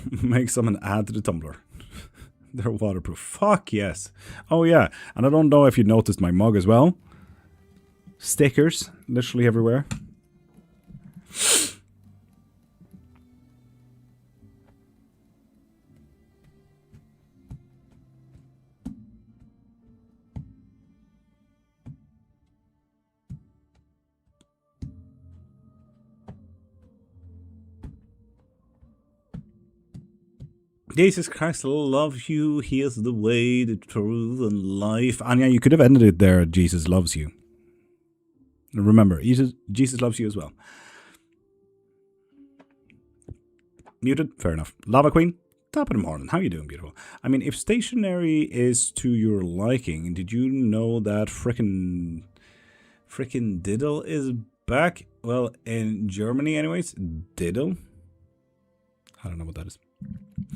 Make some and add to the Tumblr. They're waterproof. Fuck yes. Oh yeah, and I don't know if you noticed my mug as well. Stickers, literally everywhere. Jesus Christ loves you. He is the way, the truth, and life. And yeah, you could have ended it there. Jesus loves you. Remember, Jesus loves you as well. Muted? Fair enough. Lava Queen? Top of the morning. How you doing, beautiful? I mean, if stationary is to your liking, did you know that frickin' Diddle is back? Well, in Germany anyways. Diddle? I don't know what that is.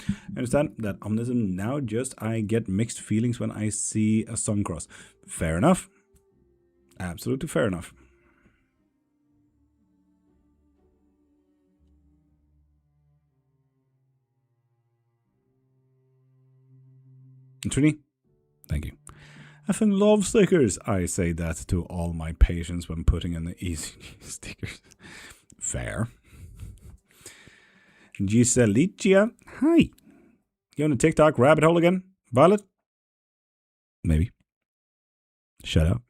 I understand that omnism now I get mixed feelings when I see a sun cross. Fair enough. Absolutely fair enough. Trini, thank you. I think love stickers. I say that to all my patients when putting in the easy stickers. Fair. Giselicia, hi. You on the TikTok rabbit hole again? Violet? Maybe. Shut up.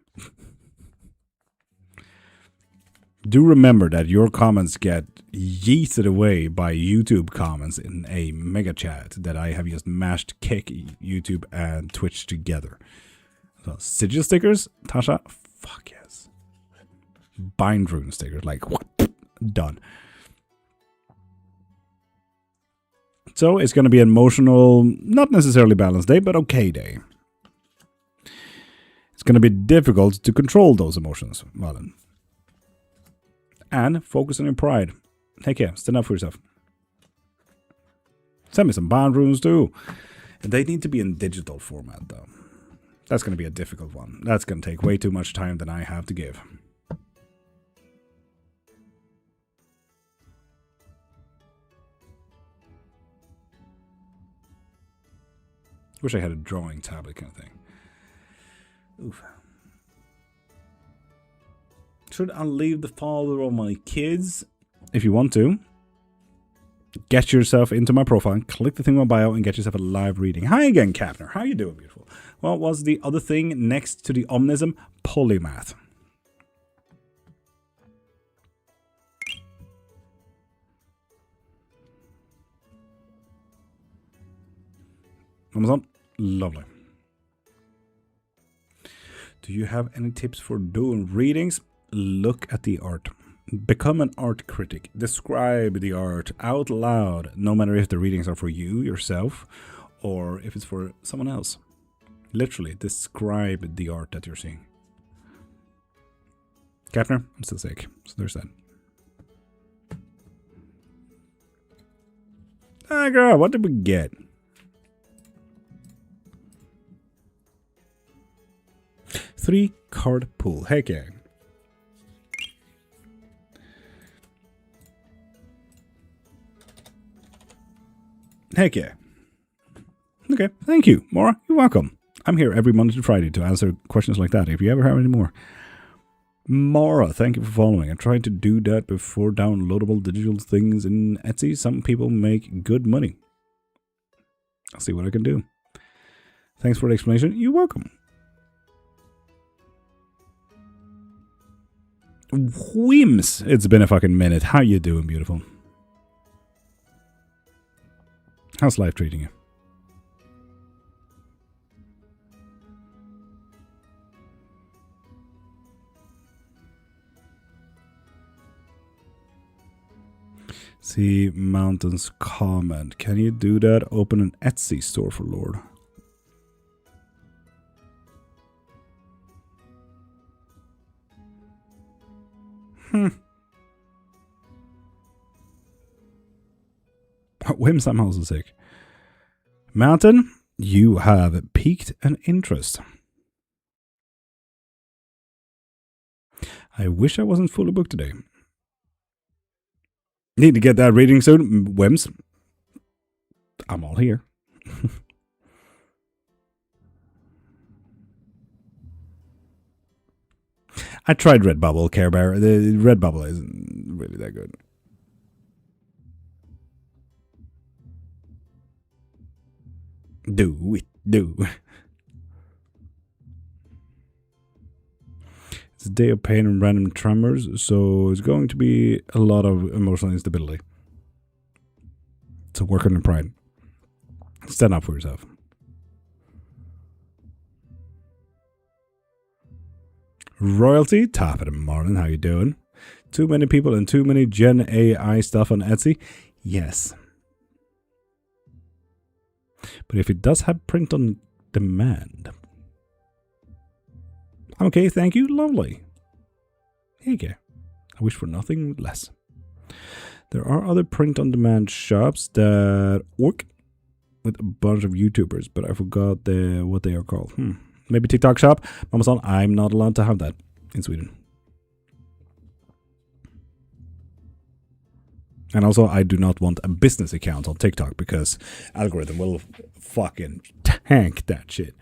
Do remember that your comments get yeeted away by YouTube comments in a mega chat that I have just mashed Kick, YouTube, and Twitch together. So, sigil stickers, Tasha? Fuck yes. Bind rune stickers, like what? Done. So it's going to be an emotional, not necessarily balanced day, but okay day. It's going to be difficult to control those emotions, Valen. And focus on your pride. Take care. Stand up for yourself. Send me some bond runes too. They need to be in digital format though. That's going to be a difficult one. That's going to take way too much time than I have to give. Wish I had a drawing tablet kind of thing. Oof. Should I leave the father of my kids? If you want to, get yourself into my profile, click the thing on my bio, and get yourself a live reading. Hi again, Kapner. How you doing, beautiful? What was the other thing next to the omnism? Polymath. Amazon? Lovely. Do you have any tips for doing readings? Look at the art. Become an art critic. Describe the art out loud, no matter if the readings are for you, yourself, or if it's for someone else. Literally, describe the art that you're seeing. Kapner, I'm still sick, so there's that. Ah, girl, what did we get? Three card pool. Heck yeah. Heck yeah. Okay, thank you, Maura. You're welcome. I'm here every Monday to Friday to answer questions like that. If you ever have any more, Mara, thank you for following. I tried to do that before downloadable digital things in Etsy. Some people make good money. I'll see what I can do. Thanks for the explanation. You're welcome. Whims. It's been a fucking minute. How you doing, beautiful? How's life treating you? See Mountain's comment. Can you do that? Open an Etsy store for Lord. Whims, I'm also sick. Mountain, you have piqued an interest. I wish I wasn't fully booked today. Need to get that reading soon, Whims. I'm all here. I tried Redbubble, Care Bear. The Redbubble isn't really that good. Do it, do. It's a day of pain and random tremors, so it's going to be a lot of emotional instability. So work on your pride. Stand up for yourself. Royalty, top of the morning, how you doing? Too many people and too many Gen AI stuff on Etsy? Yes. But if it does have print on demand... Okay, thank you, lovely. Here you go. I wish for nothing less. There are other print on demand shops that work with a bunch of YouTubers, but I forgot what they are called. Maybe TikTok shop? Mama-san, I'm not allowed to have that in Sweden. And also, I do not want a business account on TikTok because algorithm will fucking tank that shit.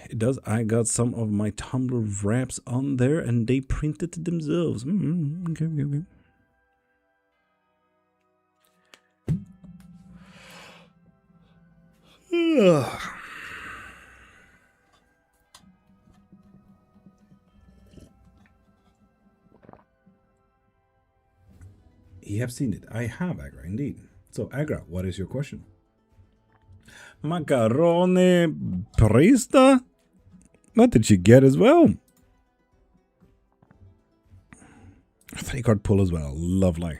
It does. I got some of my Tumblr wraps on there and they printed themselves. Okay. You have seen it. I have, Agra, indeed. So, Agra, what is your question? Macaroni Prista? What did she get as well? 3-card pull as well. Lovely.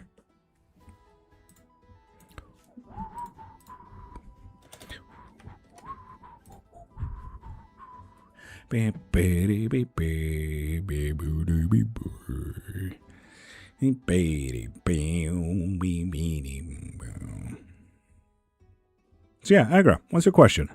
So yeah, Agra, what's your question?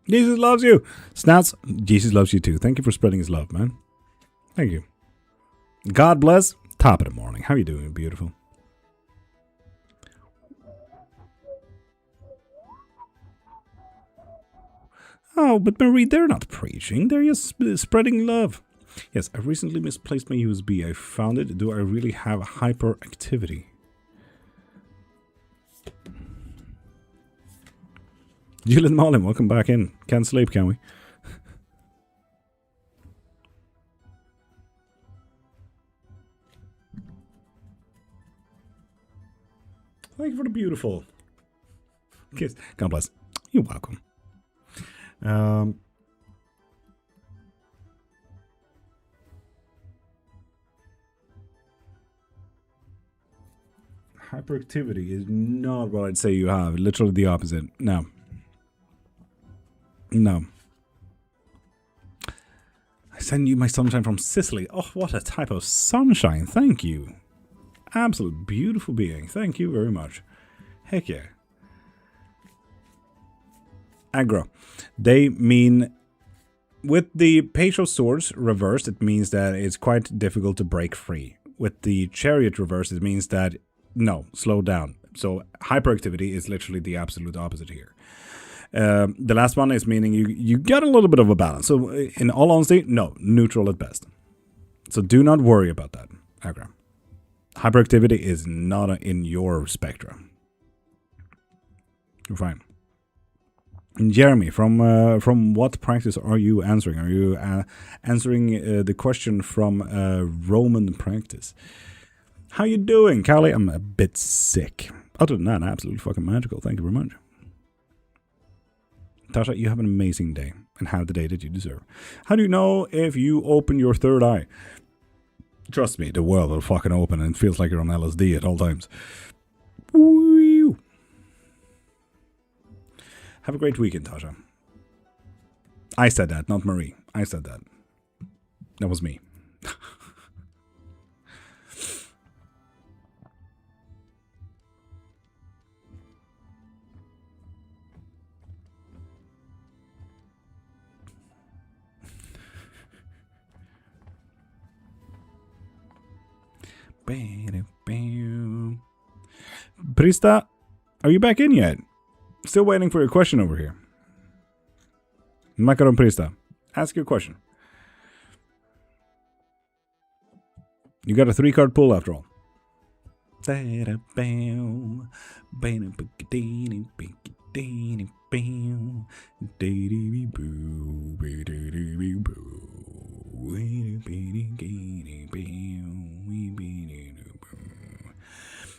Jesus loves you. Snouts, Jesus loves you too. Thank you for spreading his love, man. Thank you. God bless. Top of the morning. How are you doing, beautiful? Oh, but Marie, they're not preaching. They're just spreading love. Yes, I recently misplaced my USB. I found it. Do I really have hyperactivity? Julian Marlin, welcome back in. Can't sleep, can we? Thank you for the beautiful kiss. God bless. You're welcome. Hyperactivity is not what I'd say you have. Literally the opposite. No. I Send you my sunshine from Sicily. Oh, what a type of sunshine. Thank you. Absolute beautiful being. Thank you very much. Heck yeah. Aggro. They mean, with the Page of Swords reversed, it means that it's quite difficult to break free. With the Chariot reversed, it means that, no, slow down. So hyperactivity is literally the absolute opposite here. The last one is meaning you got a little bit of a balance. So in all honesty, no, neutral at best. So do not worry about that, Aggro. Hyperactivity is not in your spectrum. You're fine. And Jeremy, from what practice are you answering? Are you answering the question from Roman practice? How you doing, Callie? I'm a bit sick. Other than that, absolutely fucking magical. Thank you very much. Tasha, you have an amazing day, and have the day that you deserve. How do you know if you open your third eye? Trust me, the world will fucking open, and it feels like you're on LSD at all times. Woo. Have a great weekend, Tasha. I said that, not Marie. I said that. That was me. Prista, are you back in yet? Still waiting for your question over here. Macaron Prista, ask your question. You got a 3-card pull after all.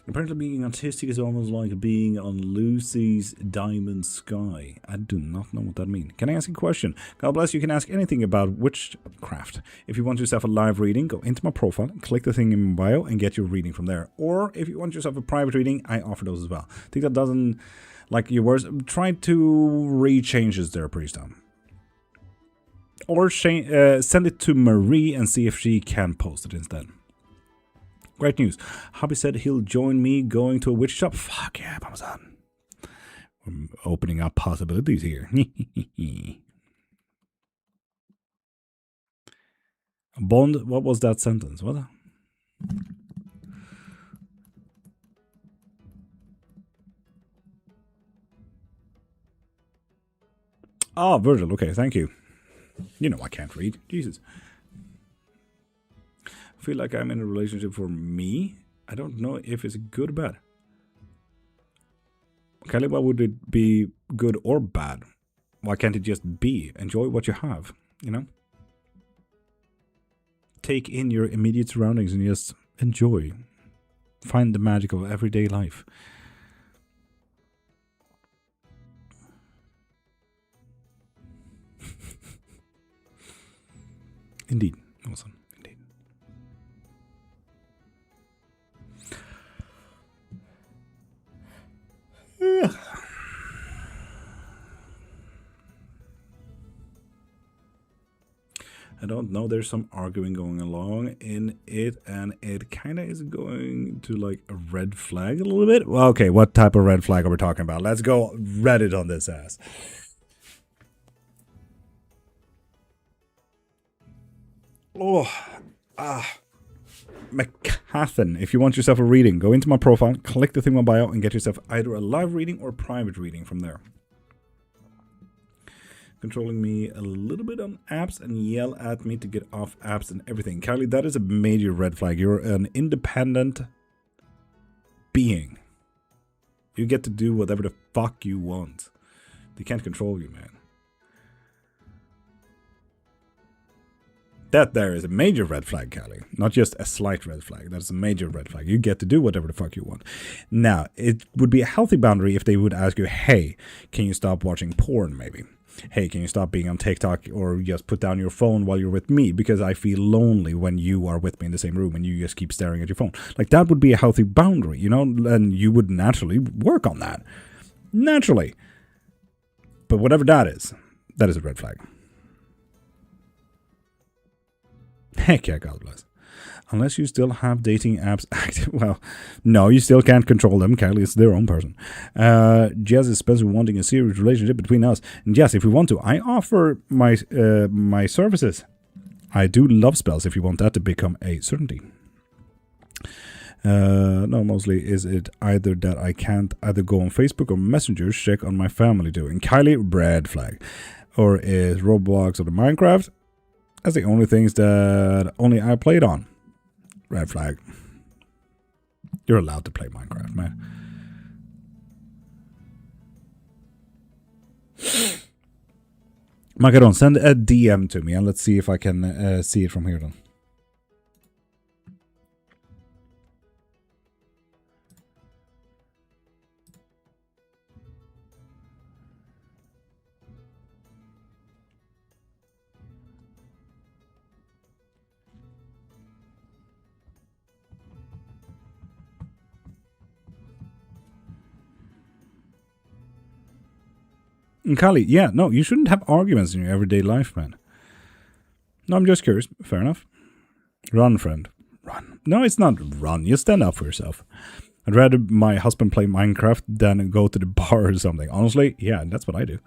Apparently being autistic is almost like being on Lucy's Diamond Sky. I do not know what that means. Can I ask a question? God bless you. Can ask anything about witchcraft. If you want yourself a live reading, go into my profile, click the thing in my bio, and get your reading from there. Or if you want yourself a private reading, I offer those as well. I think that doesn't like your words. Try to re-changes there, Priest. Or send it to Marie and see if she can post it instead. Great news. Hobby said he'll join me going to a witch shop. Fuck yeah, Parmesan. We're opening up possibilities here. Bond, what was that sentence? What? Oh, Virgil. Okay, thank you. You know I can't read. Jesus. I feel like I'm in a relationship for me. I don't know if it's good or bad. Kelly, why would it be good or bad? Why can't it just be? Enjoy what you have, you know? Take in your immediate surroundings and just enjoy. Find the magic of everyday life. Indeed. Awesome. Indeed. Yeah. I don't know, there's some arguing going along in it, and it kind of is going to like a red flag a little bit. Well, okay, what type of red flag are we talking about? Let's go Reddit on this ass. Oh, McCathan. If you want yourself a reading, go into my profile, click the thing on bio, and get yourself either a live reading or a private reading from there. Controlling me a little bit on apps and yell at me to get off apps and everything. Kylie, that is a major red flag. You're an independent being. You get to do whatever the fuck you want. They can't control you, man. That there is a major red flag, Callie. Not just a slight red flag. That's a major red flag. You get to do whatever the fuck you want. Now, it would be a healthy boundary if they would ask you, hey, can you stop watching porn, maybe? Hey, can you stop being on TikTok, or just put down your phone while you're with me? Because I feel lonely when you are with me in the same room and you just keep staring at your phone. Like, that would be a healthy boundary, you know? And you would naturally work on that. Naturally. But whatever that is a red flag. Heck yeah, God bless. Unless you still have dating apps active. Well, no, you still can't control them, Kylie. It's their own person. Jazz is Spencer wanting a serious relationship between us. And yes, if we want to, I offer my my services. I do love spells if you want that to become a certainty. No, mostly is it either that I can't either go on Facebook or Messenger, check on my family doing. Kylie, red flag. Or is Roblox or the Minecraft? That's the only things that only I played on. Red flag. You're allowed to play Minecraft, man. Macaron, send a DM to me and let's see if I can see it from here then. And Kali, yeah, no, you shouldn't have arguments in your everyday life, man. No, I'm just curious. Fair enough. Run, friend. Run. No, it's not run. You stand up for yourself. I'd rather my husband play Minecraft than go to the bar or something. Honestly, yeah, that's what I do.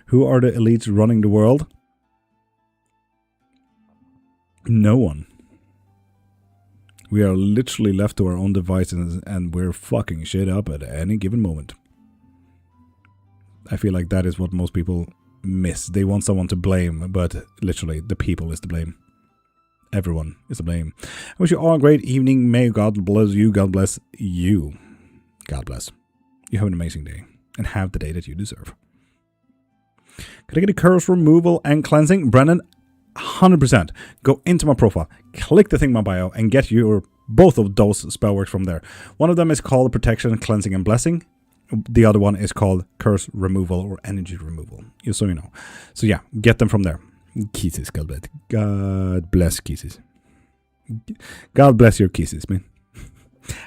Who are the elites running the world? No one. We are literally left to our own devices and we're fucking shit up at any given moment. I feel like that is what most people miss. They want someone to blame, but literally the people is to blame. Everyone is to blame. I wish you all a great evening. May God bless you. God bless you. God bless. You have an amazing day and have the day that you deserve. Could I get a curse removal and cleansing? Brennan, 100%. Go into my profile, click the thing in my bio, and get your both of those spell works from there. One of them is called Protection, Cleansing, and Blessing. The other one is called Curse Removal or Energy Removal, just so you know. So yeah, get them from there. Kisses, God bless. God bless kisses. God bless your kisses, man.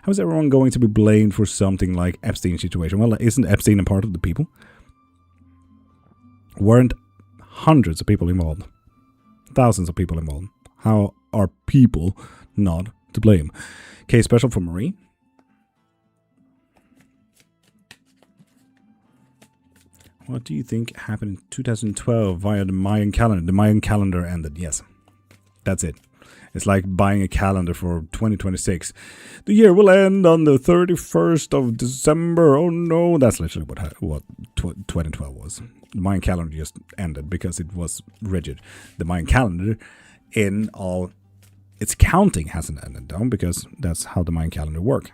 How is everyone going to be blamed for something like Epstein's situation? Well, isn't Epstein a part of the people? Weren't hundreds of people involved? Thousands of people involved. How are people not to blame? Okay, special for Marie. What do you think happened in 2012 via the Mayan calendar? The Mayan calendar ended, yes. That's it. It's like buying a calendar for 2026. The year will end on the 31st of December. Oh no, that's literally what 2012 was. The Mayan calendar just ended because it was rigid. The Mayan calendar in all its counting hasn't ended down because that's how the Mayan calendar works.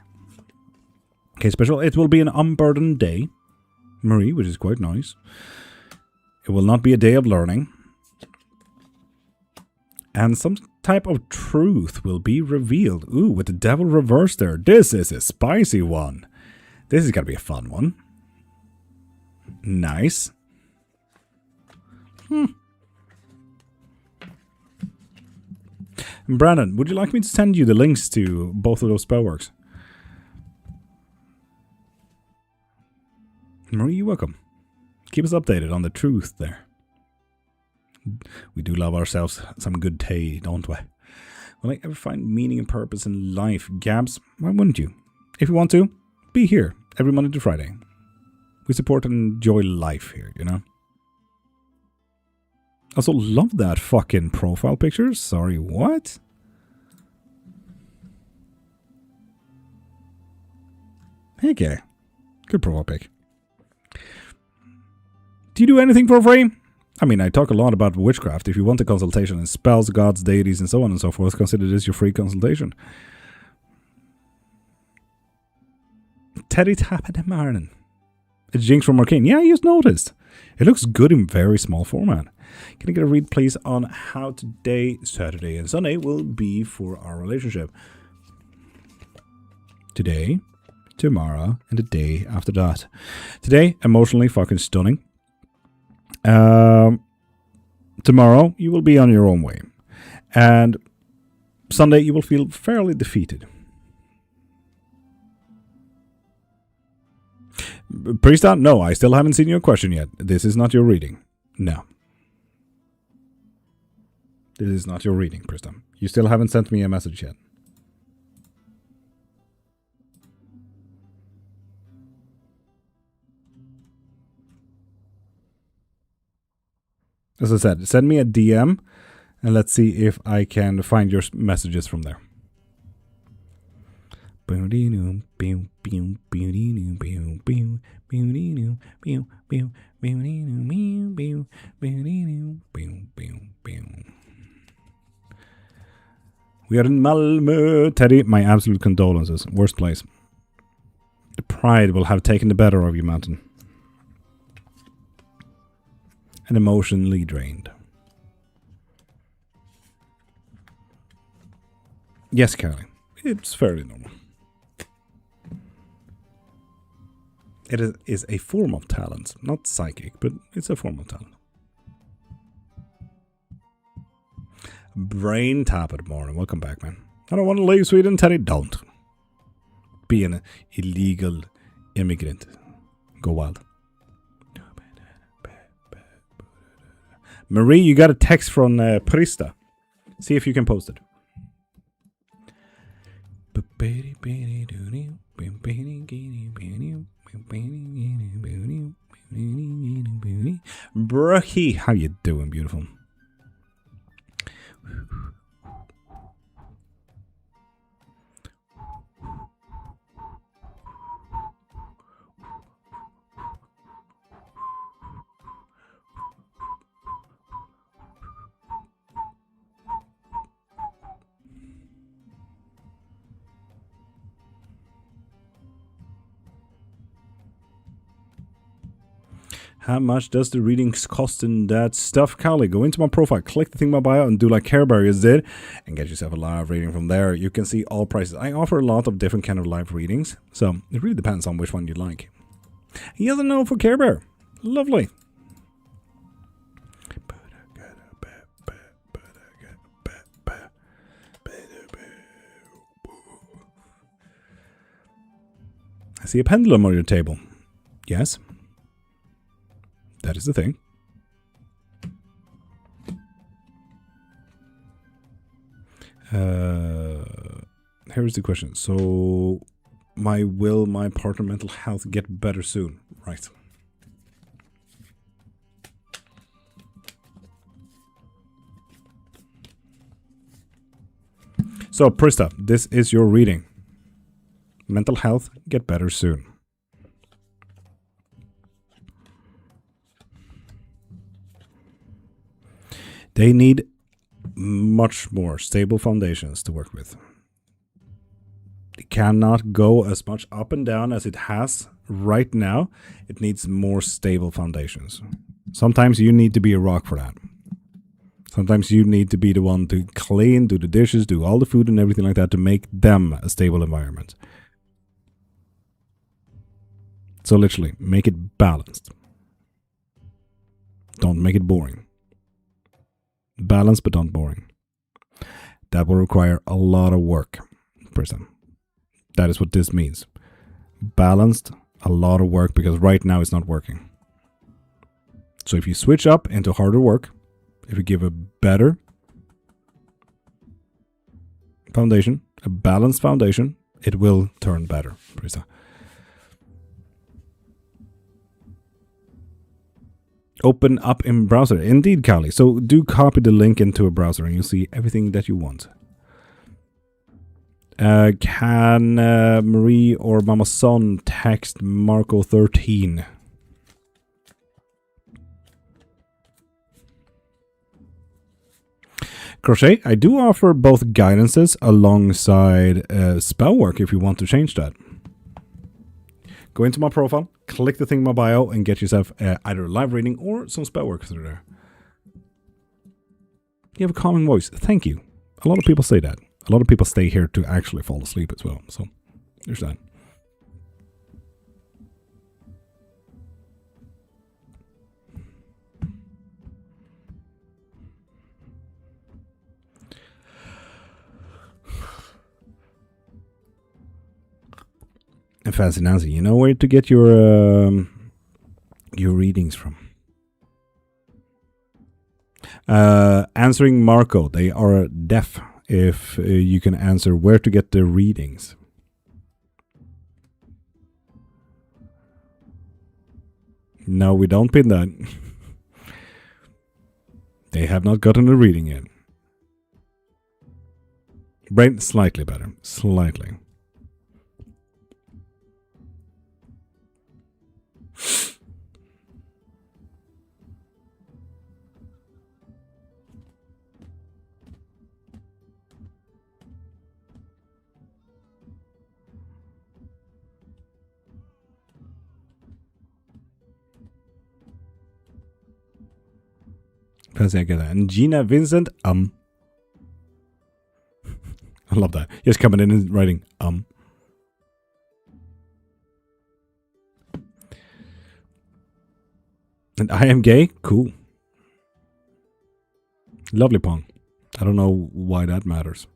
Okay, special. It will be an unburdened day, Marie, which is quite nice. It will not be a day of learning. And some type of truth will be revealed. Ooh, with the devil reversed there. This is a spicy one. This is going to be a fun one. Nice. Brandon, would you like me to send you the links to both of those spellworks? Marie, you're welcome. Keep us updated on the truth there. We do love ourselves some good tea, don't we? Will I ever find meaning and purpose in life? Gabs, why wouldn't you? If you want to, be here every Monday to Friday. We support and enjoy life here, you know? Also, love that fucking profile picture. Sorry, what? Okay. Good profile pic. Do you do anything for free? I mean, I talk a lot about witchcraft. If you want a consultation in spells, gods, deities, and so on and so forth, consider this your free consultation. Teddy Tappet Martin. It's Jinx from Arcane. Yeah, I just noticed. It looks good in very small format. Can I get a read, please, on how today, Saturday, and Sunday will be for our relationship? Today, tomorrow, and the day after that. Today, emotionally fucking stunning. Tomorrow, you will be on your own way. And Sunday, you will feel fairly defeated. Priesta, no, I still haven't seen your question yet. This is not your reading. No. This is not your reading, Prista. You still haven't sent me a message yet. As I said, send me a DM and let's see if I can find your messages from there. We are in Malmö. Teddy, my absolute condolences. Worst place. The pride will have taken the better of you, Mountain. And emotionally drained. Yes, Carly. It's fairly normal. It is a form of talent. Not psychic, but it's a form of talent. Brain tap at morning. Welcome back, man. I don't want to leave Sweden, Teddy. Don't. Be an illegal immigrant. Go wild. Marie, you got a text from Prista. See if you can post it. Brookie, how you doing, beautiful? How much does the readings cost in that stuff, Carly? Go into my profile, click the thing in my bio, and do like Careberries did, and get yourself a live reading from there. You can see all prices. I offer a lot of different kind of live readings, so it really depends on which one you like. He has a note for Care Bear. Lovely. I see a pendulum on your table. Yes. That is the thing. Here's the question. So, my partner mental health get better soon? Right. So, Prista, this is your reading. Mental health get better soon. They need much more stable foundations to work with. It cannot go as much up and down as it has right now. It needs more stable foundations. Sometimes you need to be a rock for that. Sometimes you need to be the one to clean, do the dishes, do all the food and everything like that to make them a stable environment. So literally, make it balanced. Don't make it boring. Balanced but not boring. That will require a lot of work, person. That is what this means. Balanced, a lot of work, because right now it's not working. So if you switch up into harder work, if you give a better foundation, a balanced foundation, it will turn better, Prisa. Open up in browser. Indeed, Kali. So do copy the link into a browser and you'll see everything that you want. Can Marie or Mama Son text Marco 13? Crochet, I do offer both guidances alongside spell work if you want to change that. Go into my profile, click the thing in my bio, and get yourself either a live reading or some spell work through there. You have a calming voice. Thank you. A lot of people say that. A lot of people stay here to actually fall asleep as well. So, there's that. And Fancy Nancy, you know where to get your readings from. Answering Marco. They are deaf. If you can answer where to get the readings. No, we don't pin that. They have not gotten a reading yet. Brain, slightly better. Slightly. And Gina Vincent, I love that. Just coming in and writing, And I am gay? Cool. Lovely Pong. I don't know why that matters.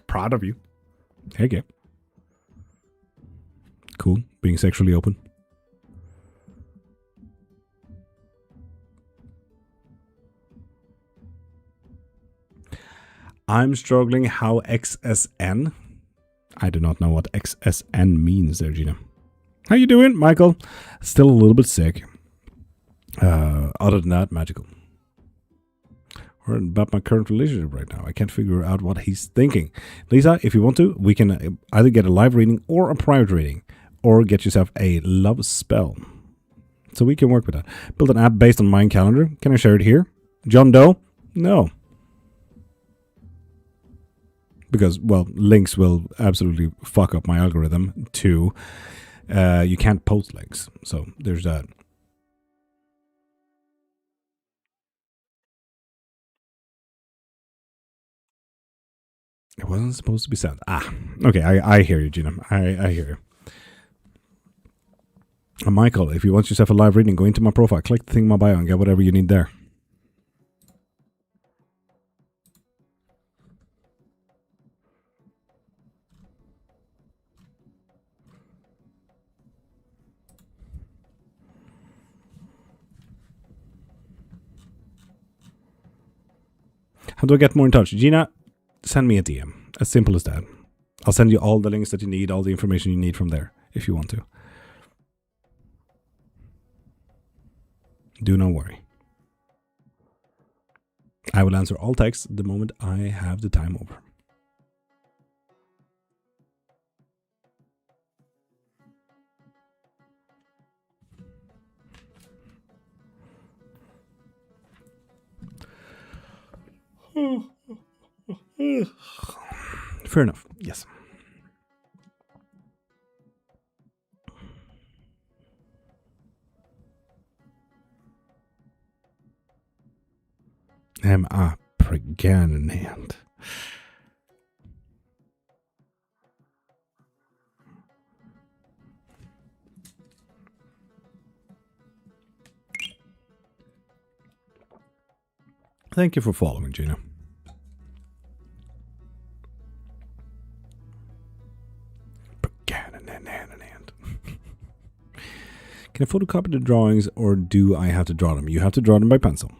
Proud of you. Hey, gay. Cool. Being sexually open. I'm struggling how XSN. I do not know what XSN means there, Gina. How you doing, Michael? Still a little bit sick. Other than that, magical. Or about my current relationship right now. I can't figure out what he's thinking. Lisa, if you want to, we can either get a live reading or a private reading. Or get yourself a love spell. So we can work with that. Build an app based on my calendar. Can I share it here? John Doe? No. Because, well, links will absolutely fuck up my algorithm. Two, you can't post links. So there's that. It wasn't supposed to be said. Okay, I hear you, Gina. I hear you. Michael, if you want yourself a live reading, go into my profile, click the thing in my bio, and get whatever you need there. How do I get more in touch? Gina, send me a DM. As simple as that. I'll send you all the links that you need, all the information you need from there, if you want to. Do not worry. I will answer all texts the moment I have the time over. Fair enough. Yes. Am I pregnant? Thank you for following, Gina. Can I photocopy the drawings or do I have to draw them? You have to draw them by pencil.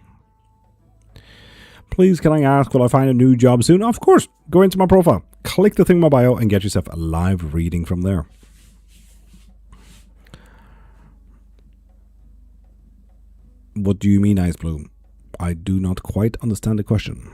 Please, can I ask, will I find a new job soon? Of course. Go into my profile, click the thing in my bio, and get yourself a live reading from there. What do you mean, Ice Blue? I do not quite understand the question.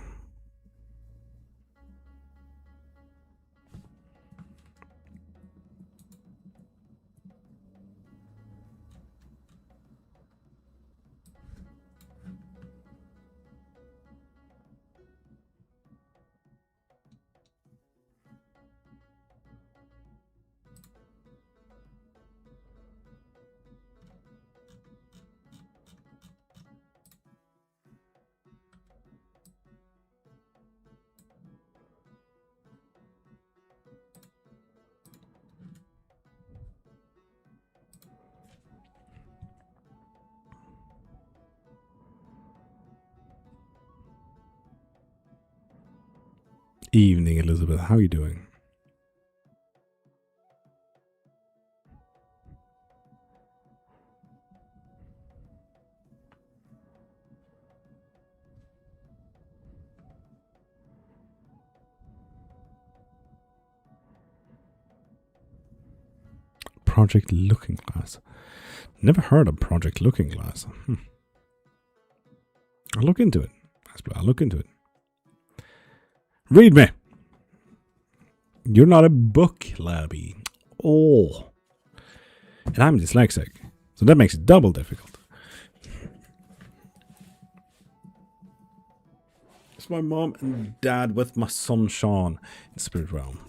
Evening, Elizabeth. How are you doing? Project Looking Glass. Never heard of Project Looking Glass. I'll look into it. I'll look into it. Read me. You're not a book labby. Oh. And I'm dyslexic. So that makes it double difficult. It's my mom and dad with my son Sean in Spirit Realm.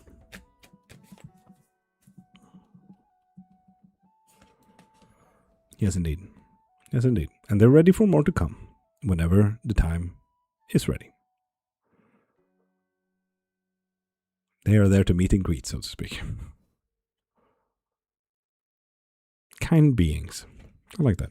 Yes, indeed. Yes, indeed. And they're ready for more to come whenever the time is ready. They are there to meet and greet, so to speak. Kind beings. I like that.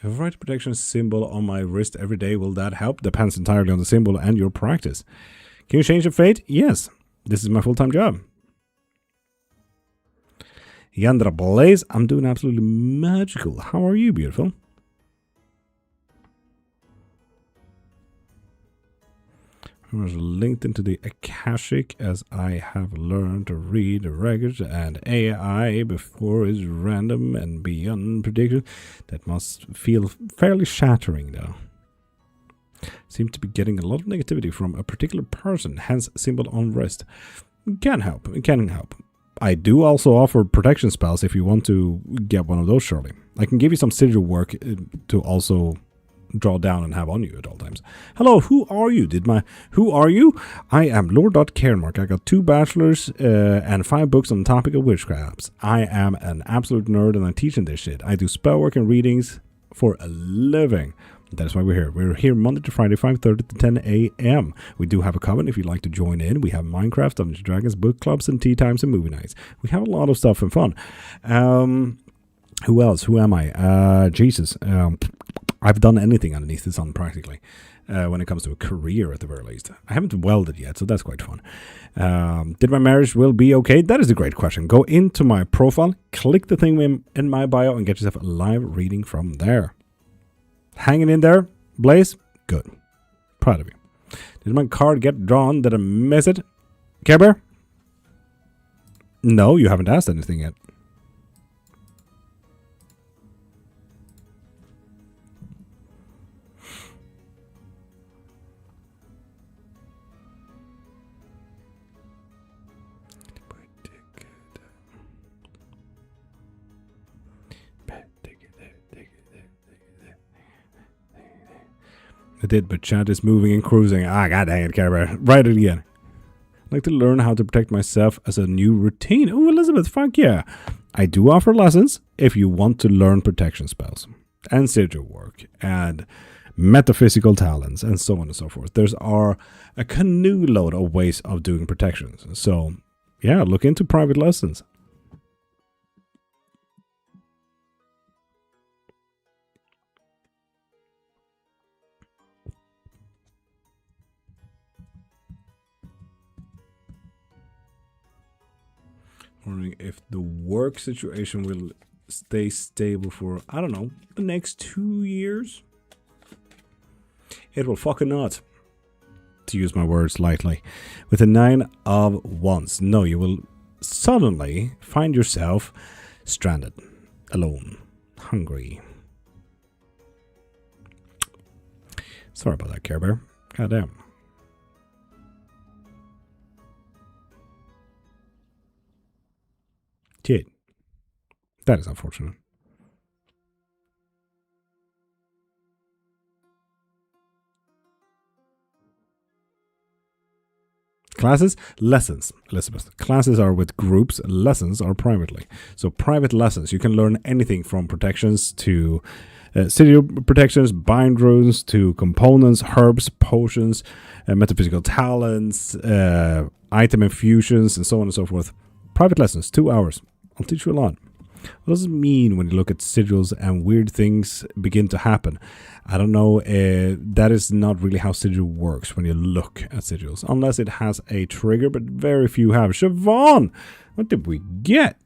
If I write a protection symbol on my wrist every day, will that help? Depends entirely on the symbol and your practice. Can you change your fate? Yes. This is my full-time job. Yandra Blaze, I'm doing absolutely magical. How are you, beautiful? I was linked into the Akashic as I have learned to read the records and AI before is random and beyond prediction. That must feel fairly shattering, though. Seem to be getting a lot of negativity from a particular person, hence symbol on wrist. Can help, it can help. I do also offer protection spells if you want to get one of those, surely. I can give you some sigil work to also draw down and have on you at all times. Hello, who are you? Who are you? I am Lord.Cairnmark. I got 2 bachelors and 5 books on the topic of witchcraft. I am an absolute nerd and I'm teaching this shit. I do spell work and readings for a living. That's why we're here. We're here Monday to Friday, 5:30 to 10 a.m. We do have a coven if you'd like to join in. We have Minecraft, Dungeons & Dragons, book clubs, and tea times and movie nights. We have a lot of stuff and fun. Who else? Who am I? Jesus. I've done anything underneath the sun, practically, when it comes to a career, at the very least. I haven't welded yet, so that's quite fun. Did my marriage will be okay? That is a great question. Go into my profile, click the thing in my bio, and get yourself a live reading from there. Hanging in there, Blaze? Good. Proud of you. Did my card get drawn? Did I miss it? Care Bear? No, you haven't asked anything yet. I did, but chat is moving and cruising. God dang it, Care Bear. Write it again. I'd like to learn how to protect myself as a new routine. Oh, Elizabeth, fuck yeah. I do offer lessons if you want to learn protection spells and sigil work and metaphysical talents and so on and so forth. There's a canoe load of ways of doing protections. So, yeah, look into private lessons. Wondering if the work situation will stay stable for, I don't know, the next 2 years? It will fucking not, to use my words lightly. With a 9 of Wands, no, you will suddenly find yourself stranded, alone, hungry. Sorry about that, Care Bear. Goddamn. Shit. That is unfortunate. Classes, lessons, Elizabeth. Classes are with groups, lessons are privately. So private lessons, you can learn anything from protections to sigil protections, bind runes, to components, herbs, potions, metaphysical talents, item infusions, and so on and so forth. Private lessons, 2 hours. I'll teach you a lot. What does it mean when you look at sigils and weird things begin to happen? I don't know. That is not really how sigil works when you look at sigils. Unless it has a trigger, but very few have. Siobhan! What did we get?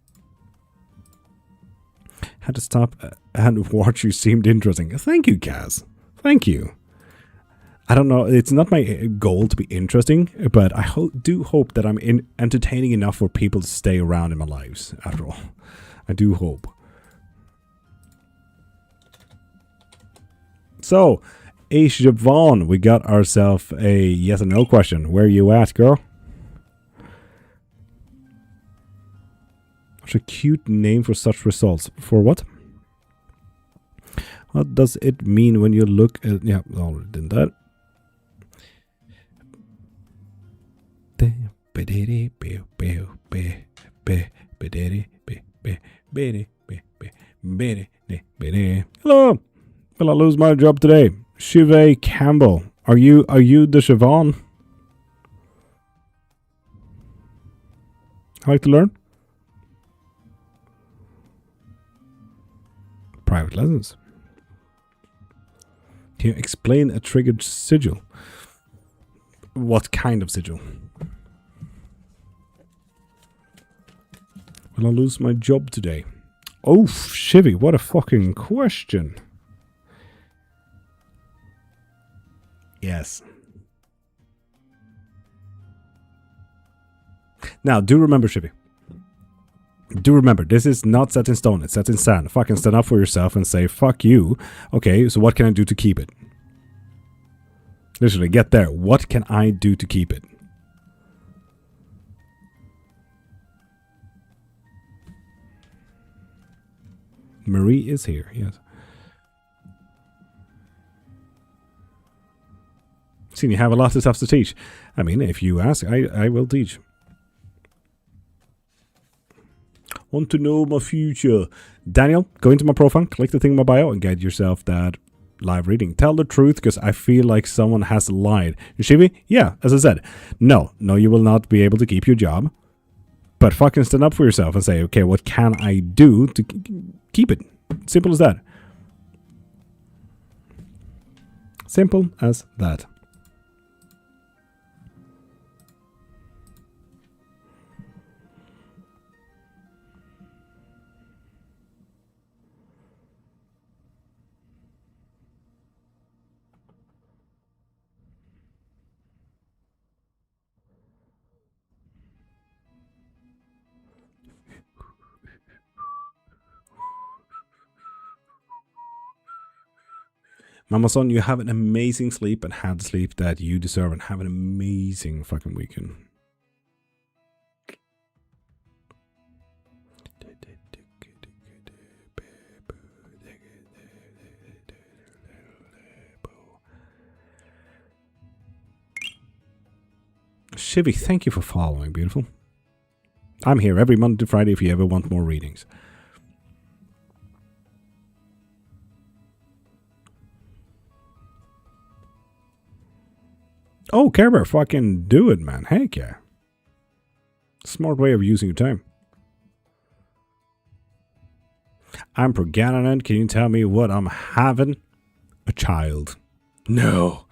Had to stop and watch you. Seemed interesting. Thank you, Kaz. Thank you. I don't know. It's not my goal to be interesting, but I do hope that I'm entertaining enough for people to stay around in my lives, after all. I do hope. So, Siobhan, we got ourselves a yes or no question. Where are you at, girl? What's a cute name for such results? For what? What does it mean when you look at... Yeah, already did that. Hello. Will I lose my job today? Shive Campbell. Are you the Siobhan? I like to learn. Private lessons. Can you explain a triggered sigil? What kind of sigil? Will I lose my job today? Oh, Shivy, what a fucking question. Yes. Now, do remember, Shivy. Do remember, this is not set in stone. It's set in sand. Fucking stand up for yourself and say, fuck you. Okay, so what can I do to keep it? Literally, get there. What can I do to keep it? Marie is here, yes. See, you have a lot of stuff to teach. I mean, if you ask, I will teach. Want to know my future? Daniel, go into my profile, click the thing in my bio, and get yourself that live reading. Tell the truth, because I feel like someone has lied. Shivi? Yeah, as I said. No, you will not be able to keep your job. But fucking stand up for yourself and say, okay, what can I do to keep it? Simple as that. Simple as that. Mama son, you have an amazing sleep and have the sleep that you deserve and have an amazing fucking weekend. Shivy, thank you for following, beautiful. I'm here every Monday to Friday if you ever want more readings. Oh, Care Bear, fucking do it, man. Heck yeah. Smart way of using your time. I'm pregnant. Can you tell me what I'm having? A child. No.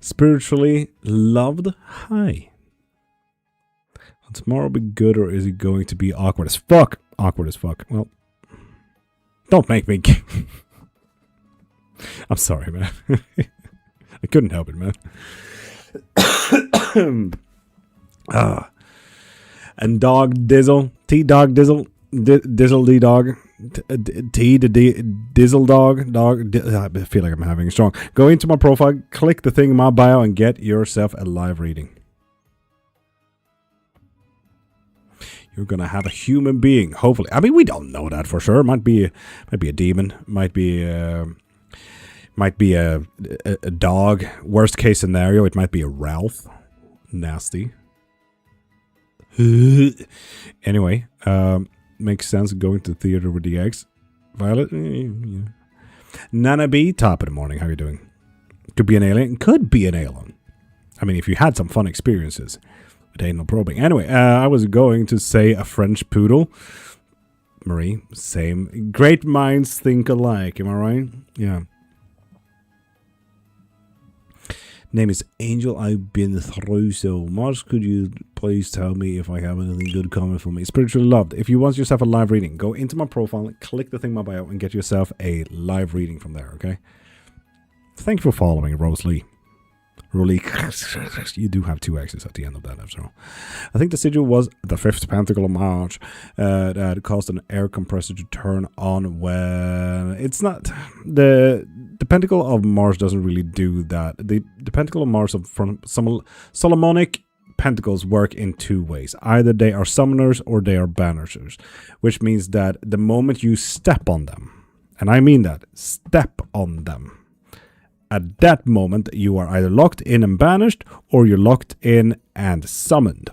Spiritually loved? Hi. Will tomorrow be good or is it going to be awkward as fuck? Awkward as fuck. Well, don't make me... I'm sorry, man. I couldn't help it, man. And dog dizzle. T-dog dizzle. Dizzle D-dog. Dizzle dog. I feel like I'm having a strong. Go into my profile, click the thing in my bio, and get yourself a live reading. You're gonna have a human being, hopefully. I mean, we don't know that for sure. Might be a demon. Might be a dog. Worst case scenario, it might be a Ralph. Nasty. Anyway, makes sense going to the theater with the eggs. Violet? Yeah. Nana B, top of the morning. How are you doing? Could be an alien. Could be an alien. I mean, if you had some fun experiences with anal probing. Anyway, I was going to say a French poodle. Marie, same. Great minds think alike. Am I right? Yeah. Name is Angel. I've been through so much. Could you please tell me if I have anything good coming for me? Spiritually loved. If you want yourself a live reading, go into my profile, click the thing in my bio, and get yourself a live reading from there, okay? Thank you for following, Rose Lee. Roly, you do have 2 X's at the end of that after all. I think the sigil was the 5th pentacle of March that caused an air compressor to turn on when it's not the pentacle of Mars doesn't really do that. The pentacle of Mars from some Solomonic pentacles work in 2 ways. Either they are summoners or they are banishers, which means that the moment you step on them, and I mean that, step on them, at that moment, you are either locked in and banished, or you're locked in and summoned.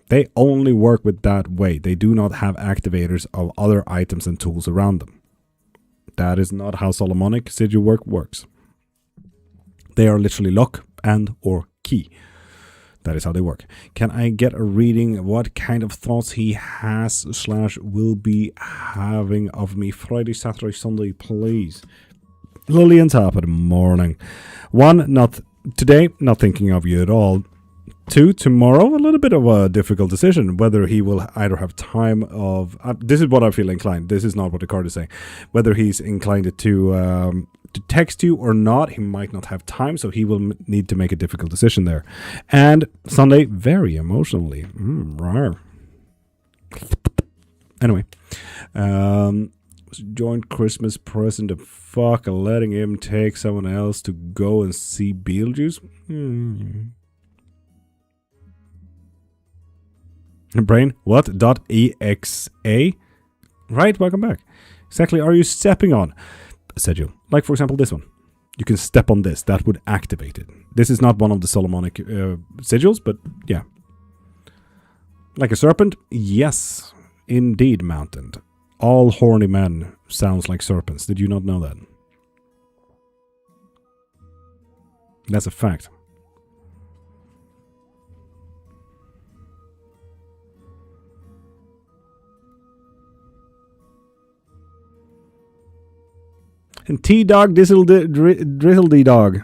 They only work with that way. They do not have activators of other items and tools around them. That is not how Solomonic sigil works. They are literally lock and or key. That is how they work. Can I get a reading? What kind of thoughts he has / will be having of me Friday, Saturday, Sunday, please? Lily on top of the morning. 1, not today, not thinking of you at all. 2, tomorrow, a little bit of a difficult decision, whether he will either have time of... this is what I feel inclined. This is not what the card is saying. Whether he's inclined to text you or not, he might not have time, so he will need to make a difficult decision there. And Sunday, very emotionally. Rawr. Anyway. Joint Christmas present the fuck letting him take someone else to go and see Beetlejuice? Brain, what? .exa? Right, welcome back. Exactly, are you stepping on? Said you. Like, for example, this one. You can step on this. That would activate it. This is not one of the Solomonic sigils, but yeah. Like a serpent? Yes, indeed, Mountain. All horny men sounds like serpents. Did you not know that? That's a fact. And T-Dog Drizzle D-Dog.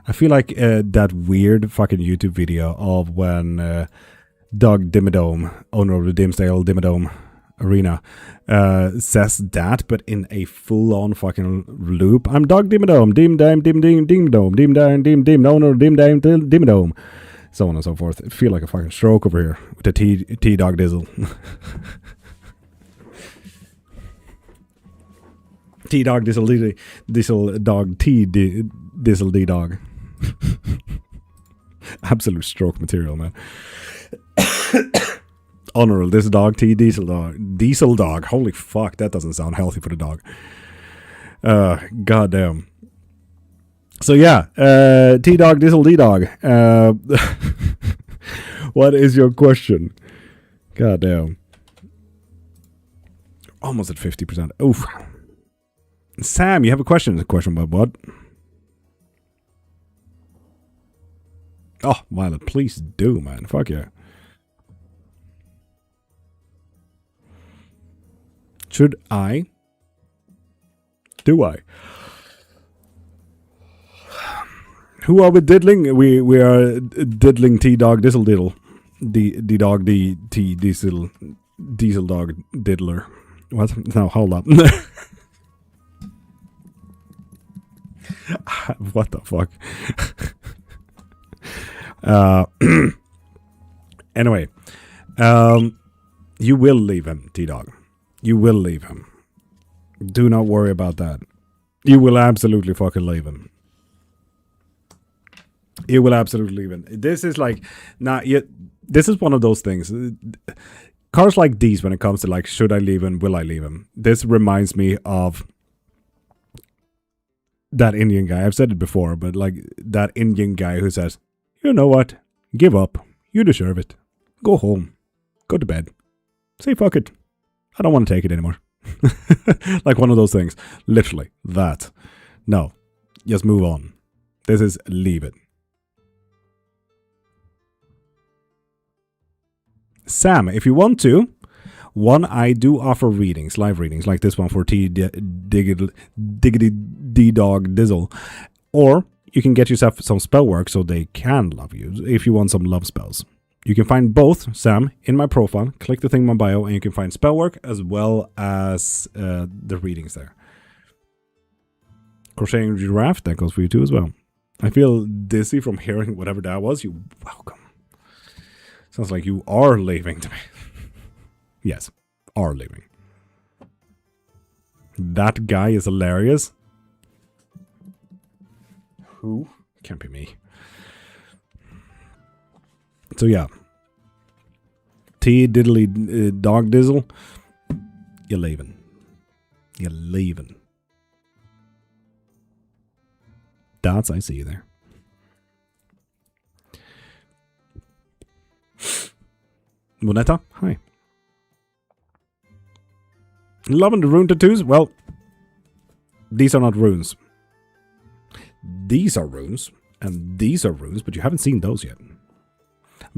I feel like that weird fucking YouTube video of when Doug Dimmadome, owner of the Dimsdale Dimmadome Arena, says that, but in a full-on fucking loop. I'm Doug Dimmadome, Dim-Dime, Dim-Dim-Dim-Dome, Dim-Dime, Dim-Dim, owner of Dim-Dime, Dimmadome. So on and so forth. I feel like a fucking stroke over here with the T-Dog Dizzle. T-Dog Dizzle Dog Dizzle D-Dog. Absolute stroke material, man. Honorable, this dog Diesel Dog. Holy fuck, that doesn't sound healthy for the dog. Goddamn. So yeah, T-Dog Dizzle D-Dog. What is your question? Goddamn. Almost at 50%. Oof. Sam, you have a question? A question about what? Oh, Violet, please do, man. Fuck yeah. Should I? Do I? Who are we diddling? We are diddling T-Dog Dizzle Diddle. D-Dog Diesel Dog Diddler. What? No, hold up. What the fuck? Anyway, you will leave him, T-Dog. You will leave him. Do not worry about that. You will absolutely fucking leave him. You will absolutely leave him. This is like, this is one of those things. Cars like these, when it comes to like, should I leave him? Will I leave him? This reminds me of that Indian guy. I've said it before, but like that Indian guy who says, you know what? Give up. You deserve it. Go home. Go to bed. Say fuck it. I don't want to take it anymore. Like one of those things. Literally. That. No. Just move on. This is leave it. Sam, if you want to, I do offer readings, live readings, like this one for Diggity D-Dog Dizzle. Or you can get yourself some spell work so they can love you if you want some love spells. You can find both, Sam, in my profile. Click the thing in my bio, and you can find spell work as well as the readings there. Crocheting giraffe, that goes for you too as well. I feel dizzy from hearing whatever that was. You're welcome. Sounds like you are leaving to me. Yes, are leaving. That guy is hilarious. Who? Can't be me. So yeah. T diddly dog dizzle. You're leaving. You're leaving. Dots, I see you there. Moneta, hi. Loving the rune tattoos? Well, these are not runes. These are runes, and these are runes, but you haven't seen those yet.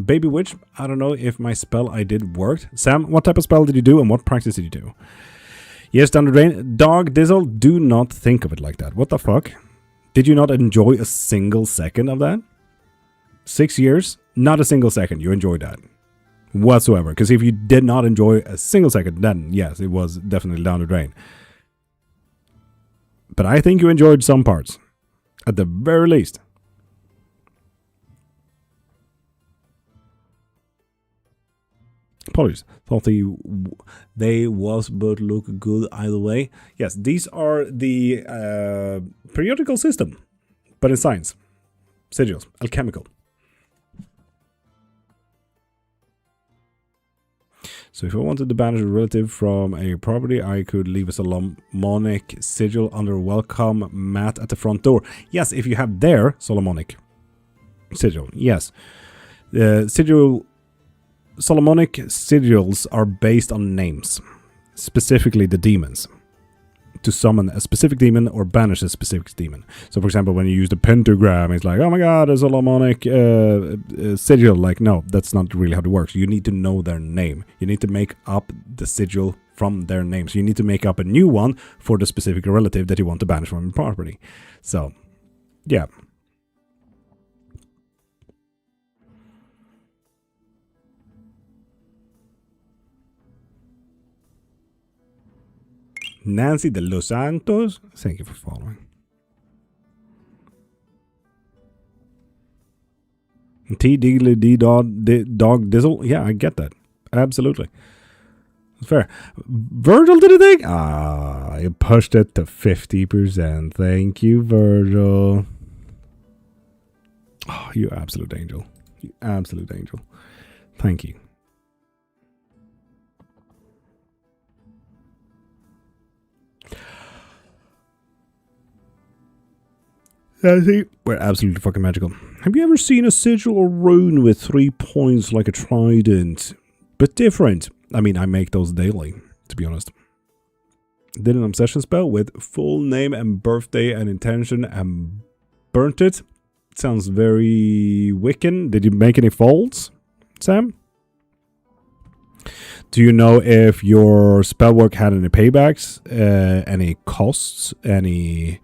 Baby Witch, I don't know if my spell I did worked. Sam, what type of spell did you do, and what practice did you do? Yes, down the drain. Dog Dizzle, do not think of it like that. What the fuck? Did you not enjoy a single second of that? 6 years? Not a single second. You enjoyed that. Whatsoever. Because if you did not enjoy a single second, then yes, it was definitely down the drain. But I think you enjoyed some parts. At the very least. Apologies. Thought they was but look good either way. Yes, these are the periodical system, but in science. Sigils, alchemical. So if I wanted to banish a relative from a property, I could leave a Solomonic sigil under welcome mat at the front door. Yes, if you have their Solomonic sigil. Yes. Solomonic sigils are based on names, specifically the demons, to summon a specific demon or banish a specific demon. So, for example, when you use the pentagram, it's like, oh my god, a Solomonic sigil. Like, no, that's not really how it works. You need to know their name. You need to make up the sigil from their name. So you need to make up a new one for the specific relative that you want to banish from your property. So, yeah. Nancy de Los Santos, thank you for following. T Diggly D Dog Dizzle, yeah, I get that. Absolutely. It's fair. Virgil, did you think? Ah, you pushed it to 50%. Thank you, Virgil. Oh, you absolute angel. You absolute angel. Thank you. I think we're absolutely fucking magical. Have you ever seen a sigil or rune with 3 points like a trident, but different? I mean, I make those daily, to be honest. Did an obsession spell with full name and birthday and intention and burnt it. Sounds very Wiccan. Did you make any folds, Sam? Do you know if your spell work had any paybacks, any costs, any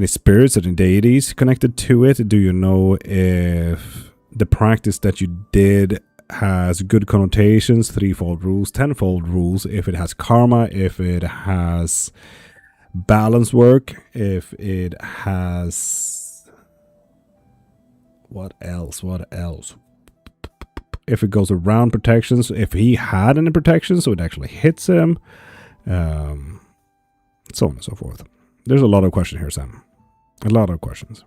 spirits, any deities connected to it? Do you know if the practice that you did has good connotations, threefold rules, tenfold rules, if it has karma, if it has balance work, if it has... What else? If it goes around protections, if he had any protection, so it actually hits him, so on and so forth. There's a lot of questions here, Sam. A lot of questions.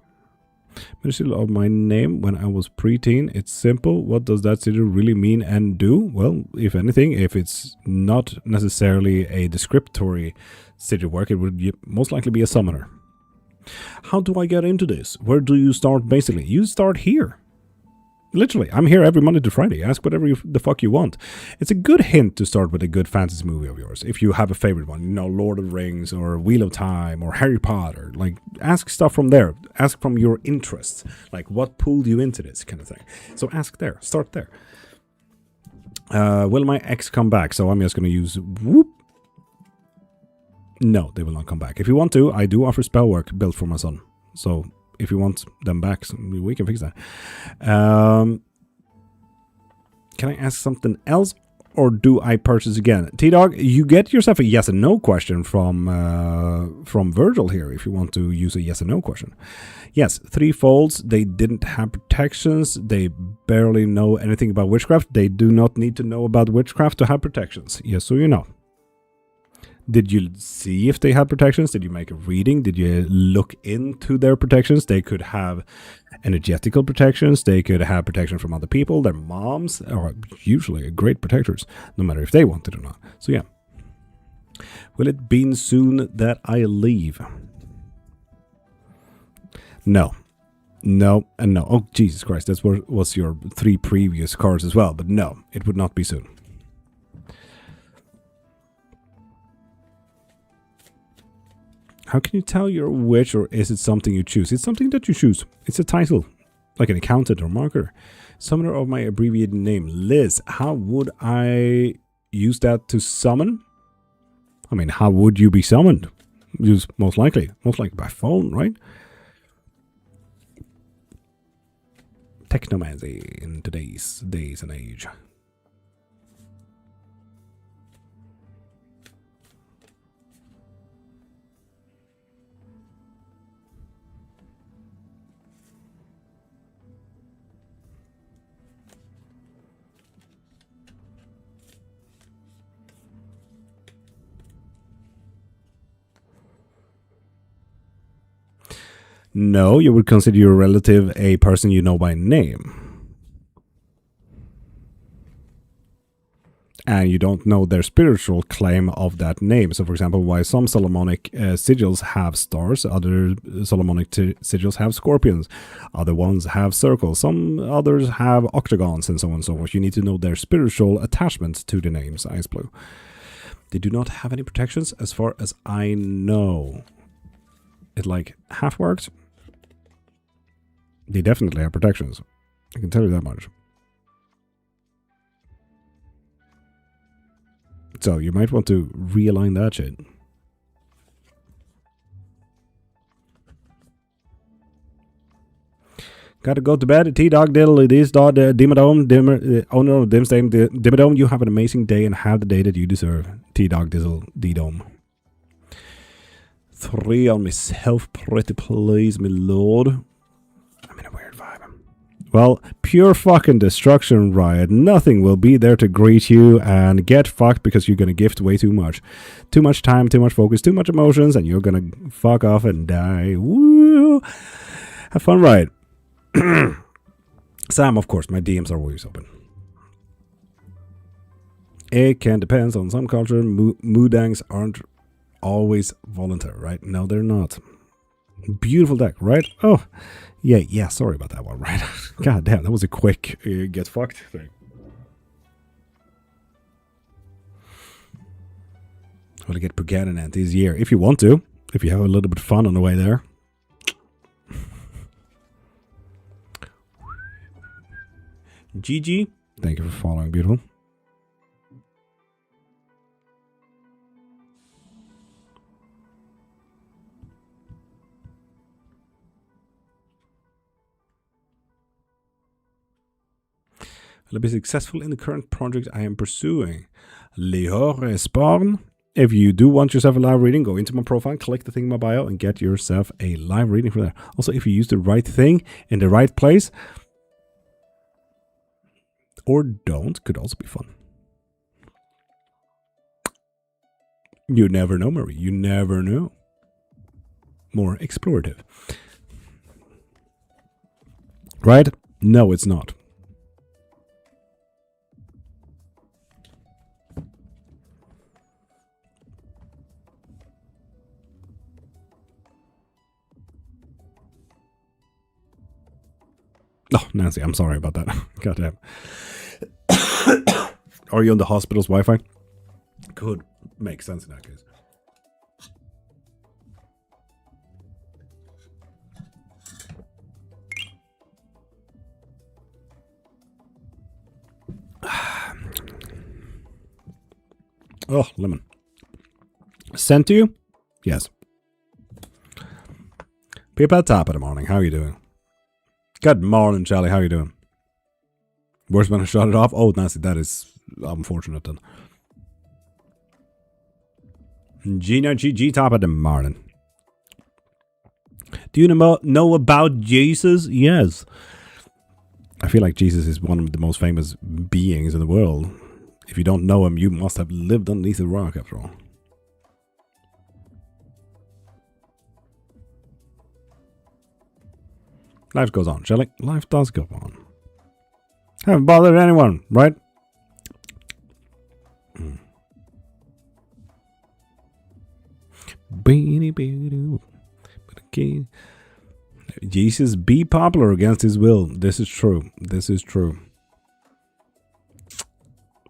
Ministry of my name when I was preteen. It's simple. What does that sigil really mean and do? Well, if anything, if it's not necessarily a descriptory sigil work, it would most likely be a summoner. How do I get into this? Where do you start, basically? You start here. Literally, I'm here every Monday to Friday. Ask whatever the fuck you want. It's a good hint to start with a good fantasy movie of yours. If you have a favorite one, you know, Lord of the Rings or Wheel of Time or Harry Potter. Like, ask stuff from there. Ask from your interests. Like, what pulled you into this kind of thing. So ask there. Start there. Will my ex come back? So I'm just going to use whoop. No, they will not come back. If you want to, I do offer spell work built for my son. So if you want them back, so we can fix that. Can I ask something else, or do I purchase again? T-Dog, you get yourself a yes and no question from Virgil here, if you want to use a yes and no question. Yes, 3 folds. They didn't have protections. They barely know anything about witchcraft. They do not need to know about witchcraft to have protections. Yes, so you know. Did you see if they had protections? Did you make a reading? Did you look into their protections? They could have energetical protections. They could have protection from other people. Their moms are usually great protectors, no matter if they want it or not. So yeah. Will it be soon that I leave? No. No and no. Oh, Jesus Christ. That's what was your 3 previous cards as well. But no, it would not be soon. How can you tell you're a witch, or is it something you choose? It's something that you choose. It's a title, like an accountant or marketer. Summoner of my abbreviated name, Liz. How would I use that to summon? I mean, how would you be summoned? Most likely by phone, right? Technomancy in today's days and age. No, you would consider your relative a person you know by name. And you don't know their spiritual claim of that name. So, for example, why some Solomonic sigils have stars, other Solomonic sigils have scorpions, other ones have circles, some others have octagons, and so on and so forth. You need to know their spiritual attachment to the names, Ice Blue. They do not have any protections as far as I know. It like half worked. They definitely have protections. I can tell you that much. So you might want to realign that shit. Gotta go to bed. T-Dog Diddle, this dog, Dimmadome, owner of Dimsdame, Dimmadome, you have an amazing day and have the day that you deserve. T-Dog Diddle, D-Dome. 3 on myself, pretty please, my lord. I'm in a weird vibe. Well, pure fucking destruction, Riot. Nothing will be there to greet you, and get fucked because you're gonna gift way too much. Too much time, too much focus, too much emotions, and you're gonna fuck off and die. Woo! Have fun, Riot. Sam, of course, my DMs are always open. It can depend on some culture. Moodangs aren't always voluntary, right? No, they're not. Beautiful deck, right? Oh, yeah, sorry about that one, right? God damn, that was a quick get fucked thing. Well, to get Puganan this year, if you want to. If you have a little bit of fun on the way there. GG. Thank you for following, beautiful. Will I be successful in the current project I am pursuing? Lehor Sparn. If you do want yourself a live reading, go into my profile, click the thing in my bio, and get yourself a live reading from there. Also, if you use the right thing in the right place, or don't, could also be fun. You never know, Marie. You never know. More explorative. Right? No, it's not. Oh, Nancy, I'm sorry about that. Goddamn. Are you on the hospital's Wi-Fi? Could make sense in that case. Oh, lemon. Sent to you? Yes. People at top of the morning. How are you doing? Good morning, Charlie. How are you doing? Worst man to shut it off? Oh, nasty. That is unfortunate then. Gina GG, top of the morning. Do you know about Jesus? Yes. I feel like Jesus is one of the most famous beings in the world. If you don't know him, you must have lived underneath a rock after all. Life goes on, Shelley. Life does go on. Haven't bothered anyone, right? Jesus be popular against his will. This is true. This is true.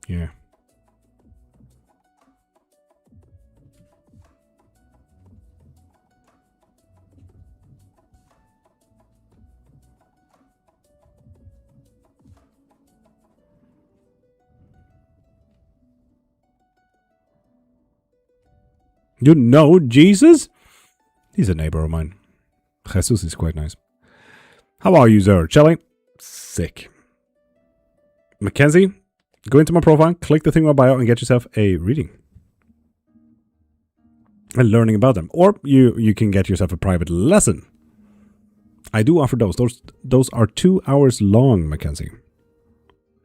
Yeah. You know Jesus? He's a neighbor of mine. Jesus is quite nice. How are you, sir? Shelley? Sick. Mackenzie? Go into my profile, click the thing in my bio, and get yourself a reading. And learning about them. Or you can get yourself a private lesson. I do offer those. Those are 2 hours long, Mackenzie.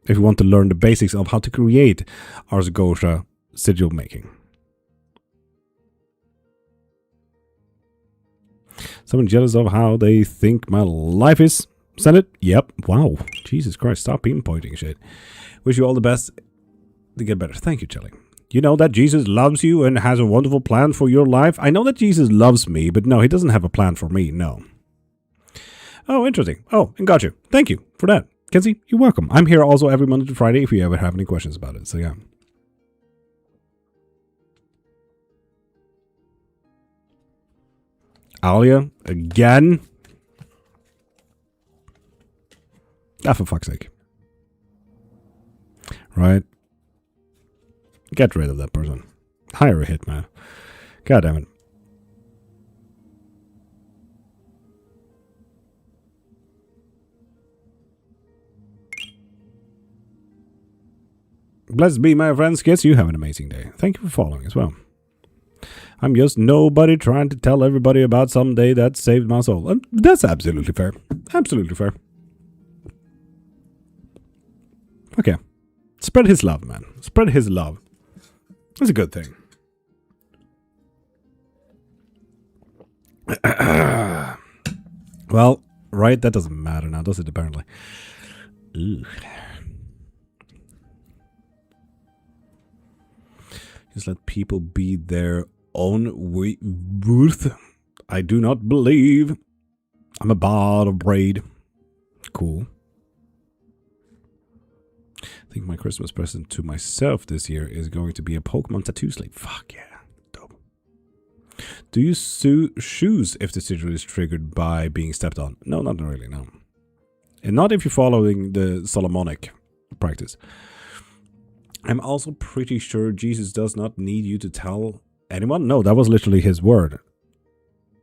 If you want to learn the basics of how to create Ars Goetia sigil making. Someone jealous of how they think my life is? Send it? Yep. Wow. Jesus Christ. Stop pinpointing shit. Wish you all the best to get better. Thank you, Chelly. You know that Jesus loves you and has a wonderful plan for your life? I know that Jesus loves me, but no, he doesn't have a plan for me. No. Oh, interesting. Oh, and got you. Thank you for that. Kenzie, you're welcome. I'm here also every Monday to Friday if you ever have any questions about it. So, yeah. Alia, again? Ah, for fuck's sake. Right? Get rid of that person. Hire a hitman. God damn it. Blessed be my friends. Kids, you have an amazing day. Thank you for following as well. I'm just nobody trying to tell everybody about some day that saved my soul. That's absolutely fair. Absolutely fair. Okay. Spread his love, man. Spread his love. That's a good thing. Well, right? That doesn't matter now, does it, apparently? Ugh. Just let people be their own worth. I do not believe. I'm a bard of braid. Cool. I think my Christmas present to myself this year is going to be a Pokemon tattoo sleeve. Fuck yeah. Dope. Do you shoes if the sigil is triggered by being stepped on? No, not really, no. And not if you're following the Solomonic practice. I'm also pretty sure Jesus does not need you to tell anyone. No, that was literally his word.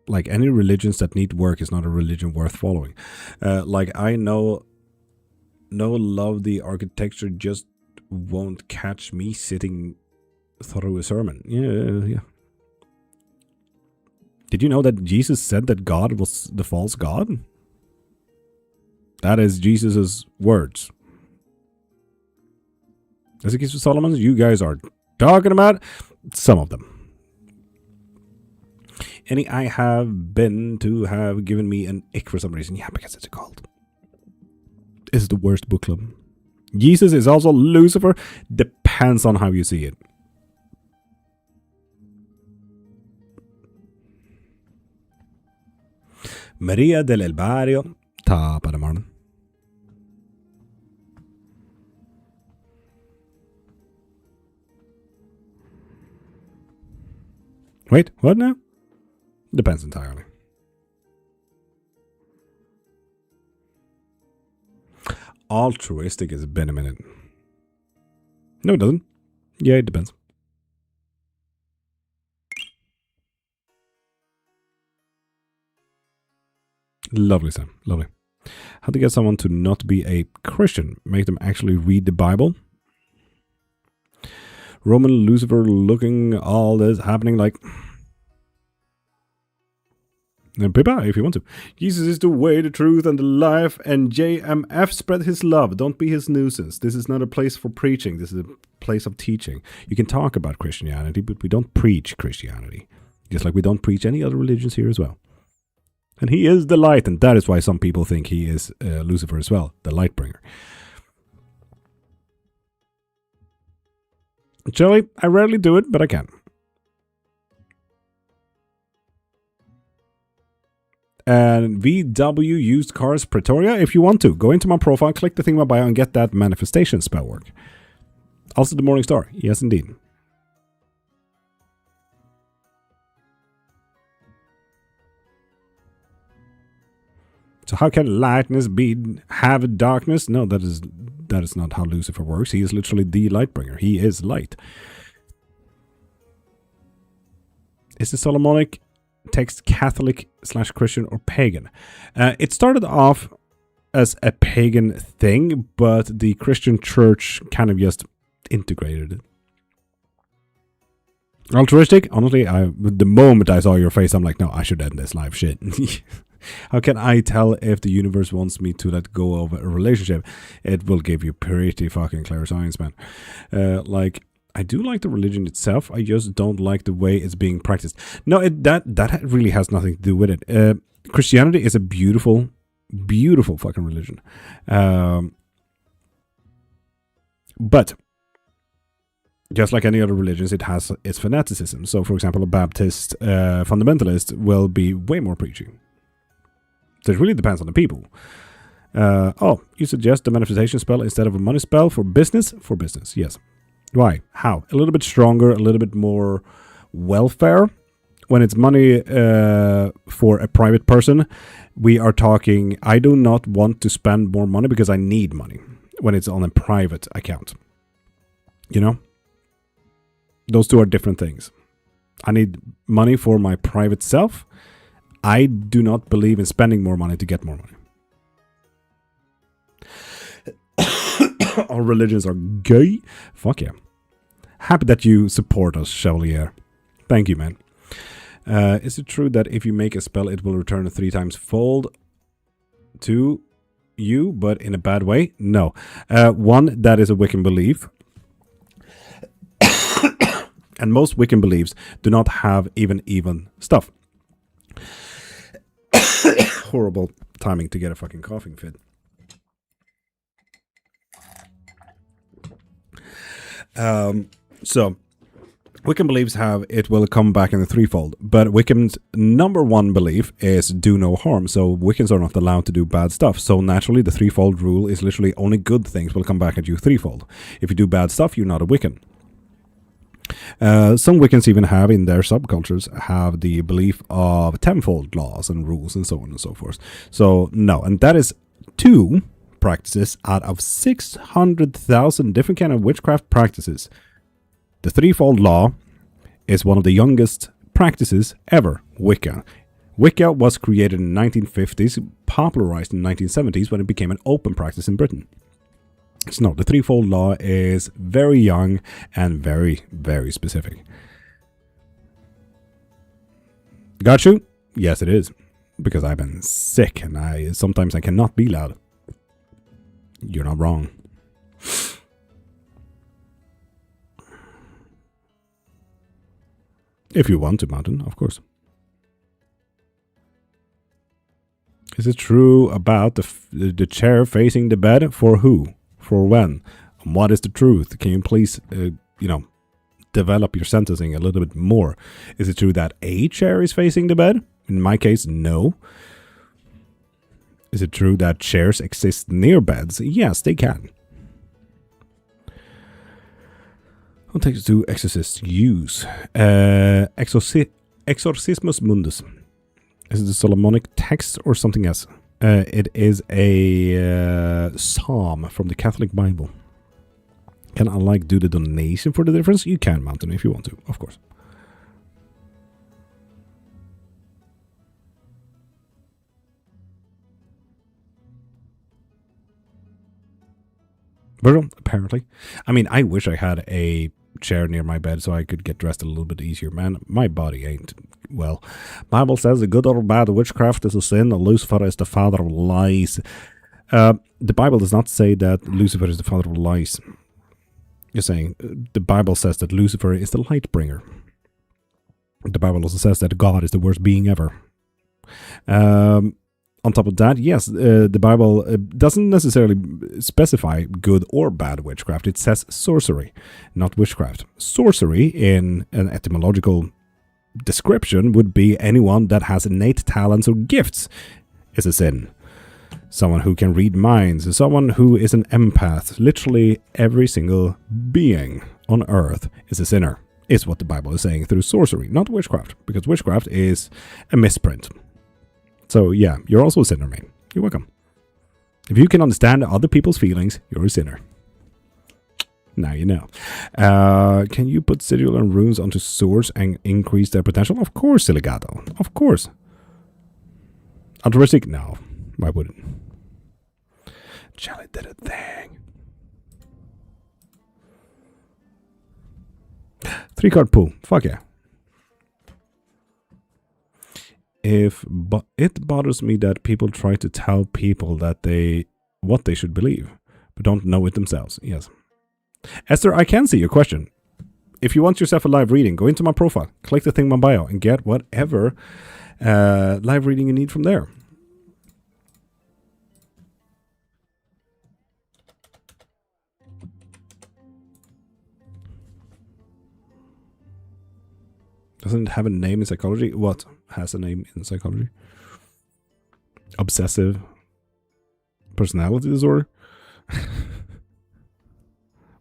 Like, any religions that need work is not a religion worth following. Like, I know love the architecture just won't catch me sitting through a sermon. Yeah. Did you know that Jesus said that God was the false God? That is Jesus's words. As it gets to Solomon's, you guys are talking about some of them. Any I have been to have given me an ick for some reason. Yeah, because it's a cult. It's the worst book club. Jesus is also Lucifer. Depends on how you see it. Maria del El Barrio. Top of the morning. Wait, what now? Depends entirely. Altruistic has been a minute. No, it doesn't. Yeah, it depends. Lovely, Sam. Lovely. How to get someone to not be a Christian? Make them actually read the Bible. Roman Lucifer looking, all this happening like... Pippa, if you want to. Jesus is the way, the truth, and the life, and JMF spread his love. Don't be his nuisance. This is not a place for preaching. This is a place of teaching. You can talk about Christianity, but we don't preach Christianity. Just like we don't preach any other religions here as well. And he is the light, and that is why some people think he is Lucifer as well, the light bringer. Actually, I rarely do it, but I can. And VW used cars Pretoria. If you want to, go into my profile, click the thing in my bio, and get that manifestation spell work. Also the Morning Star. Yes, indeed. So how can lightness have darkness? No, that is not how Lucifer works. He is literally the light bringer. He is light. Is the Solomonic text Catholic / Christian or pagan? It started off as a pagan thing, but the Christian church kind of just integrated it. Altruistic? Honestly, the moment I saw your face, I'm like, no, I should end this live shit. How can I tell if the universe wants me to let go of a relationship? It will give you pretty fucking clear signs, man. Like, I do like the religion itself. I just don't like the way it's being practiced. No, that really has nothing to do with it. Christianity is a beautiful, beautiful fucking religion. But just like any other religions, it has its fanaticism. So, for example, a Baptist fundamentalist will be way more preachy. So it really depends on the people. You suggest the manifestation spell instead of a money spell for business? For business, yes. Why? How? A little bit stronger, a little bit more welfare. When it's money for a private person, we are talking, I do not want to spend more money because I need money when it's on a private account. You know? Those two are different things. I need money for my private self. I do not believe in spending more money to get more money. All religions are gay. Fuck yeah. Happy that you support us, Chevalier. Thank you, man. Is it true that if you make a spell, it will return 3 times fold to you, but in a bad way? No. One, that is a Wiccan belief. And most Wiccan beliefs do not have even stuff. Horrible timing to get a fucking coughing fit. So Wiccan beliefs have it will come back in the threefold, but Wiccan's number one belief is do no harm. So Wiccans are not allowed to do bad stuff. So naturally, the threefold rule is literally only good things will come back at you threefold. If you do bad stuff, you're not a Wiccan. Some Wiccans even have in their subcultures have the belief of tenfold laws and rules and so on and so forth. So no, and that is 2 practices out of 600,000 different kind of witchcraft practices. The threefold law is one of the youngest practices ever, Wicca. Wicca was created in the 1950s, popularized in the 1970s when it became an open practice in Britain. So no, the threefold law is very young and very, very specific. Got you? Yes, it is. Because I've been sick and sometimes I cannot be loud. You're not wrong. If you want to, Mountain, of course. Is it true about the chair facing the bed? For who? For when? And what is the truth? Can you please, develop your sentencing a little bit more? Is it true that a chair is facing the bed? In my case, no. Is it true that chairs exist near beds? Yes, they can. What text do exorcists use? Exorcismus Mundus. Is it a Solomonic text or something else? It is a psalm from the Catholic Bible. Can I do the donation for the difference? You can, Mountain, if you want to, of course. Virgil, apparently. I mean, I wish I had a chair near my bed so I could get dressed a little bit easier, man. My body ain't well. Bible says the good or bad witchcraft is a sin. Lucifer is the father of lies. The Bible does not say that Lucifer is the father of lies. You're saying the Bible says that Lucifer is the light bringer. The Bible also says that God is the worst being ever. On top of that, yes, the Bible doesn't necessarily specify good or bad witchcraft. It says sorcery, not witchcraft. Sorcery, in an etymological description, would be anyone that has innate talents or gifts is a sin. Someone who can read minds, someone who is an empath. Literally every single being on earth is a sinner, is what the Bible is saying through sorcery, not witchcraft, because witchcraft is a misprint. So yeah, you're also a sinner, man. You're welcome. If you can understand other people's feelings, you're a sinner. Now you know. Can you put sigil and runes onto swords and increase their potential? Of course, Siligato. Of course. Altruistic? No, I wouldn't. Jelly did a thing. 3-card pool. Fuck yeah. It bothers me that people try to tell people that what they should believe, but don't know it themselves. Yes. Esther, I can see your question. If you want yourself a live reading, go into my profile, click the thing in my bio, and get whatever live reading you need from there. Doesn't it have a name in psychology? What has a name in psychology? Obsessive personality disorder?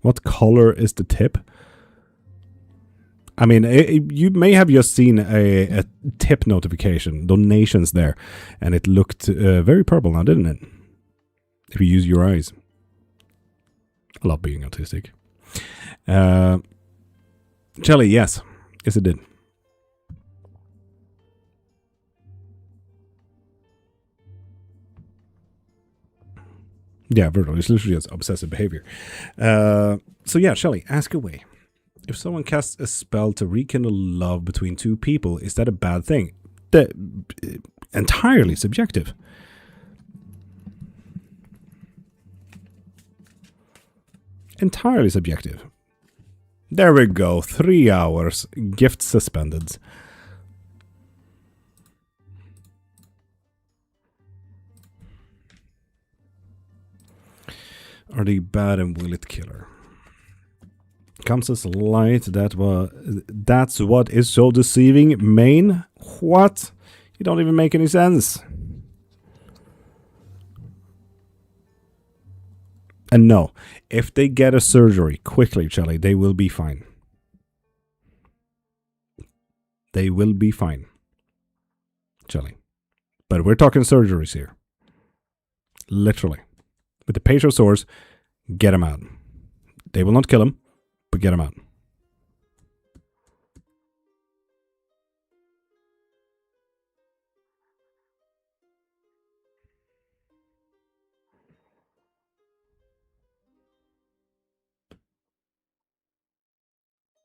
What color is the tip? I mean, you may have just seen a tip notification, donations there, and it looked very purple now, didn't it? If you use your eyes. I love being autistic. Shelly, yes. Yes, it did. Yeah, Virgil, it's literally just obsessive behavior. So yeah, Shelly, ask away. If someone casts a spell to rekindle love between two people, is that a bad thing? Entirely subjective. Entirely subjective. There we go. 3 hours. Gift suspended. Are they bad and will it kill her? Comes as light. That's what is so deceiving. Main? What? You don't even make any sense. And no, if they get a surgery quickly, Charlie, they will be fine. They will be fine, Charlie. But we're talking surgeries here. Literally. With the Page of Swords, get him out. They will not kill him, but get him out.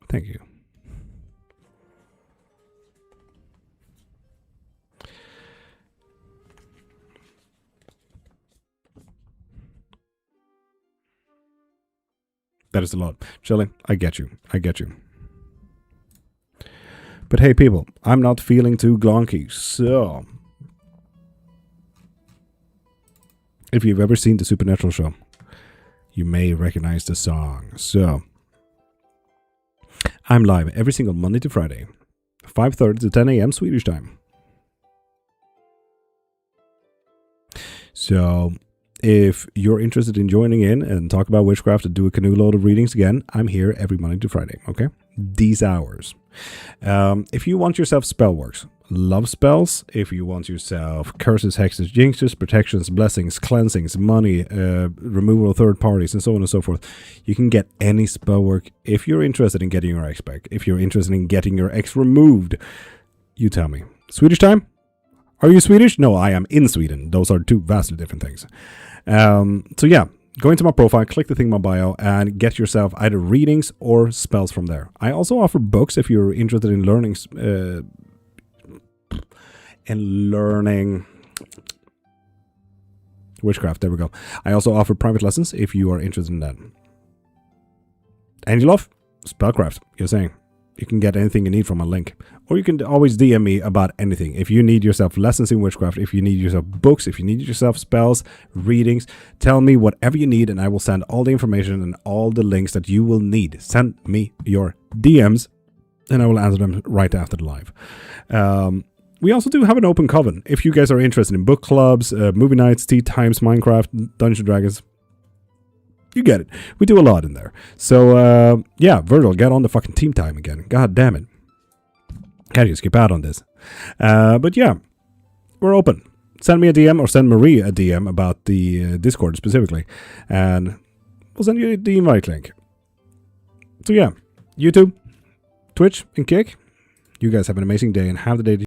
Thank you. That is a lot. Shelly, I get you. I get you. But hey, people, I'm not feeling too glonky, so... If you've ever seen the Supernatural show, you may recognize the song. So... I'm live every single Monday to Friday, 5:30 to 10 a.m. Swedish time. So... if you're interested in joining in and talk about witchcraft and do a canoe load of readings again, I'm here every Monday to Friday, okay? These hours. If you want yourself spell works, love spells, if you want yourself curses, hexes, jinxes, protections, blessings, cleansings, money, removal of third parties, and so on and so forth, you can get any spell work if you're interested in getting your ex back. If you're interested in getting your ex removed, you tell me. Swedish time? Are you Swedish? No, I am in Sweden. Those are two vastly different things. So yeah, go into my profile, click the thing in my bio, and get yourself either readings or spells from there. I also offer books if you're interested in learning. Witchcraft, there we go. I also offer private lessons if you are interested in that. Angelov, Spellcraft, you're saying. You can get anything you need from a link. Or you can always DM me about anything. If you need yourself lessons in witchcraft, if you need yourself books, if you need yourself spells, readings, tell me whatever you need and I will send all the information and all the links that you will need. Send me your DMs and I will answer them right after the live. We also do have an open coven. If you guys are interested in book clubs, movie nights, tea times, Minecraft, Dungeons & Dragons, you get it. We do a lot in there. So, yeah, Virgil, get on the fucking team time again. God damn it. Can't you skip out on this? But yeah, we're open. Send me a DM or send Marie a DM about the Discord specifically. And we'll send you the invite link. So yeah, YouTube, Twitch, and Kick. You guys have an amazing day and have the day